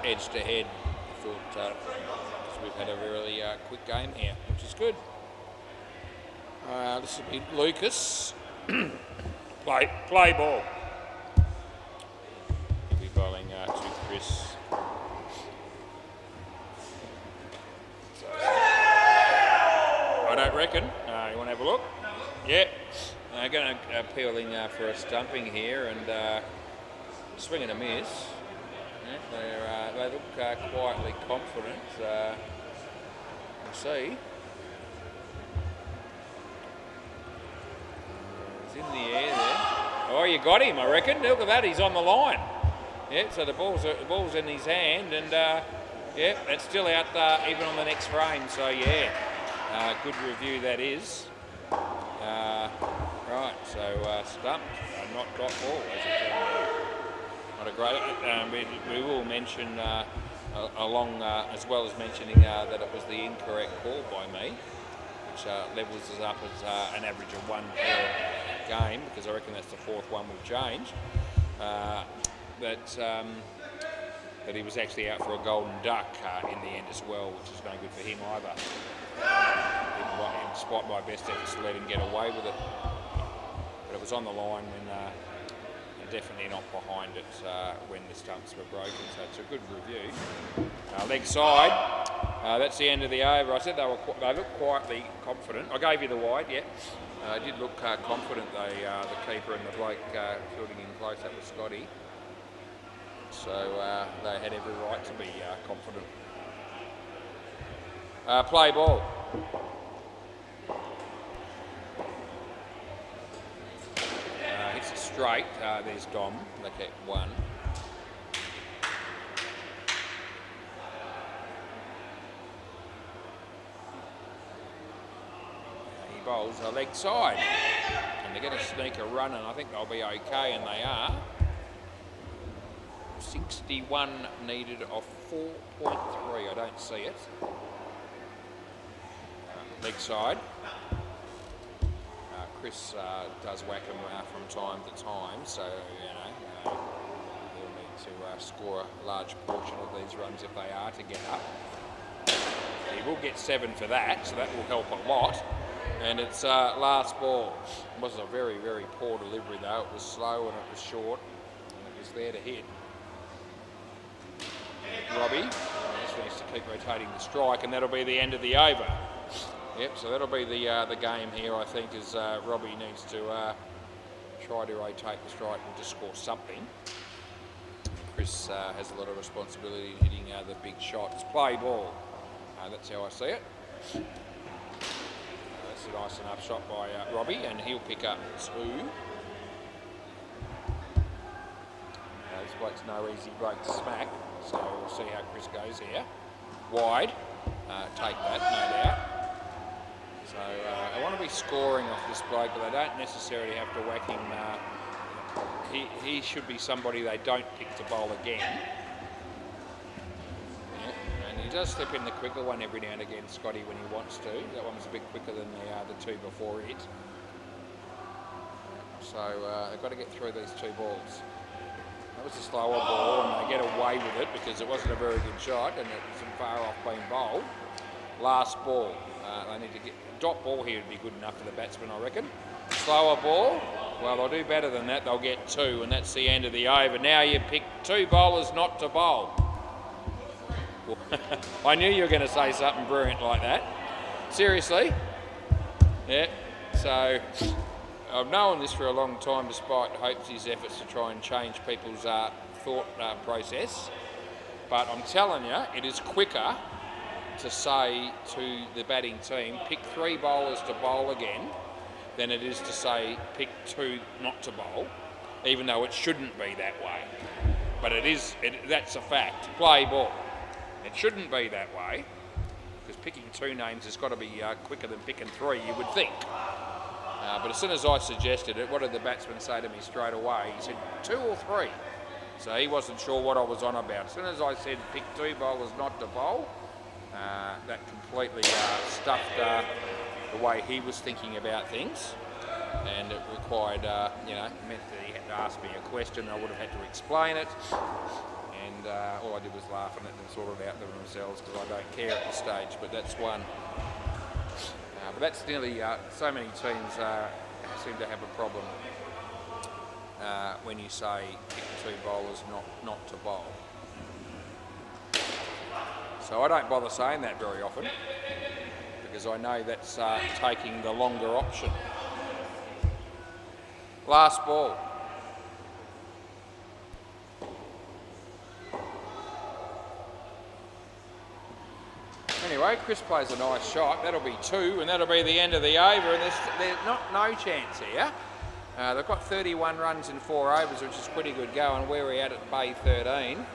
S1: edged ahead. I thought we've had a really quick game here, which is good. This will be Lucas. Play ball. Bowling to Chris. I don't reckon. You want to have a look? Yeah. Going to appealing for a stumping here and swing and a miss. Yeah, they look quietly confident. We'll see. It's in the air there. Oh, you got him, I reckon. Look at that, he's on the line. Yeah, so the ball's in his hand, and Yeah, that's still out even on the next frame, so yeah, good review that is. Right, so stumped, not dot ball as it turned out. Not a great. We will mention along as well as mentioning that it was the incorrect call by me, which levels us up as an average of 1 per game, because I reckon that's the 4th one we've changed. That he was actually out for a golden duck in the end as well, which is no good for him either. Despite my best efforts to let him get away with it, but it was on the line when, and definitely not behind it when the stumps were broken. So it's a good review. Leg side. That's the end of the over. I said they looked quietly confident. I gave you the wide, yeah. They did look confident. The keeper and the bloke fielding in close. That was Scotty. So they had every right to be confident. Play ball. Hits it straight. There's Dom. They kept 1. He bowls a leg side. And they're going to sneak a run, and I think they'll be okay, and they are. 61 needed of 4.3. I don't see it. Leg side. Chris does whack them from time to time, so he'll need to score a large portion of these runs if they are to get up. He will get 7 for that, so that will help a lot. And it's last ball. It was a very, very poor delivery though. It was slow and it was short, and it was there to hit. Robbie just needs to keep rotating the strike, and that'll be the end of the over. Yep, so that'll be the game here, I think, is Robbie needs to try to rotate the strike and just score something. Chris has a lot of responsibility in hitting the big shots. Play ball. That's how I see it. That's a nice enough shot by Robbie, and he'll pick up 2. This bloke's no easy bloke to smack, so we'll see how Chris goes here. Wide. Take that, no doubt. So I want to be scoring off this bloke, but they don't necessarily have to whack him. He should be somebody they don't pick to bowl again. Yeah, and he does slip in the quicker one every now and again, Scotty, when he wants to. That one was a bit quicker than the 2 before it. So they've got to get through these 2 balls. That was a slower ball, and they get away with it because it wasn't a very good shot, and it wasn't far off being bowled. Last ball. They need to get dot ball here would be good enough for the batsman, I reckon. Slower ball. Well, they'll do better than that. They'll get 2, and that's the end of the over. Now you pick 2 bowlers not to bowl. I knew you were going to say something brilliant like that. Seriously. Yeah. So I've known this for a long time, despite Hopesy's efforts to try and change people's thought process. But I'm telling you, it is quicker to say to the batting team, pick 3 bowlers to bowl again, than it is to say, pick 2 not to bowl, even though it shouldn't be that way. But it is, that's a fact. Play ball. It shouldn't be that way, because picking 2 names has got to be quicker than picking 3, you would think. But as soon as I suggested it, what did the batsman say to me straight away? He said, 2 or 3. So he wasn't sure what I was on about. As soon as I said, pick 2 bowlers not to bowl, that completely stuffed the way he was thinking about things, and it required, meant that he had to ask me a question. I would have had to explain it, and all I did was laugh and let them sort it out for themselves, because I don't care at this stage. But that's one. But that's nearly so many teams seem to have a problem when you say pick 2 bowlers not to bowl. So I don't bother saying that very often, because I know that's taking the longer option. Last ball. Anyway, Chris plays a nice shot. That'll be 2, and that'll be the end of the over. And there's no chance here. They've got 31 runs in 4 overs, which is pretty good going. Where are we at Bay 13?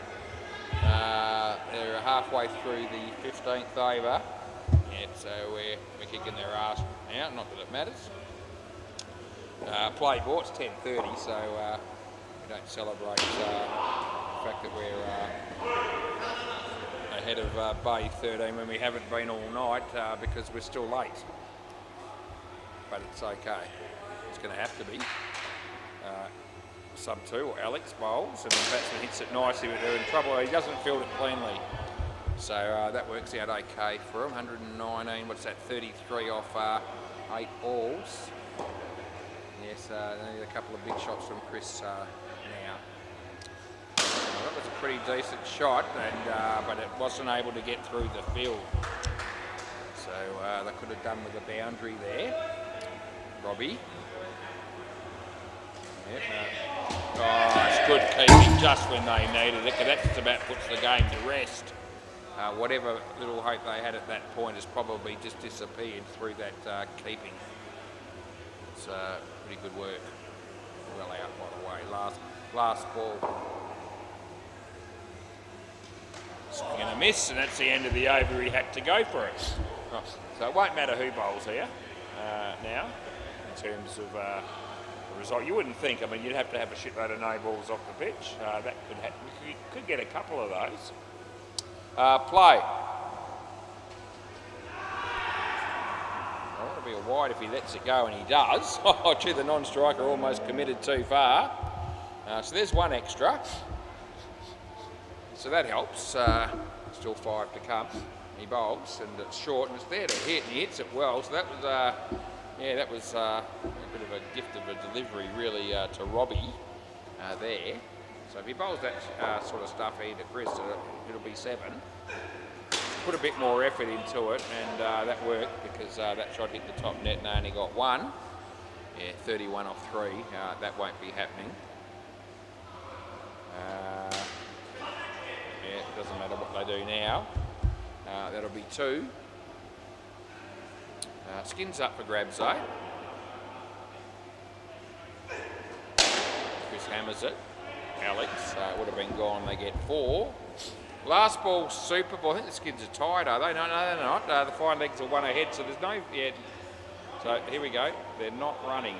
S1: They're halfway through the 15th over. Yeah, so we're kicking their ass now, not that it matters. Play ball, it's 10:30, so we don't celebrate the fact that we're ahead of Bay 13 when we haven't been all night because we're still late. But it's okay. It's going to have to be. Sub 2, or Alex bowls, and the batsman hits it nicely, but they're in trouble. He doesn't field it cleanly. So that works out okay for him. 119, what's that, 33 off 8 balls. Yes, only a couple of big shots from Chris now. That was a pretty decent shot, and but it wasn't able to get through the field. So they could have done with a boundary there. Robbie. Yep, oh, it's good keeping just when they needed it, because that just about puts the game to rest. Whatever little hope they had at that point has probably just disappeared through that keeping. It's pretty good work. Well out, by the way. Last ball. Swing and a miss, and that's the end of the over. He had to go for it. So it won't matter who bowls here now, in terms of the result. You wouldn't think. I mean, you'd have to have a shitload of no balls off the pitch. That could happen. You could get a couple of those. Play. Well, it'll be a wide if he lets it go, and he does. Oh, gee, the non-striker almost committed too far. So there's one extra. So that helps. Still 5 to come. He bowls, and it's short, and it's there to hit, and he hits it well. So that was, yeah, that was a bit of a gift of a delivery, really, to Robbie there. So if he bowls that sort of stuff here to Chris, it'll be 7. Put a bit more effort into it, and that worked because that shot hit the top net and they only got 1. Yeah, 31 off 3. That won't be happening. Yeah, it doesn't matter what they do now. That'll be 2. Skins up for grabs though. Chris hammers it. Alex would have been gone. They get 4. Last ball, super ball. I think the Skins are tired, are they? No, they're not. The fine legs are 1 ahead, so there's no yet. So here we go. They're not running.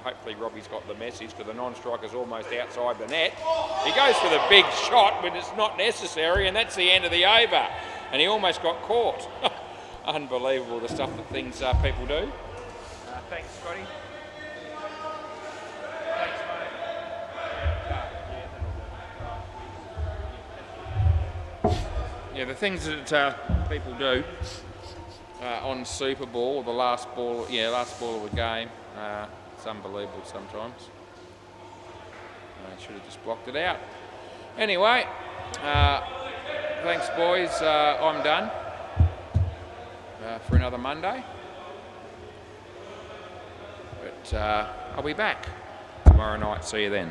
S1: Hopefully Robbie's got the message because the non-striker's almost outside the net. He goes for the big shot when it's not necessary, and that's the end of the over. And he almost got caught. Unbelievable, the stuff that things people do. Thanks, Scotty. Thanks, mate. Yeah, the things that people do on Super Bowl, the last ball, last ball of the game, it's unbelievable sometimes. I should have just blocked it out. Anyway, thanks, boys. I'm done for another Monday. But I'll be back tomorrow night. See you then.